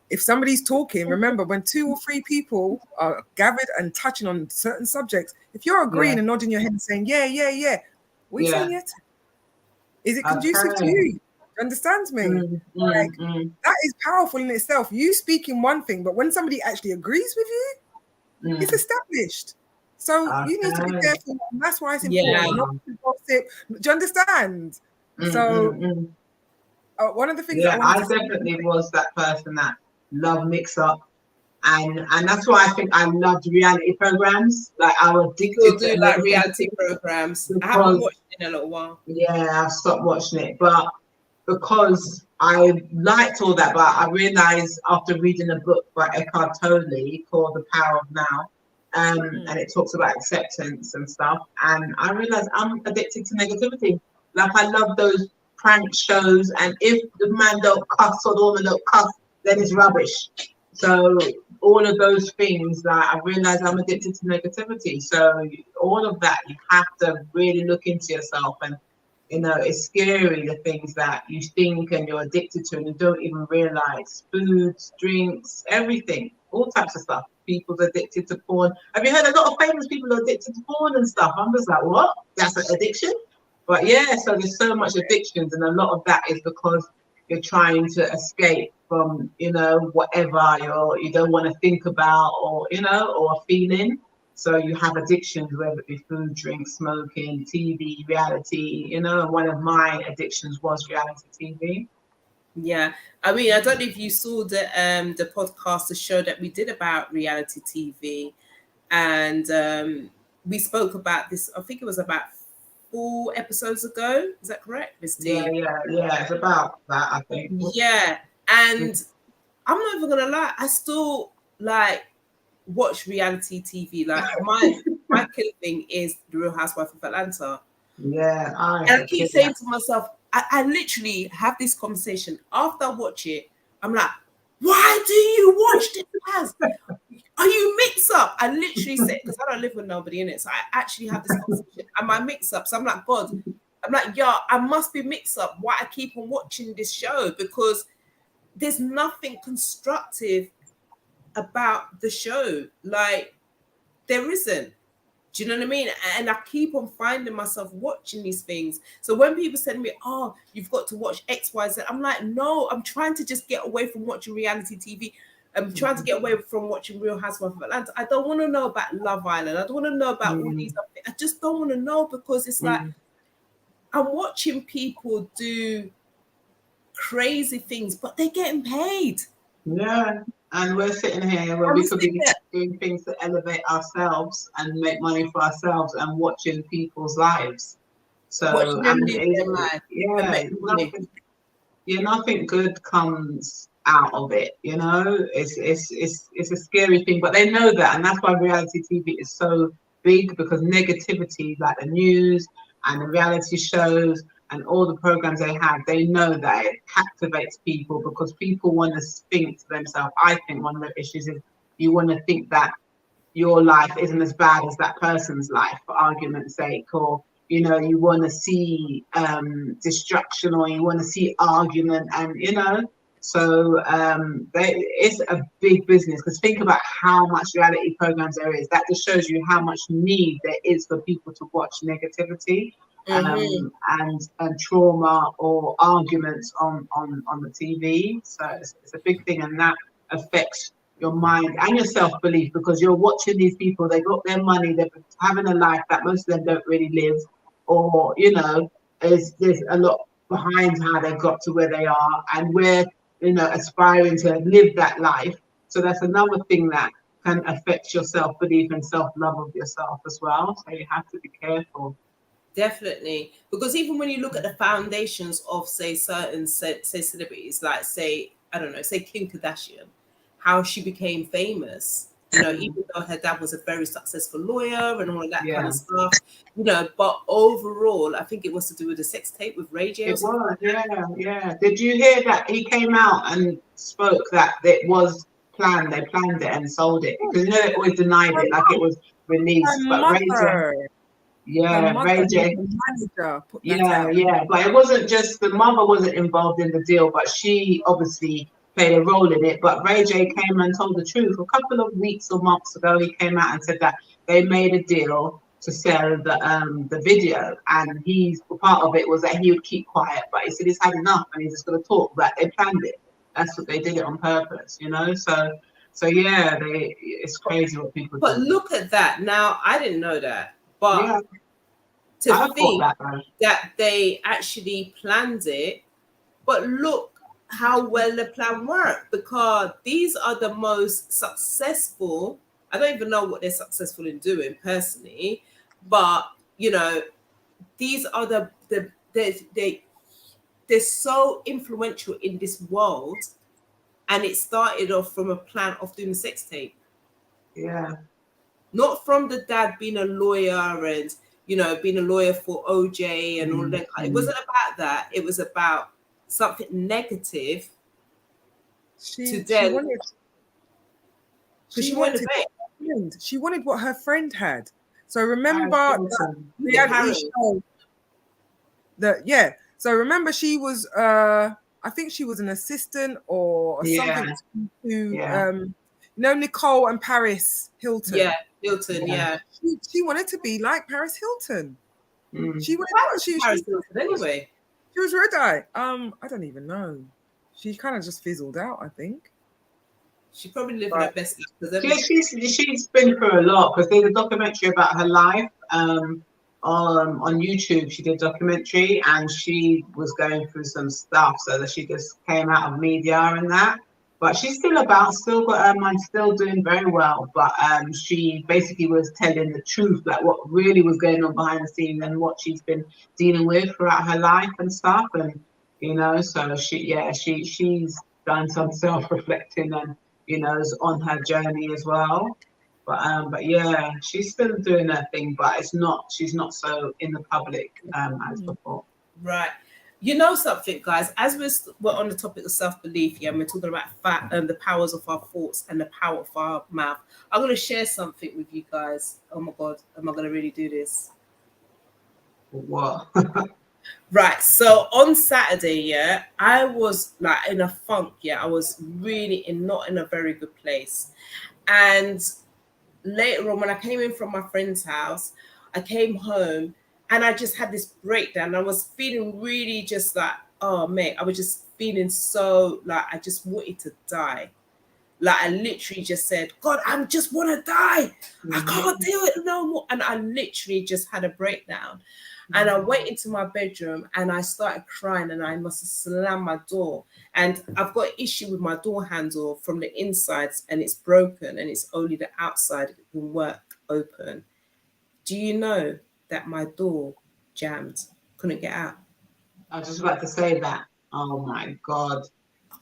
If somebody's talking, remember, when 2 or 3 people are gathered and touching on certain subjects, if you're agreeing and nodding your head and saying, yeah, what are you saying yet? Is it conducive to you? You understand me? That is powerful in itself. You speaking one thing, but when somebody actually agrees with you, it's established. So you need to be Okay. careful. And that's why it's Yeah. important not to gossip. Do you understand? Mm, So mm, mm. one of the things that I Yeah, wanted I to say, definitely was that person that loved mix up. And that's why I think I loved reality programs. Like I was Still addicted to do like reality negativity programs. I haven't because watched it in a little while. yeah, I've stopped watching it. But because I liked all that, but I realized after reading a book by Eckhart Tolle called The Power of Now, and it talks about acceptance and stuff, and I realized I'm addicted to negativity. Like I love those prank shows, and if the man don't cuss or the woman don't cuss, then it's rubbish. So all of those things, like I realized I'm addicted to negativity. So all of that, you have to really look into yourself and it's scary the things that you think and you're addicted to and you don't even realize. Foods, drinks, everything, all types of stuff. People's addicted to porn. Have you heard a lot of famous people are addicted to porn and stuff? I'm just like, what? That's an addiction? But yeah, so there's so much addictions, and a lot of that is because you're trying to escape from, whatever you don't want to think about or a feeling. So you have addictions, whether it be food, drink, smoking, TV, reality, and one of my addictions was reality TV. Yeah, I mean, I don't know if you saw the podcast, the show that we did about reality TV, and we spoke about this. I think it was about 4 episodes ago. Is that correct, Miss Yeah, T? yeah. It's about that, I think. Yeah, and I'm not even gonna lie, I still like watch reality TV. Like my killer thing is The Real Housewife of Atlanta. Yeah, And I keep saying to myself, I literally have this conversation after I watch it. I'm like, why do you watch this as? Are you mix up? I literally say, because I don't live with nobody in it. So I actually have this conversation. Am I mix up? So I'm like, God, I'm like, yeah, I must be mixed up. Why I keep on watching this show? Because there's nothing constructive about the show. Like, there isn't. Do you know what I mean? And I keep on finding myself watching these things. So when people say to me, oh, you've got to watch X, Y, Z, I'm like, no, I'm trying to just get away from watching reality TV. I'm trying to get away from watching Real Housewives of Atlanta. I don't want to know about Love Island. I don't want to know about all these other things. I just don't want to know, because it's like I'm watching people do crazy things, but they're getting paid. Yeah, and we're sitting here where we could be doing things to elevate ourselves and make money for ourselves and watching people's lives. So, Watching them and live their life and make money. nothing good comes out of it. It's a scary thing, but they know that, and that's why reality TV is so big, because negativity, like the news and the reality shows and all the programs they have, they know that it captivates people because people want to think to themselves. I think one of the issues is you want to think that your life isn't as bad as that person's life, for argument's sake, or you want to see destruction, or you want to see argument, and so it's a big business, because think about how much reality programs there is. That just shows you how much need there is for people to watch negativity and trauma or arguments on the TV. So it's a big thing, and that affects your mind and your self-belief, because you're watching these people. They got their money, they're having a life that most of them don't really live, or there's a lot behind how they got to where they are, and we're aspiring to live that life. So that's another thing that can affect your self-belief and self-love of yourself as well. So you have to be careful. Definitely, because even when you look at the foundations of, say, certain say celebrities, like, say, I don't know, say Kim Kardashian, how she became famous, even though her dad was a very successful lawyer and all of that kind of stuff, but overall, I think it was to do with the sex tape with Ray J. It was, yeah. Did you hear that he came out and spoke that it was planned? They planned it and sold it, because they always denied it, like it was released. But Ray J, Ray J, but it wasn't just the mother wasn't involved in the deal, but she obviously played a role in it. But Ray J came and told the truth. A couple of weeks or months ago, he came out and said that they made a deal to sell the video, and he's part of it was that he would keep quiet, but he said he's had enough and he's just going to talk. But they planned it. That's what they did it on purpose, So yeah, it's crazy what people But do. look at that. Now, I didn't know that. But Yeah, to I thought think that though. that they actually planned it, but look how well the plan worked, because these are the most successful. I don't even know what they're successful in doing personally, but you know, these are they're so influential in this world, and it started off from a plan of doing a sex tape, Yeah. not from the dad being a lawyer and being a lawyer for OJ and all that. It wasn't about that. It was about something negative to She then, wanted because she she wanted to wanted pay she wanted what her friend had. So Paris remember that Hilton. reality Paris. show that so remember she was I think she was an assistant or something Yeah. to Yeah. Nicole and Paris Hilton. Yeah, Hilton. Yeah, She wanted to be like Paris Hilton. Mm. She wanted why was she Paris Hilton anyway? she was red eye. I don't even know. She kind of just fizzled out, I think. She probably living her Right. best life, because She's been through a lot, because there's a documentary about her life on YouTube. She did a documentary, and she was going through some stuff, so that she just came out of media and that. But she's still about, still got her mind, still doing very well. But she basically was telling the truth, like what really was going on behind the scenes and what she's been dealing with throughout her life and stuff. And so she's done some self-reflecting and is on her journey as well. But yeah, she's still doing her thing, but she's not so in the public as before. right. You know something, guys? As we're on the topic of self-belief, and we're talking about the powers of our thoughts and the power of our mouth, I'm going to share something with you guys. Oh my God, am I going to really do this? What? Right. So on Saturday, I was like in a funk. I was really not in a very good place. And later on, when I came in from my friend's house, I came home and I just had this breakdown. I was feeling really just like, oh mate, I was just feeling so like I just wanted to die. Like I literally just said, God, I just want to die. I can't do it no more. And I literally just had a breakdown. And I went into my bedroom and I started crying, and I must have slammed my door. And I've got an issue with my door handle from the inside, and it's broken, and it's only the outside that can work open. Do you know that my door jammed? Couldn't get out. I was just about to say that. Oh my God.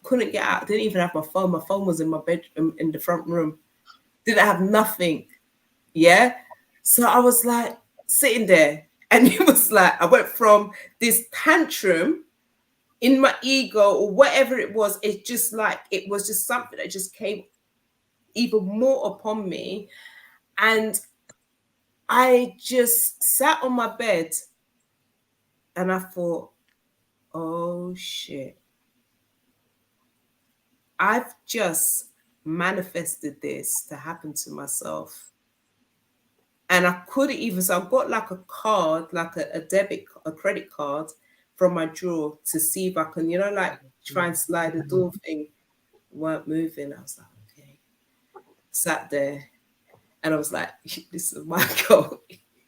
Couldn't get out. Didn't even have my phone. My phone was in my bedroom in the front room. Didn't have nothing. Yeah. So I was like sitting there, and it was like I went from this tantrum in my ego or whatever it was. It's just like it was just something that just came even more upon me. And I just sat on my bed and I thought, oh shit. I've just manifested this to happen to myself. And I couldn't even, so I've got like a card, like a credit card from my drawer to see if I can, like try and slide the door thing. Weren't moving. I was like, okay. Sat there and I was like, this is Michael.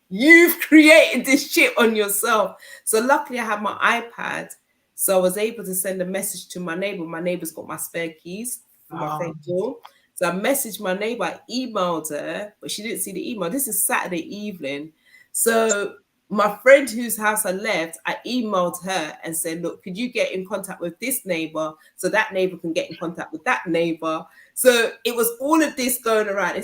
You've created this shit on yourself. So luckily I had my iPad. So I was able to send a message to my neighbor. My neighbor's got my spare keys for my front door. So I messaged my neighbor, I emailed her, but she didn't see the email. This is Saturday evening. So my friend whose house I left, I emailed her and said, look, could you get in contact with this neighbor so that neighbor can get in contact with that neighbor? So it was all of this going around. It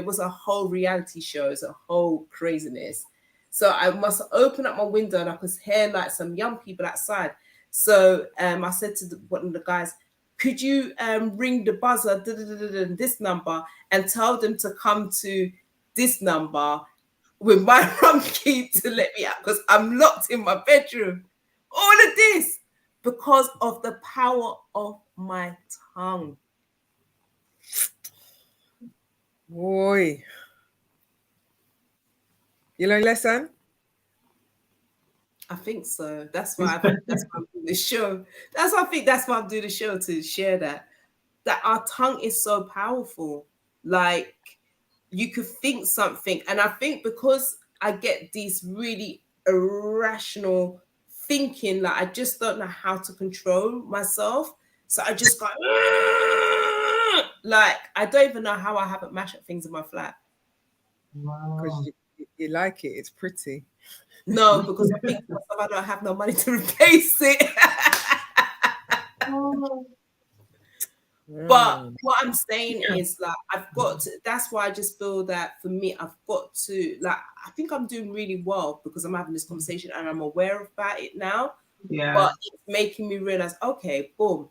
was a whole reality show. It's a whole craziness. So I must open up my window and I could hear like some young people outside. So I said to one of the guys, could you ring the buzzer, this number, and tell them to come to this number with my room key to let me out, because I'm locked in my bedroom. All of this because of the power of my tongue. Boy. You learn lesson? I think so. That's why I'm doing the show. I think that's why I'm doing the show, to share that. that our tongue is so powerful. Like, you could think something, and I think because I get these really irrational thinking, like I just don't know how to control myself. So I just go like, I don't even know how I haven't mashed up things in my flat. Because you like it. It's pretty. No, because I think to myself, I don't have no money to replace it. But what I'm saying is, like, I've got to, that's why I just feel that for me, I've got to, like, I think I'm doing really well because I'm having this conversation and I'm aware about it now. Yeah. But it's making me realize, okay, boom,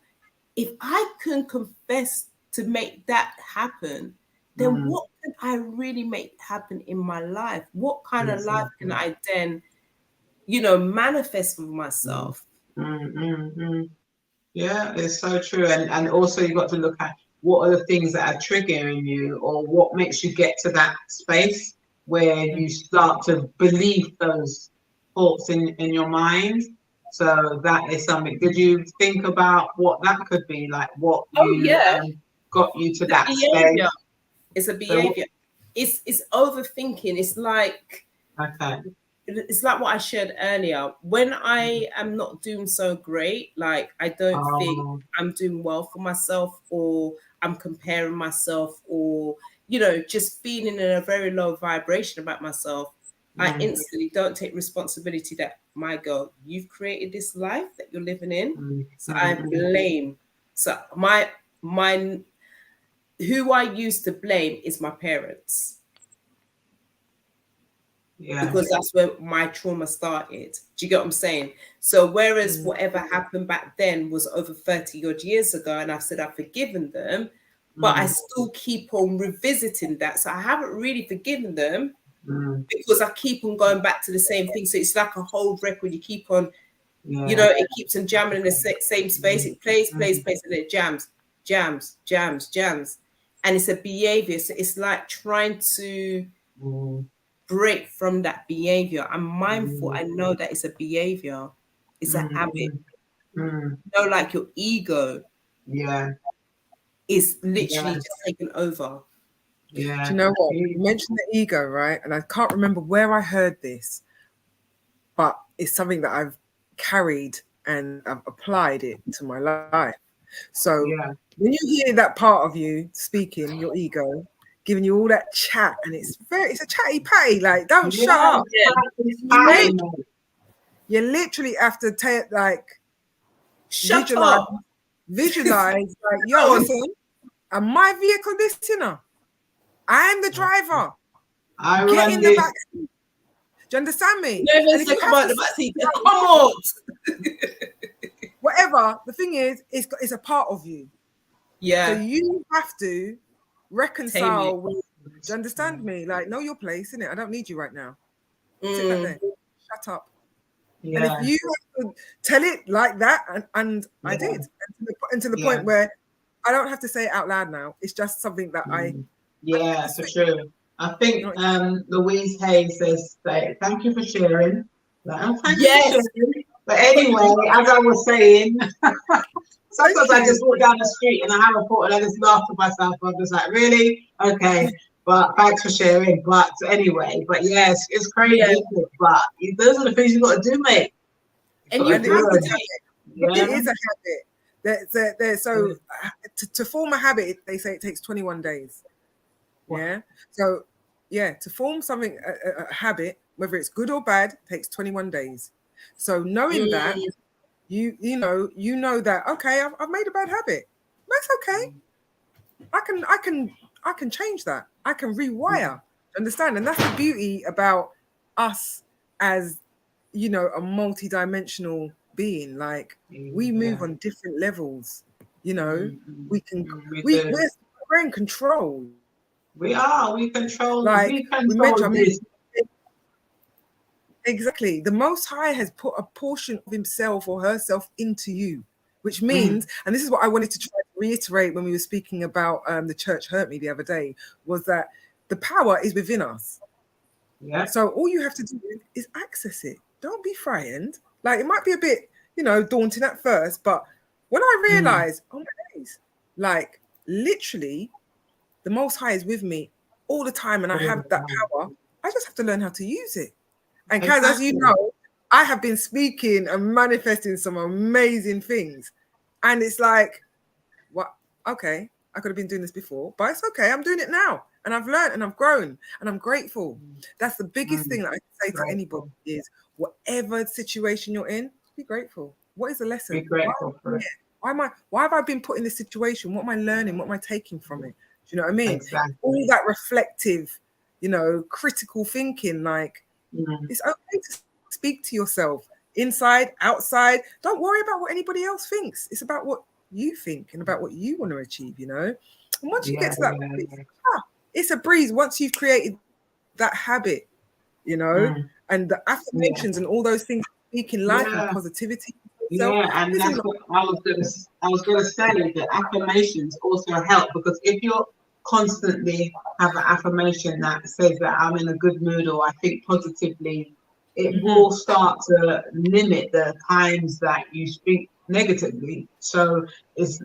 if I can confess to make that happen, then what can I really make happen in my life? What kind of life can I then, manifest for myself? Yeah, it's so true. And also you've got to look at what are the things that are triggering you, or what makes you get to that space where you start to believe those thoughts in your mind. So that is something. Did you think about what that could be? Like what got you to that Behavior. stage? It's a behavior. It's overthinking. It's like what I shared earlier. When I am not doing so great, like I don't think I'm doing well for myself, or I'm comparing myself, or just feeling in a very low vibration about myself, I instantly don't take responsibility that, my girl, you've created this life that you're living in. So I blame. So my who I used to blame is my parents. Yeah. Because that's where my trauma started. Do you get what I'm saying? So whereas whatever happened back then was over 30 odd years ago, and I've said I've forgiven them, but I still keep on revisiting that. So I haven't really forgiven them because I keep on going back to the same thing. So it's like a whole record. You keep on, it keeps on jamming in the same space. It plays, and it jams. And it's a behavior. So it's like trying to break from that behavior. I'm mindful. I know that it's a behavior. It's a habit. Like your ego is literally just taken over. Yeah. Do you know what? You mentioned the ego, right? And I can't remember where I heard this, but it's something that I've carried and I've applied it to my life. So when you hear that part of you speaking, your ego, giving you all that chat, and it's a chatty patty, like, don't shut up. You literally have to Shut up. Visualize, like, yo, listen, and my vehicle this, I'm the driver. I Get in the back seat. Do you understand me? Never say come out the back seat. Come on. Whatever. The thing is, it's a part of you. Yeah. So you have to reconcile with. Do you understand me? Like, know your place, innit? I don't need you right now. Sit back there. Shut up. Yeah. And if you have to tell it like that, and I did, and to the point where I don't have to say it out loud now. It's just something that I. Yeah, for sure. I think Louise Hayes says, thank you for sharing. Thank you for sharing. But anyway, as I was saying, sometimes I just walk down the street and I have a thought and I just laugh to myself. I'm just like, really? Okay. But thanks for sharing. But anyway, yes, it's crazy. But those are the things you've got to do, mate. And you have to do it. It is a habit. So to form a habit, they say it takes 21 days. Wow. Yeah. So to form something, a habit, whether it's good or bad, takes 21 days. So knowing that, you know that, okay, I've made a bad habit. That's okay. I can change that. I can rewire. Understand? And that's the beauty about us as, a multi-dimensional being. Like, we move on different levels. We can. We're in control. We are. We control. Like we control this. Exactly. The Most High has put a portion of himself or herself into you, which means, and this is what I wanted to try to reiterate when we were speaking about the church hurt me the other day, was that the power is within us. Yeah. So all you have to do is access it. Don't be frightened. Like, it might be a bit, daunting at first, but when I realized, oh my days, like, literally the Most High is with me all the time, and I have that power. I just have to learn how to use it. And Kaz, as you know, I have been speaking and manifesting some amazing things, and it's like, what? Okay, I could have been doing this before, but it's okay. I'm doing it now, and I've learned, and I've grown, and I'm grateful. That's the biggest thing that I can say to anybody is, whatever situation you're in, be grateful. What is the lesson? Be grateful for it. Why have I been put in this situation? What am I learning? What am I taking from it? Do you know what I mean? Exactly. All that reflective, critical thinking, like, it's okay to speak to yourself inside, outside. Don't worry about what anybody else thinks. It's about what you think and about what you want to achieve, And once you get to that, it's a breeze. Once you've created that habit, and the affirmations and all those things, speaking life and positivity. And that's what I was gonna say. The affirmations also help, because if you're constantly have an affirmation that says that I'm in a good mood or I think positively, it will start to limit the times that you speak negatively. So it's,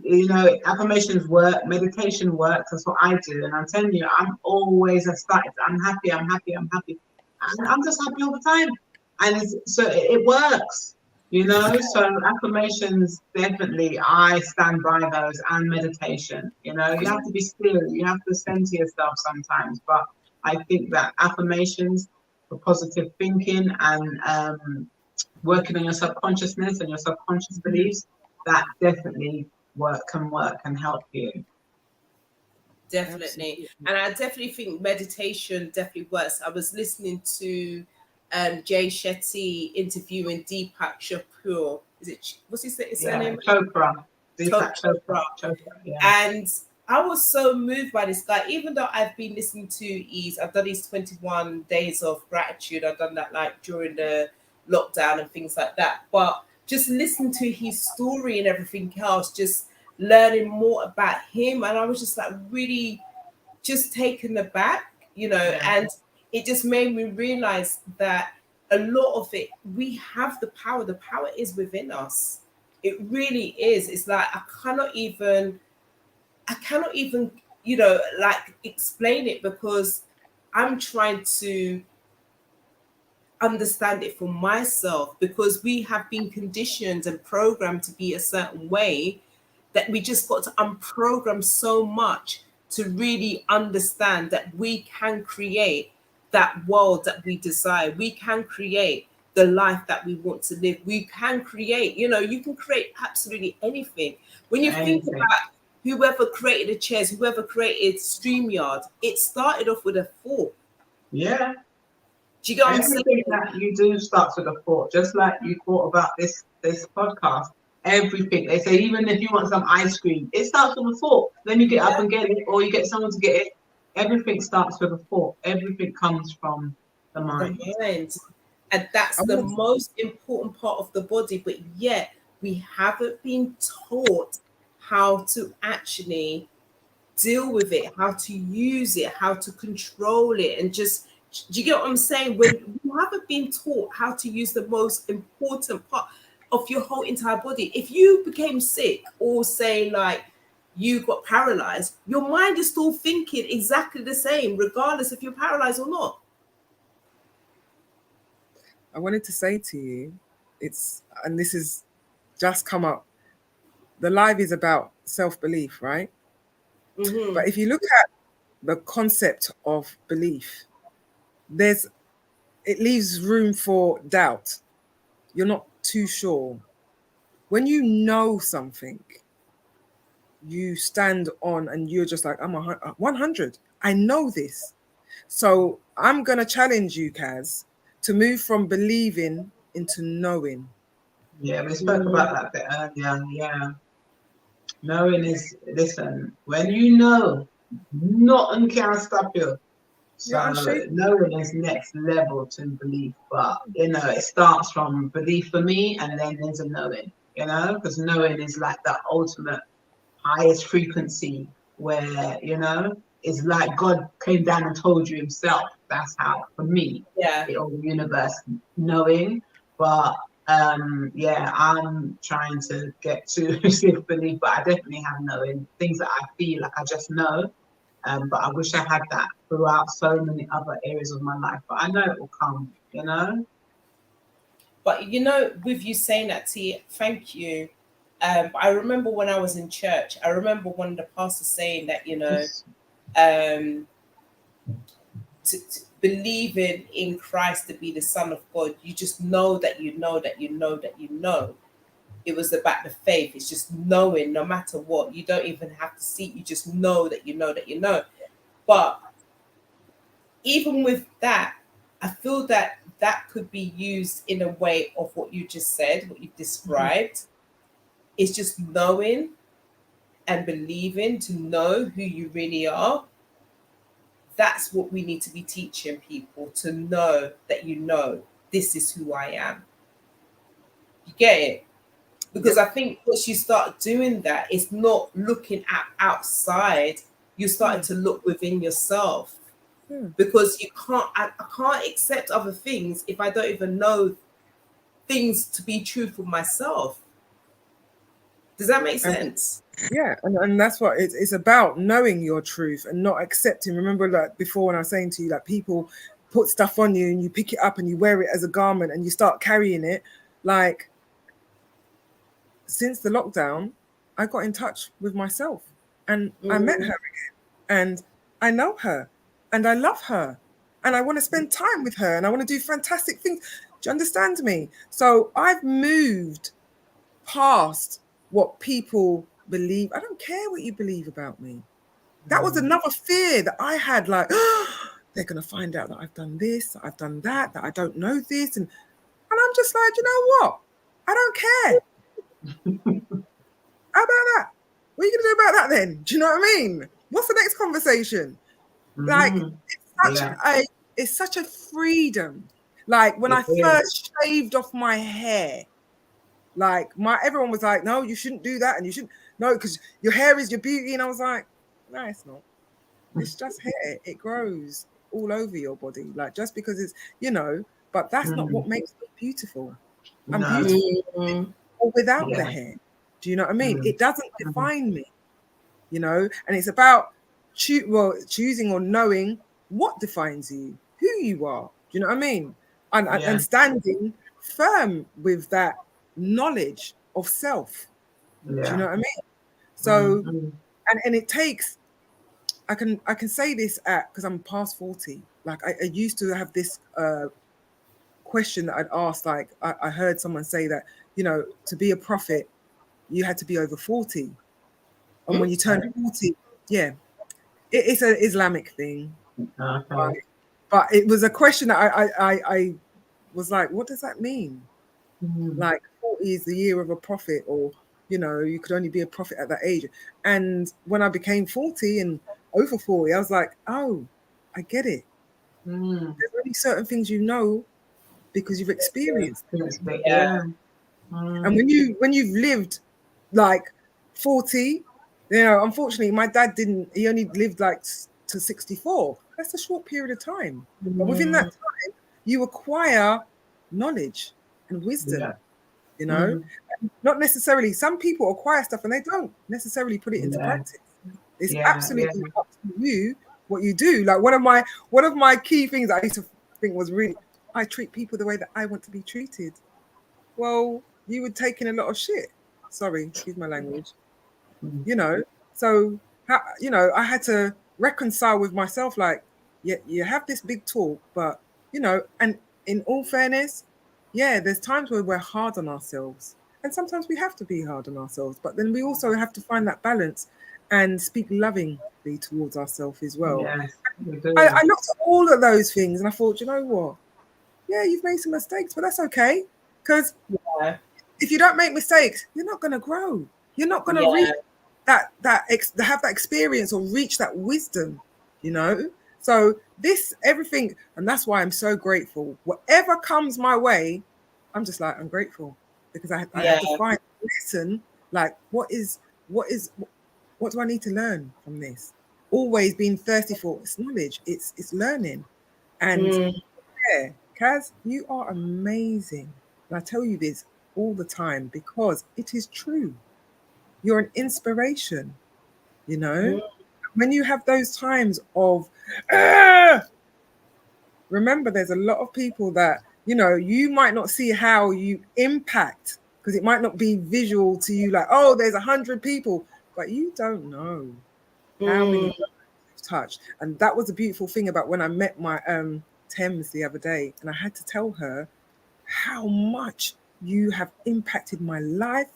affirmations work, meditation works. That's what I do, and I'm telling you, I'm always I'm happy, and I'm just happy all the time, and so it works. So affirmations, definitely, I stand by those, and meditation. You have to be still, you have to center yourself sometimes. But I think that affirmations for positive thinking and working on your subconsciousness and your subconscious beliefs, that definitely can work and help you. Definitely. Absolutely. And I definitely think meditation definitely works. I was listening to Jay Shetty interviewing Deepak Chopra. What's his name? Chopra. Deepak Chopra. Yeah. And I was so moved by this guy, even though I've been listening to I've done these 21 days of gratitude. I've done that like during the lockdown and things like that. But just listening to his story and everything else, just learning more about him. And I was just like really just taken aback, and it just made me realize that a lot of it, we have the power. The power is within us. It really is. It's like I cannot even, like explain it, because I'm trying to understand it for myself, because we have been conditioned and programmed to be a certain way, that we just got to unprogram so much to really understand that we can create that world that we desire. We can create the life that we want to live. We can create, you can create absolutely anything. When you think about whoever created the chairs, whoever created StreamYard, it started off with a thought. Yeah. Do you get what I'm saying? Everything that you do starts with a thought, just like you thought about this podcast. Everything. They say, even if you want some ice cream, it starts with a thought. Then you get up and get it, or you get someone to get it. Everything starts with a thought. Everything comes from the mind. And that's the most important part of the body. But yet we haven't been taught how to actually deal with it, how to use it, how to control it, and just, do you get what I'm saying? When you haven't been taught how to use the most important part of your whole entire body. If you became sick, or say like you got paralyzed, your mind is still thinking exactly the same, regardless if you're paralyzed or not. I wanted to say to you, and this has just come up, the live is about self-belief, right? But if you look at the concept of belief, it leaves room for doubt. You're not too sure. When you know something, you stand on and you're just like, I'm 100. I know this. So I'm going to challenge you, Kaz, to move from believing into knowing. Yeah, we spoke about that a bit earlier. Yeah. Knowing is, listen, when you know, nothing can stop you. So knowing is next level to belief. But, it starts from belief for me, and then there's a knowing, because knowing is like the ultimate highest frequency, where, it's like God came down and told you himself. That's how, for me, the whole universe knowing. But Yeah, I'm trying to get to self-belief, but I definitely have knowing things that I feel like I just know. But I wish I had that throughout so many other areas of my life. But I know it will come, you know? But with you saying that, T, thank you. I remember when I was in church, I remember one of the pastors saying that, Yes. um, to believe in Christ to be the Son of God, you just know that you know that you know that you know. It was about the faith. It's just knowing no matter what. You don't even have to see, you just know that you know that you know. But even with that, I feel that that could be used in a way of what you just said, what you've described. It's just knowing and believing to know who you really are. That's what we need to be teaching people, to know that you know this is who I am. You get it? Because Yep. I think once you start doing that, it's not looking at outside. You started to look within yourself, because I can't accept other things if I don't even know things to be true for myself. Does that make And sense? yeah, and that's what it's about, knowing your truth and not accepting. Remember, like before, when I was saying to you, like people put stuff on you and you pick it up and you wear it as a garment and you start carrying it. Like, since the lockdown, I got in touch with myself and I met her again, and I know her and I love her and I want to spend time with her and I want to do fantastic things. Do you understand me? So I've moved past what people believe. I don't care what you believe about me. That was another fear that I had, like, they're going to find out that I've done this, that I've done that I don't know this. And I'm just like, you know what? I don't care. How about that? What are you going to do about that then? Do you know what I mean? What's the next conversation? Like, Mm-hmm. it's such Yeah, it's such a freedom. Like when it I is. first shaved off my hair, like everyone was like, no, you shouldn't do that, and you shouldn't, no, because your hair is your beauty. And I was like, no, it's not. It's just hair. It grows all over your body. Like, just because it's, but that's not Mm. what makes me beautiful. I'm No. beautiful Mm, or without the Yeah. hair. Do you know what I mean? Mm. It doesn't Mm. define me, and it's about choosing or knowing what defines you, who you are. Do you know what I mean? Yeah. And standing firm with that knowledge of self. Do you Yeah. know what I mean? So, Mm-hmm. and it takes, I can say this because I'm past 40. Like I used to have this question that I'd asked. Like I heard someone say that, to be a prophet, you had to be over 40. And when you turn 40, yeah, it's an Islamic thing. Okay. Right? But it was a question that I was like, what does that mean? Mm. Like 40 is the year of a prophet, or you could only be a prophet at that age. And when I became 40 and over 40, I was like, oh, I get it. Mm. There's only certain things because you've experienced them. It's bit, yeah. yeah. And Mm. when you've lived like 40, unfortunately my dad didn't, he only lived like to 64. That's a short period of time. But within that Mm. time, you acquire knowledge and wisdom, Yeah. you know. Mm. Not necessarily, some people acquire stuff and they don't necessarily put it into Yeah. practice. It's Yeah. Yeah. absolutely up to you what you do. Like one of my key things I used to think was really, I treat people the way that I want to be treated. Well, you were taking a lot of shit. Sorry, excuse my language. Mm. You know, so I had to reconcile with myself. Like, yeah, you have this big talk, but and in all fairness, yeah, there's times where we're hard on ourselves, and sometimes we have to be hard on ourselves. But then we also have to find that balance and speak lovingly towards ourselves as well. Yes, we I do. looked at all of those things and I thought, you know what? Yeah, you've made some mistakes, but that's okay. Because Yeah. if you don't make mistakes, you're not going to grow. You're not going to Yeah. reach have that experience or reach that wisdom, you know. So this everything, and that's why I'm so grateful. Whatever comes my way, I'm just like, I'm grateful, because I Yeah. have to find a lesson. Like, what do I need to learn from this? Always being thirsty for it's knowledge, it's learning, and Mm. yeah, Kaz, you are amazing. And I tell you this all the time because it is true. You're an inspiration, you know? When you have those times of, "Ah!" remember, there's a lot of people that, you know, you might not see how you impact because it might not be visual to you, like, oh, there's 100 people, but you don't know how many lives you've touched. And that was a beautiful thing about when I met my Thames the other day, and I had to tell her how much you have impacted my life,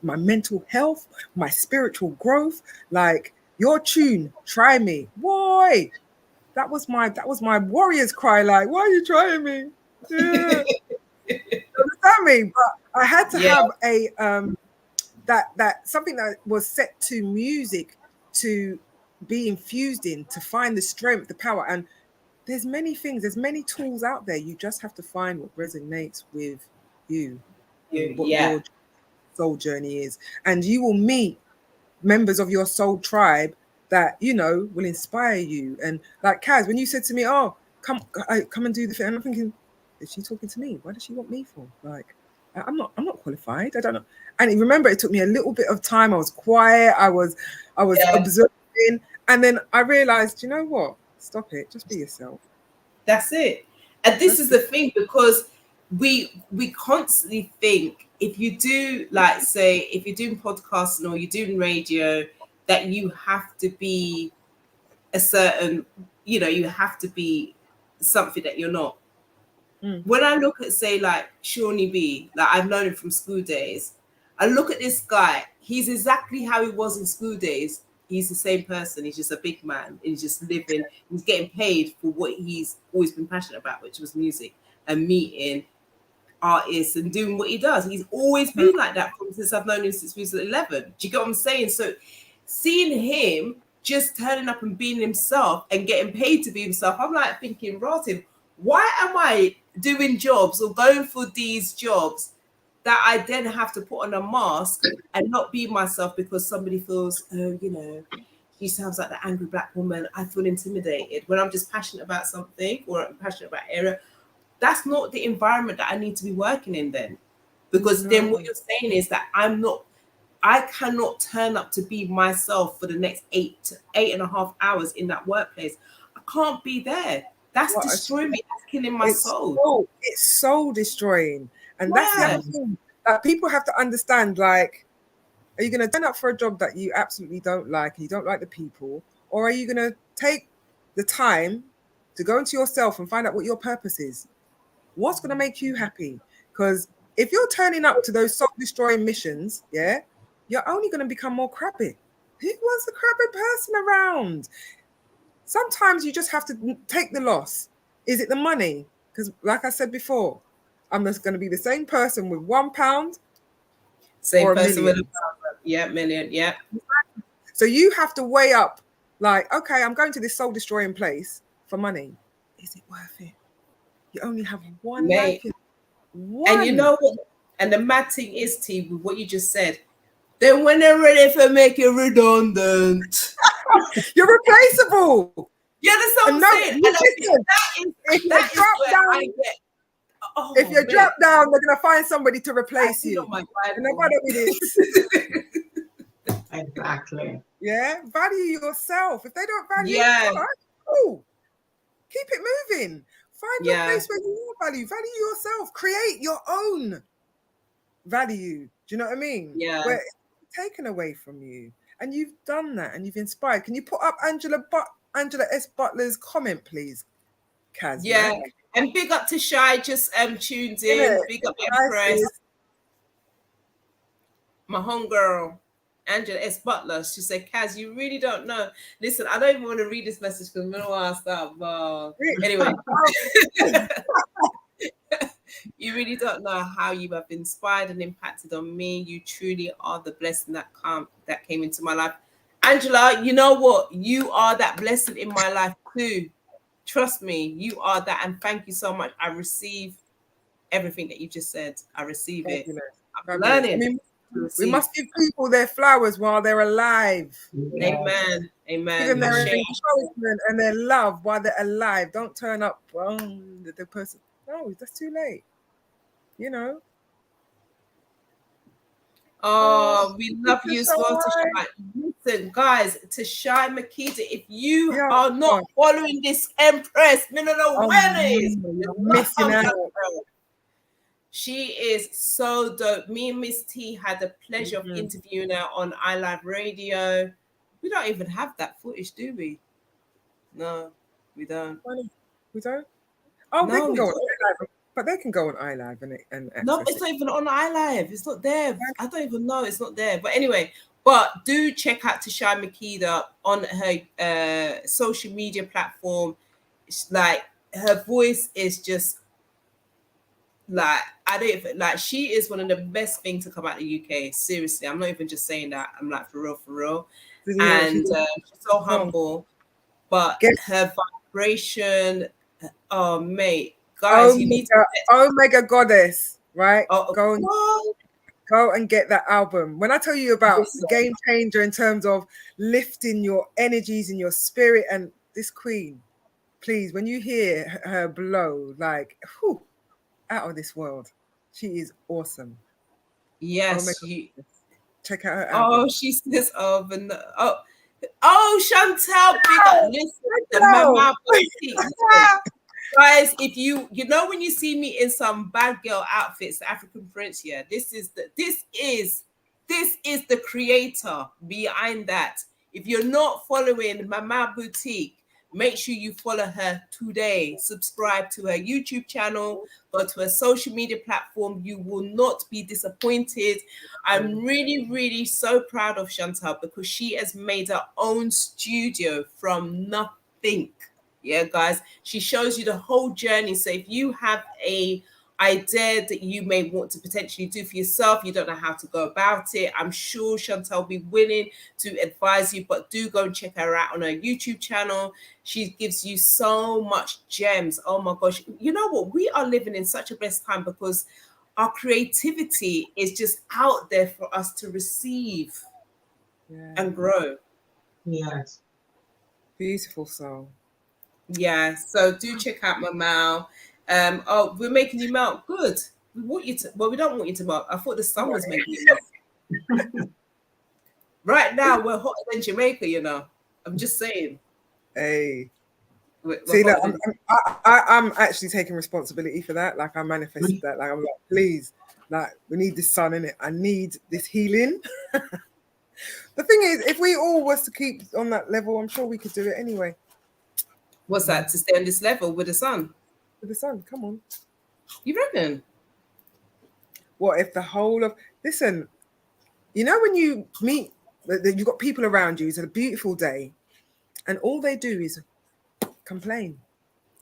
my mental health, my spiritual growth. Like your tune, Try Me, boy, that was my warrior's cry. Like, why are you trying me? Yeah. Understand me? But I had to have a that something that was set to music to be infused in, to find the strength, the power. And there's many things, there's many tools out there. You just have to find what resonates with you and what your soul journey is. And you will meet members of your soul tribe that, you know, will inspire you. And like Kaz, when you said to me, oh, come and do the thing, and I'm thinking, is she talking to me? What does she want me for? Like, I'm not qualified. I don't know. And remember, it took me a little bit of time. I was quiet. I was observing. And then I realized, you know what? Stop it. Just be yourself. That's it. And this is the thing, because we constantly think, if you do, like, say, if you're doing podcasting or you're doing radio, that you have to be a certain, you know, you have to be something that you're not. When I look at, say, like Shawnee B, like I've known him from school days, I look at this guy, he's exactly how he was in school days. He's the same person. He's just a big man. He's just living. He's getting paid for what he's always been passionate about, which was music and meeting artists and doing what he does. He's always been like that since I've known him since he was 11. Do you get what I'm saying? So seeing him just turning up and being himself and getting paid to be himself, I'm like thinking, Martin, why am I doing jobs or going for these jobs that I then have to put on a mask and not be myself because somebody feels, oh, you know, she sounds like the angry black woman. I feel intimidated when I'm just passionate about something or I'm passionate about area. That's not the environment that I need to be working in then. Because then what you're saying is that I cannot turn up to be myself for the next 8.5 hours in that workplace. I can't be there. That's destroying me. That's killing my soul. It's soul destroying. And that's the other thing that people have to understand. Like, are you going to turn up for a job that you absolutely don't like and you don't like the people? Or are you going to take the time to go into yourself and find out what your purpose is? What's going to make you happy? Because if you're turning up to those soul destroying missions, you're only going to become more crabby. Who wants a crabby person around? Sometimes you just have to take the loss. Is it the money? Because like I said before, I'm just going to be the same person with £1 same or person million. With a million. So you have to weigh up, like, okay, I'm going to this soul destroying place for money. Is it worth it? You only have one life. And you know what? And the mad thing is, T, with what you just said, then when they're ready for make you redundant, you're replaceable. Yeah, that's what I'm saying. If you drop down, they're gonna find somebody to replace you. Exactly. Yeah, value yourself. If they don't value you, cool. Keep it moving. Find your place where you value. Value yourself. Create your own value. Do you know what I mean? Yeah. Where it's taken away from you. And you've done that and you've inspired. Can you put up Angela S. Butler's comment, please, Kaz? Yeah. Right? And big up to Shy, just tuned in. Big up Empress. My homegirl, Angela S. Butler. She said, Kaz, you really don't know. Listen, I don't even want to read this message because I'm going to ask that. But anyway. You really don't know how you have inspired and impacted on me. You truly are the blessing that came into my life. Angela, you know what? You are that blessing in my life too. Trust me, you are that. And thank you so much. I receive everything that you just said. I receive it. I'm learning. I mean, we must give people their flowers while they're alive. Amen. Amen. Give them their encouragement and their love while they're alive. Don't turn up the person. No, that's too late. you know. Oh, we love It's you as so well, high. Tashai. Listen, guys, Tashai Makita, if you Yeah, are not following this Empress, me no know when it is. you're missing out. She is so dope. Me and Miss T had the pleasure of interviewing her on iLive Radio. We don't even have that footage, do we? No, we don't. We don't. Oh, they No, can we go on don't. iLive, but they can go on iLive and No, access it's it. not even on iLive. It's not there. I don't even know. It's not there. But anyway, but do check out Tashai Makita on her social media platform. It's like her voice is just like I don't even like she is one of the best things to come out of the UK. Seriously, I'm not even just saying that. I'm like for real. Did you hear what she And did? she's so humble, but Get her vibration, oh mate, guys, you need to Omega Goddess, right? oh, Go and get that album. When I tell you about listen. game changer in terms of lifting your energies and your spirit, and this queen, please, when you hear her blow, like whew, out of this world, she is awesome. Yes, you. Check out her Oh, album. she says, Chantel, big up. Listen, the Mama Boutique. Listen, guys, if you know when you see me in some bad girl outfits, the African Prince, yeah, this is the creator behind that. If you're not following Mama Boutique, make sure you follow her today. Subscribe to her YouTube channel, go to her social media platform. You will not be disappointed. I'm really, really so proud of Chantal because she has made her own studio from nothing. Yeah, guys, she shows you the whole journey. So if you have a idea that you may want to potentially do for yourself, you don't know how to go about it, I'm sure Chantal will be willing to advise you, but do go and check her out on her YouTube channel. She gives you so much gems. Oh my gosh. You know what? We are living in such a blessed time because our creativity is just out there for us to receive and grow. Yes. Beautiful soul. Yeah, so do check out my Mal. Oh, we're making you melt. Good. We want you to. Well, we don't want you to melt. I thought the sun was making you melt. Right now, we're hotter than Jamaica. You know. I'm just saying. Hey. We're See, look, hotter than- I'm actually taking responsibility for that. Like I manifested that. Like I'm like, please, like we need this sun in it. I need this healing. The thing is, if we all was to keep on that level, I'm sure we could do it anyway. What's that? To stay on this level with the sun? With the sun, come on. You reckon? What if the whole of listen? You know when you meet, you've got people around you. It's a beautiful day, and all they do is complain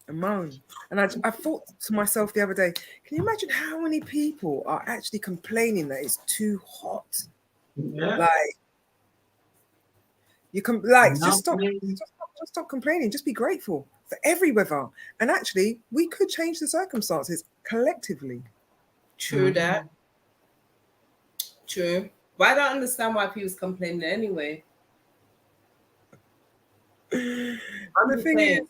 and moan. And I thought to myself the other day, can you imagine how many people are actually complaining that it's too hot? Yeah. Like you can just stop complaining. Just be grateful for every weather. And actually, we could change the circumstances collectively. True that. True. But I don't understand why people's complaining anyway. The thing is,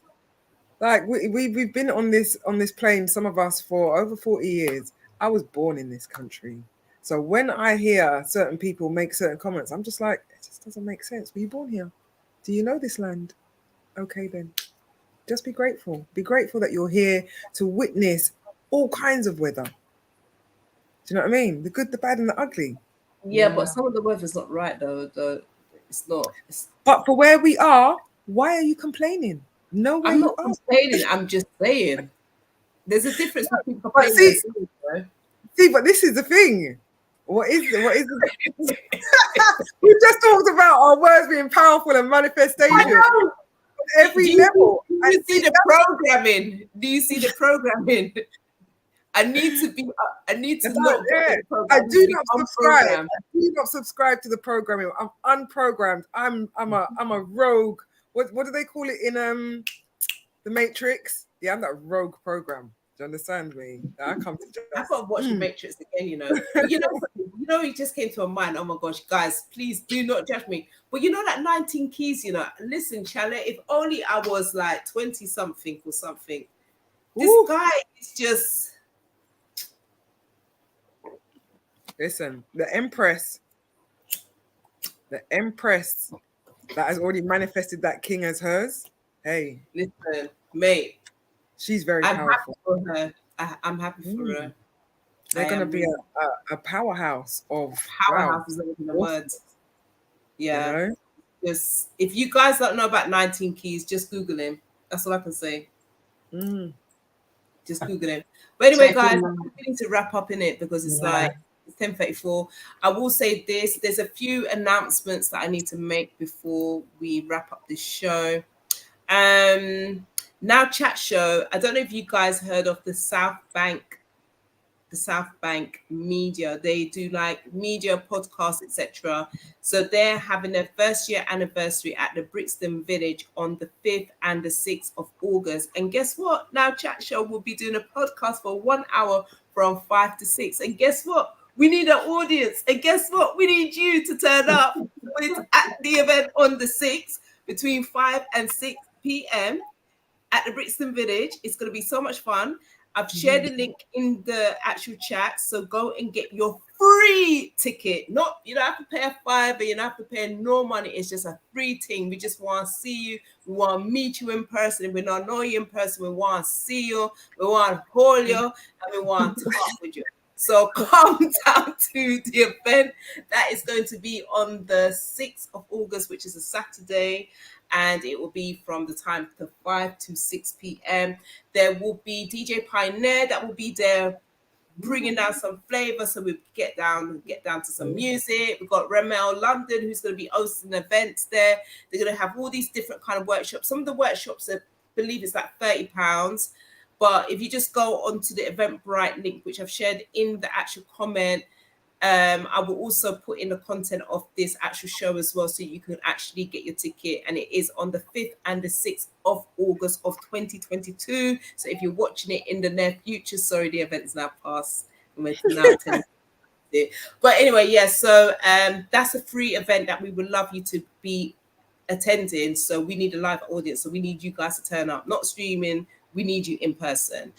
like we've been on this plane, some of us, for over 40 years. I was born in this country. So when I hear certain people make certain comments, I'm just like, it just doesn't make sense. Were you born here? Do you know this land? Okay, then. Just be grateful. Be grateful that you're here to witness all kinds of weather. Do you know what I mean? The good, the bad, and the ugly. Yeah, but some of the weather's not right though. It's not. But for where we are, why are you complaining? No way. I'm not complaining. I'm just saying. There's a difference between complaining see, and saying, bro. See, but this is the thing. What is we just talked about our words being powerful and manifestation. Every level. Do you see the programming? Do you see the programming? I need to not. I do not subscribe. I do not subscribe to the programming. I'm unprogrammed. I'm a rogue. What do they call it in the Matrix? Yeah, I'm that rogue program. Do you understand me? I come to just. I've got to watch the Matrix again, you know. But you know, it just came to my mind. Oh my gosh, guys, please do not judge me. But you know that 19 keys, you know. Listen, Chalet, if only I was like 20 something or something. This guy is just. Listen, the Empress that has already manifested that king as hers. Hey, Listen, mate, she's very I'm happy powerful. for her. I'm happy for Mm. her. I They're gonna am be really a powerhouse of wow. powerhouse is not even the word. You Yeah. know, Just if you guys don't know about 19 keys, just Google him. That's all I can say. mm. Just Google him. But anyway, Check guys, him out. I'm beginning to wrap up in it because it's Yeah. like it's 10:34. I will say this: there's a few announcements that I need to make before we wrap up this show. Now chat show. I don't know if you guys heard of the South Bank Media. They do like media podcasts, etc. So they're having their first year anniversary at the Brixton Village on the 5th and the 6th of August. And guess what? Now Chat Show will be doing a podcast for 1 hour from 5 to 6. And guess what? We need an audience. And guess what? We need you to turn up. It's at the event on the 6th between 5 and 6 p.m. at the Brixton Village. It's going to be so much fun. I've shared the link in the actual chat, so go and get your free ticket. Not you don't have to pay a $5, you don't have to pay no money. It's just a free thing. We just want to see you. We want to meet you in person. If we don't know you in person, we want to see you. We want to hold you, and we want to talk with you. So come down to the event. That is going to be on the 6th of August, which is a Saturday. And it will be from the time of 5 to 6 p.m. There will be DJ Pioneer that will be there bringing down some flavor, so we get down to some music. We've got Remel London who's going to be hosting events there. They're going to have all these different kind of workshops. Some of the workshops, I believe, it's like £30. But if you just go onto the Eventbrite link, which I've shared in the actual comment, I will also put in the content of this actual show as well, so you can actually get your ticket. And it is on the 5th and the 6th of August of 2022. So if you're watching it in the near future, sorry, the event's now past. We're now telling it. But anyway, yeah, so that's a free event that we would love you to be attending. So we need a live audience. So we need you guys to turn up, not streaming. We need you in person.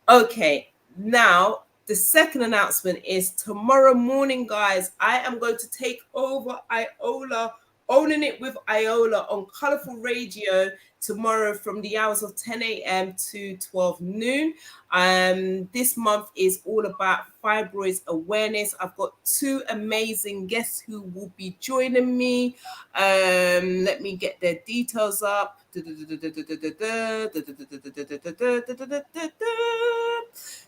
Okay, now the second announcement is tomorrow morning, guys. I am going to take over Iola, owning it with Iola on Colourful Radio tomorrow from the hours of 10 a.m. to 12 noon. This month is all about fibroids awareness. I've got two amazing guests who will be joining me. Let me get their details up.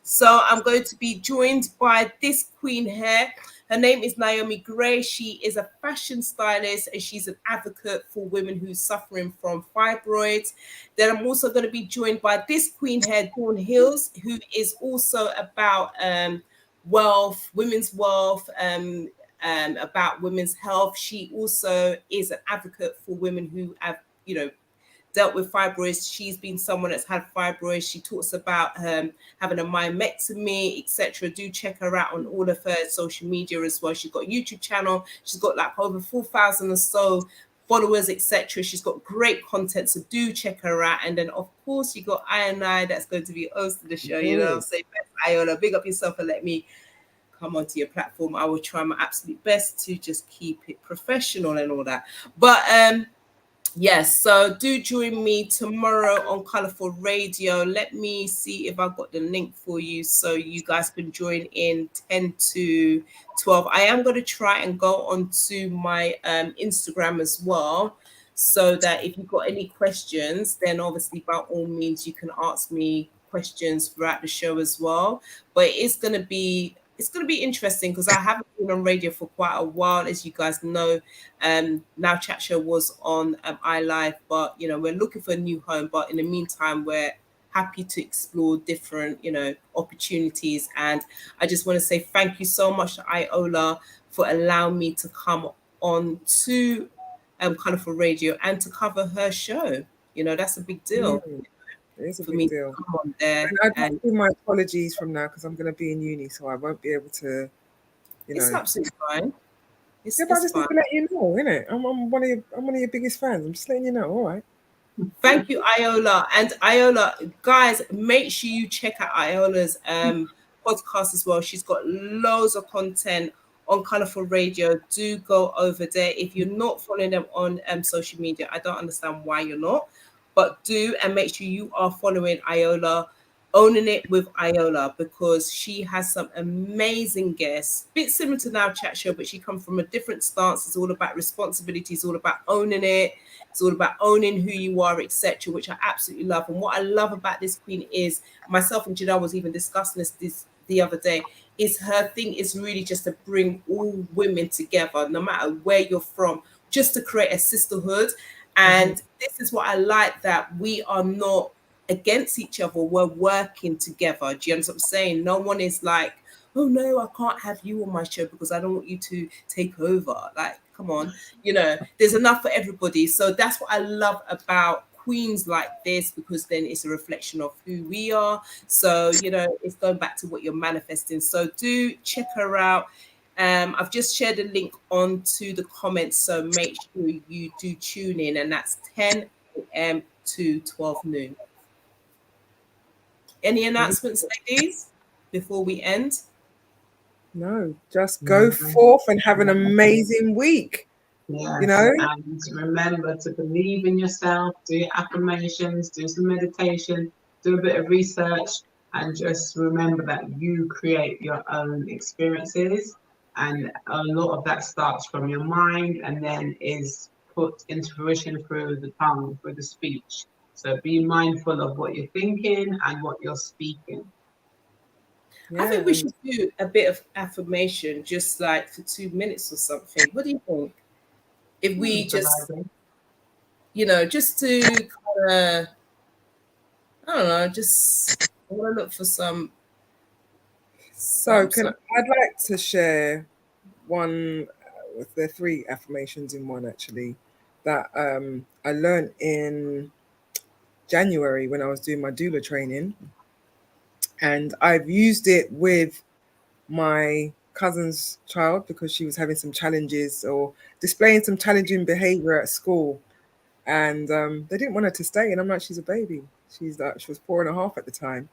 So I'm going to be joined by this queen here. Her name is Naomi Gray. She is a fashion stylist and she's an advocate for women who's suffering from fibroids. Then I'm also going to be joined by this queen here, Dawn Hills, who is also about wealth, women's wealth, about women's health. She also is an advocate for women who have, dealt with fibroids. She's been someone that's had fibroids. She talks about having a myomectomy, etc. Do check her out on all of her social media as well. She's got a YouTube channel. She's got like over 4,000 or so followers, etc. She's got great content, so do check her out. And then of course you got I that's going to be hosting the show. Say best Iola, big up yourself and let me come onto your platform. I will try my absolute best to just keep it professional and all that. But yes, so do join me tomorrow on Colourful Radio. Let me see if I've got the link for you so you guys can join in 10 to 12. I am going to try and go onto my Instagram as well, so that if you've got any questions, then obviously by all means you can ask me questions throughout the show as well. But it's going to be interesting because I haven't been on radio for quite a while, as you guys know. Now Chat Show was on iLive, but we're looking for a new home. But in the meantime, we're happy to explore different opportunities. And I just want to say thank you so much to Iola for allowing me to come on to Colourful Radio and to cover her show. That's a big deal. It is a for big me deal. to come on there. And I do my apologies from now because I'm going to be in uni, so I won't be able to. It's absolutely fine. It's but I just fine. need to let you know, innit? I'm one of your biggest fans. I'm just letting you know. All right. Thank you, Iola. And Iola, guys, make sure you check out Iola's podcast as well. She's got loads of content on Colourful Radio. Do go over there. If you're not following them on social media, I don't understand why you're not, but do, and make sure you are following Iola, Owning It with Iola, because she has some amazing guests. Bit similar to Now Chat Show, but she comes from a different stance. It's all about responsibility. It's all about owning it. It's all about owning who you are, etc., which I absolutely love. And what I love about this queen is, myself and Janelle was even discussing this the other day, is her thing is really just to bring all women together, no matter where you're from, just to create a sisterhood. And this is what I like, that we are not against each other, we're working together. Do you understand what I'm saying? No one is like, oh no, I can't have you on my show because I don't want you to take over. Like, come on, there's enough for everybody. So that's what I love about queens like this, because then it's a reflection of who we are. So it's going back to what you're manifesting. So do check her out. I've just shared a link onto the comments, so make sure you do tune in, and that's 10 a.m. to 12 noon. Any announcements, ladies, before we end? No, just go forth and have an amazing week. Yes, and remember to believe in yourself, do your affirmations, do some meditation, do a bit of research, and just remember that you create your own experiences, and a lot of that starts from your mind and then is put into fruition through the tongue, through the speech. So be mindful of what you're thinking and what you're speaking. Yeah. I think we should do a bit of affirmation, just like for 2 minutes or something. What do you think? If we just, just to kind of, I don't know, just I want to look for some. So I'd like to share one with the 3 affirmations in one, actually, that I learned in January when I was doing my doula training, and I've used it with my cousin's child because she was having some challenges or displaying some challenging behavior at school, and they didn't want her to stay. And I'm like, she's a baby. She was 4.5 at the time,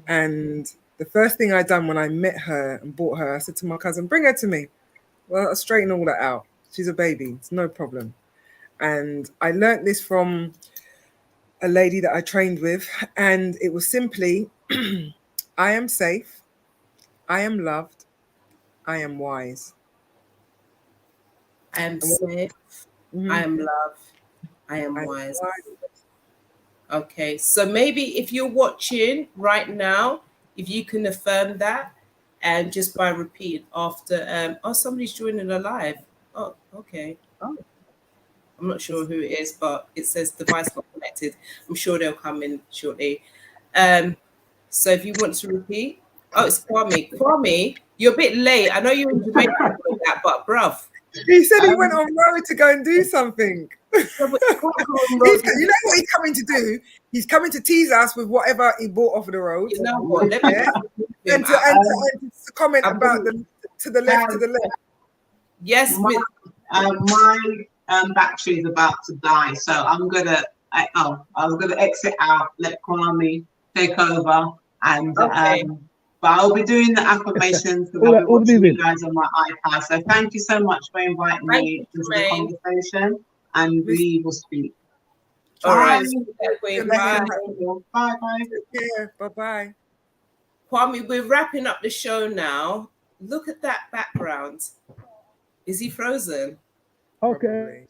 and the first thing I done when I met her and brought her, I said to my cousin, bring her to me. Well, I'll straighten all that out. She's a baby. It's no problem. And I learnt this from a lady that I trained with, and it was simply, I am safe, I am loved, I am wise. I am safe, I am loved, I am wise. Okay, so maybe if you're watching right now, if you can affirm that, and just by repeating after, somebody's joining the live. Oh, okay. Oh, I'm not sure who it is, but it says device not connected. I'm sure they'll come in shortly. So if you want to repeat, it's Kwame. Kwame, you're a bit late. I know you're in Jamaica with that, but bruv. He said he went on road to go and do something. You know what he's coming to do? He's coming to tease us with whatever he bought off of the road. You know what? Let me and to comment about the to the left, to the left. Yes, my battery is about to die, so I was gonna exit out, let Kwame take over, and but I'll be doing the affirmations because I'll be watching you guys on my iPad. So thank you so much for inviting me into the conversation, and we will speak. All right. Bye. Bye. Yeah. Bye. Kwame, we're wrapping up the show now. Look at that background. Is he frozen? Okay.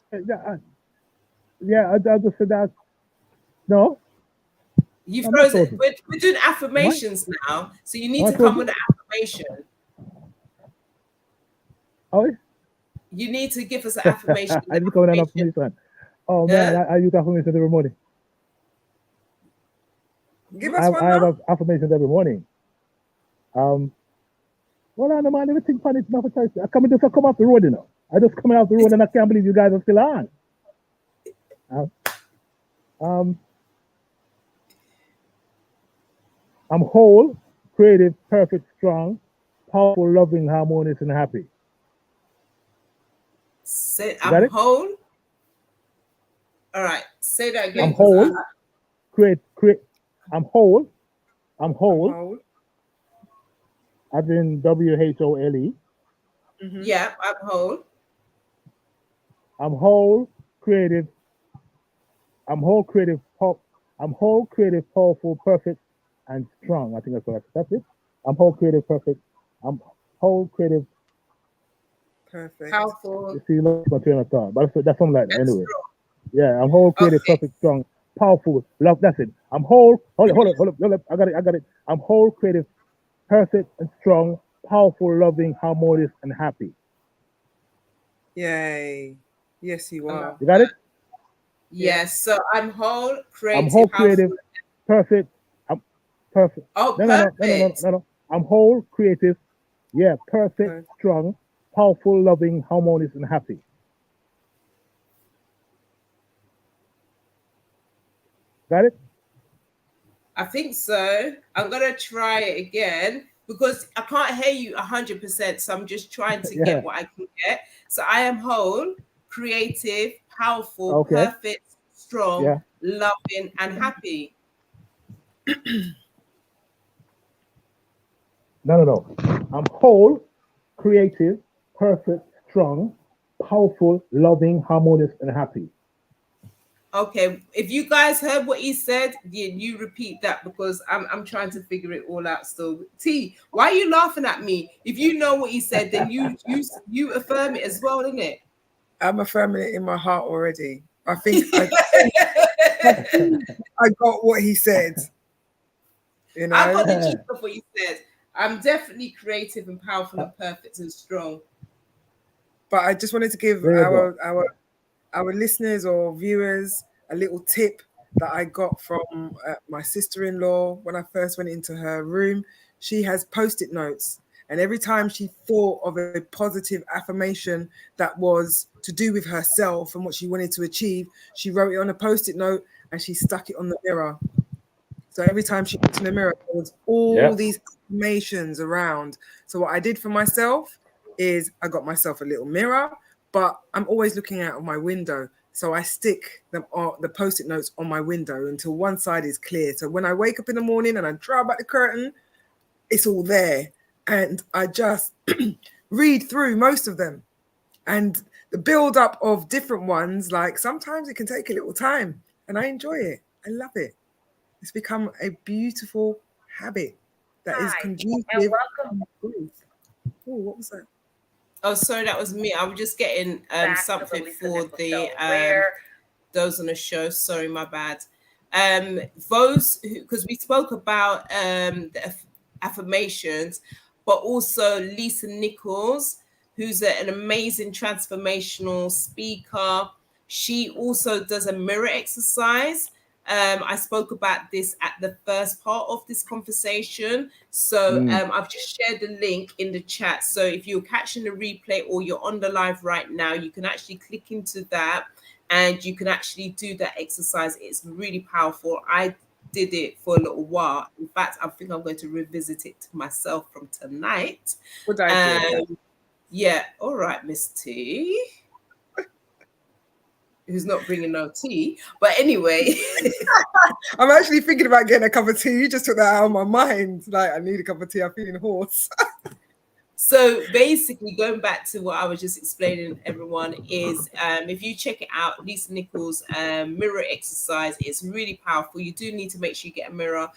Yeah, I just said that. No. You frozen. We're doing affirmations now, so you need to come with an affirmation. Oh. You need to give us an affirmation. I need to come with an affirmation. Oh man, I use affirmations every morning. Give us one. I have affirmations every morning. Well, I know, man, everything funny is not a choice. I come off the road, you know. I just coming off the road and I can't believe you guys are still on. I'm whole, creative, perfect, strong, powerful, loving, harmonious, and happy. Say, I'm whole. All right, say that again. I'm whole. I'm whole. as in WHOLE. Mhm. Yeah, I'm whole. I'm whole, creative. I'm whole, creative, I'm whole, creative, powerful, perfect, and strong. I think that's what that's it. I'm whole, creative, perfect. I'm whole, creative. Perfect. Powerful. You see, look, my train of thought. But that's something like that. And Anyway, strong. yeah, I'm whole, creative, Okay. perfect, strong, powerful, love. That's it. I'm whole. Hold up. I got it. I got it. I'm whole, creative, perfect, and strong, powerful, loving, harmonious, and happy. Yay. Yes, you I love are. You got it? Yeah. Yes. So I'm whole, I'm whole, creative, creative, powerful. perfect. I'm perfect. Oh, No, perfect. no. I'm whole, creative, yeah, perfect, Per- strong, powerful, loving, harmonious, and happy. Got it? I think so. I'm gonna try it again because I can't hear you 100%. So I'm just trying to Yeah. get what I can get. So I am whole, creative, powerful, Okay. perfect, strong, Yeah. loving, and happy. No. I'm whole, creative, perfect, strong, powerful, loving, harmonious, and happy. Okay, if you guys heard what he said, yeah, you repeat that because I'm trying to figure it all out still. T, why are you laughing at me? If you know what he said, then you affirm it as well, isn't it? I'm affirming it in my heart already. I got what he said, you I know. got the gist of what you said. I'm definitely creative and powerful and perfect and strong. But I just wanted to give There you go. our listeners or viewers a little tip that I got from my sister-in-law when I first went into her room. She has post-it notes, and every time she thought of a positive affirmation that was to do with herself and what she wanted to achieve, she wrote it on a post-it note and she stuck it on the mirror. So every time she looked in the mirror, there was all Yep. these affirmations around. So what I did for myself is I got myself a little mirror, but I'm always looking out of my window. So I stick the post-it notes on my window until one side is clear. So when I wake up in the morning and I draw back the curtain, it's all there. And I just read through most of them. And the build up of different ones, like sometimes it can take a little time. And I enjoy it. I love it. It's become a beautiful habit that is conducive and welcome growth. Oh, what was that? Oh, sorry, that was me. I was just getting something for the those on the show. Sorry, my bad. Those because we spoke about the affirmations, but also Lisa Nichols, who's an amazing transformational speaker. She also does a mirror exercise. I spoke about this at the first part of this conversation. So Mm. I've just shared the link in the chat. So if you're catching the replay or you're on the live right now, you can actually click into that and you can actually do that exercise. It's really powerful. I did it for a little while. In fact, I think I'm going to revisit it to myself from tonight. Good idea. Yeah, all right, Miss T, who's not bringing no tea. But anyway, I'm actually thinking about getting a cup of tea. You just took that out of my mind. Like, I need a cup of tea. I'm feeling hoarse. so basically, going back to what I was just explaining, everyone is if you check it out, Lisa Nichols' mirror exercise, it's really powerful. You do need to make sure you get a mirror.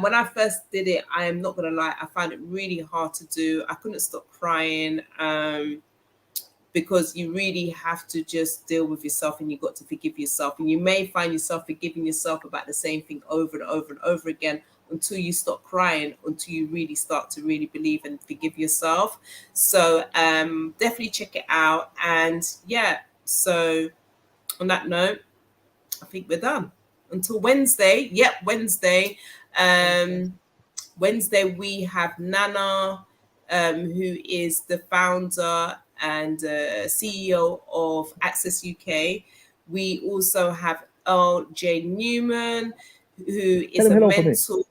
When I first did it, I am not gonna lie, I found it really hard to do. I couldn't stop crying. Because you really have to just deal with yourself and you've got to forgive yourself. And you may find yourself forgiving yourself about the same thing over and over and over again until you stop crying, until you really start to really believe and forgive yourself. So definitely check it out. And yeah, so on that note, I think we're done. Until Wednesday. Yep, Wednesday. Wednesday, we have Nana, who is the founder and CEO of Access UK. We also have Earl J. Newman, who Tell is him a hello for me. mentor,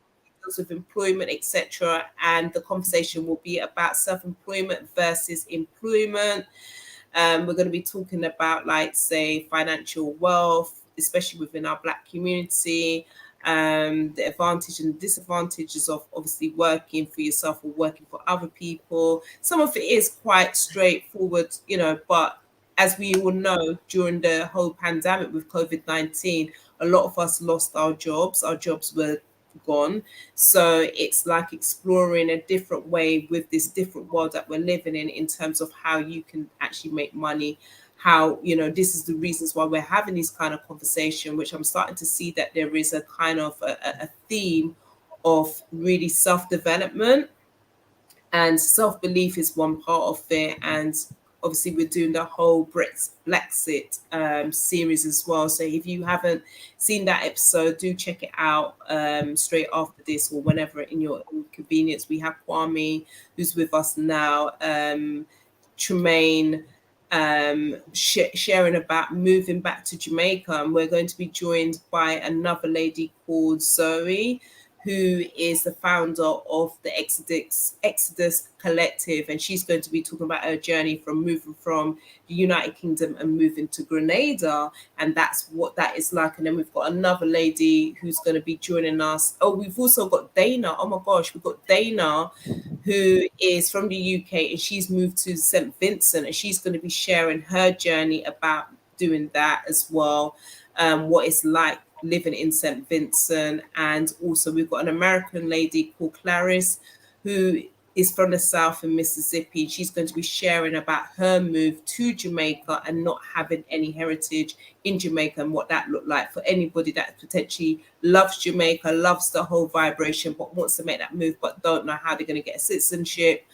deals with employment, etc. And the conversation will be about self-employment versus employment. We're going to be talking about, like, say, financial wealth, especially within our Black community. the advantage and disadvantages of obviously working for yourself or working for other people. Some of it is quite straightforward, you know, but as we all know, during the whole pandemic with COVID-19, a lot of us lost our jobs. Our jobs were gone. So it's like exploring a different way with this different world that we're living in terms of how you can actually make money. How, you know, this is the reasons why we're having this kind of conversation, which I'm starting to see that there is a kind of a theme of really self-development, and self-belief is one part of it. And obviously we're doing the whole Brexit series as well. So if you haven't seen that episode, do check it out straight after this or whenever in your convenience. We have Kwame, who's with us now, Tremaine, sharing about moving back to Jamaica. And we're going to be joined by another lady called Zoe, who is the founder of the Exodus Collective, and she's going to be talking about her journey from moving from the United Kingdom and moving to Grenada, and that's what that is like. And then we've got another lady who's going to be joining us. Oh, we've also got Dana. Oh my gosh, we've got Dana, who is from the UK, and she's moved to St. Vincent, and she's going to be sharing her journey about doing that as well, what it's like living in St. Vincent. And also we've got an American lady called Clarice, who is from the South in Mississippi. She's going to be sharing about her move to Jamaica and not having any heritage in Jamaica, and what that looked like for anybody that potentially loves Jamaica, loves the whole vibration, but wants to make that move, but don't know how they're going to get a citizenship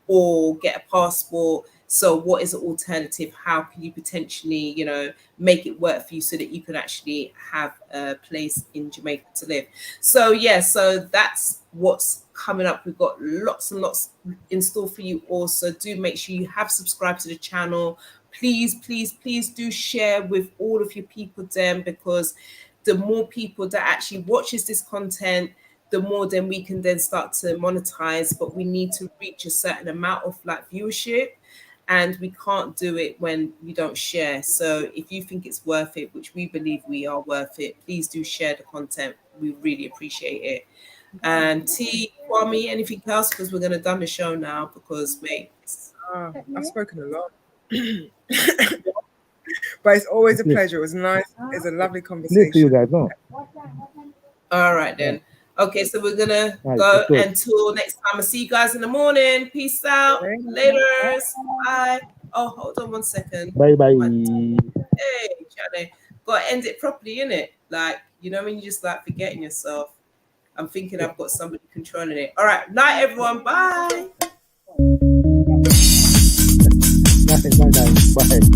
or get a passport. So what is the alternative? How can you potentially, you know, make it work for you so that you can actually have a place in Jamaica to live? So yeah, so that's what's coming up. We've got lots and lots in store for you also. Do make sure you have subscribed to the channel. Please, please, please do share with all of your people then, because the more people that actually watches this content, the more then we can then start to monetize. But we need to reach a certain amount of like viewership, and we can't do it when you don't share. So if you think it's worth it, which we believe we are worth it, please do share the content. We really appreciate it. And T, Kwame, anything else? Because we're going to done the show now, because mate, I've spoken a lot. But it's always a pleasure. It was nice. It's a lovely conversation. To you guys, no? All right then. Okay, so we're gonna go until next time. I'll see you guys in the morning. Peace out. Later. Bye. Oh, hold on 1 second. Bye bye. Hey, Charlie. Gotta end it properly, innit? Like, you know, when you just like forgetting yourself. I'm thinking I've got somebody controlling it. All right, night everyone. Bye. Bye.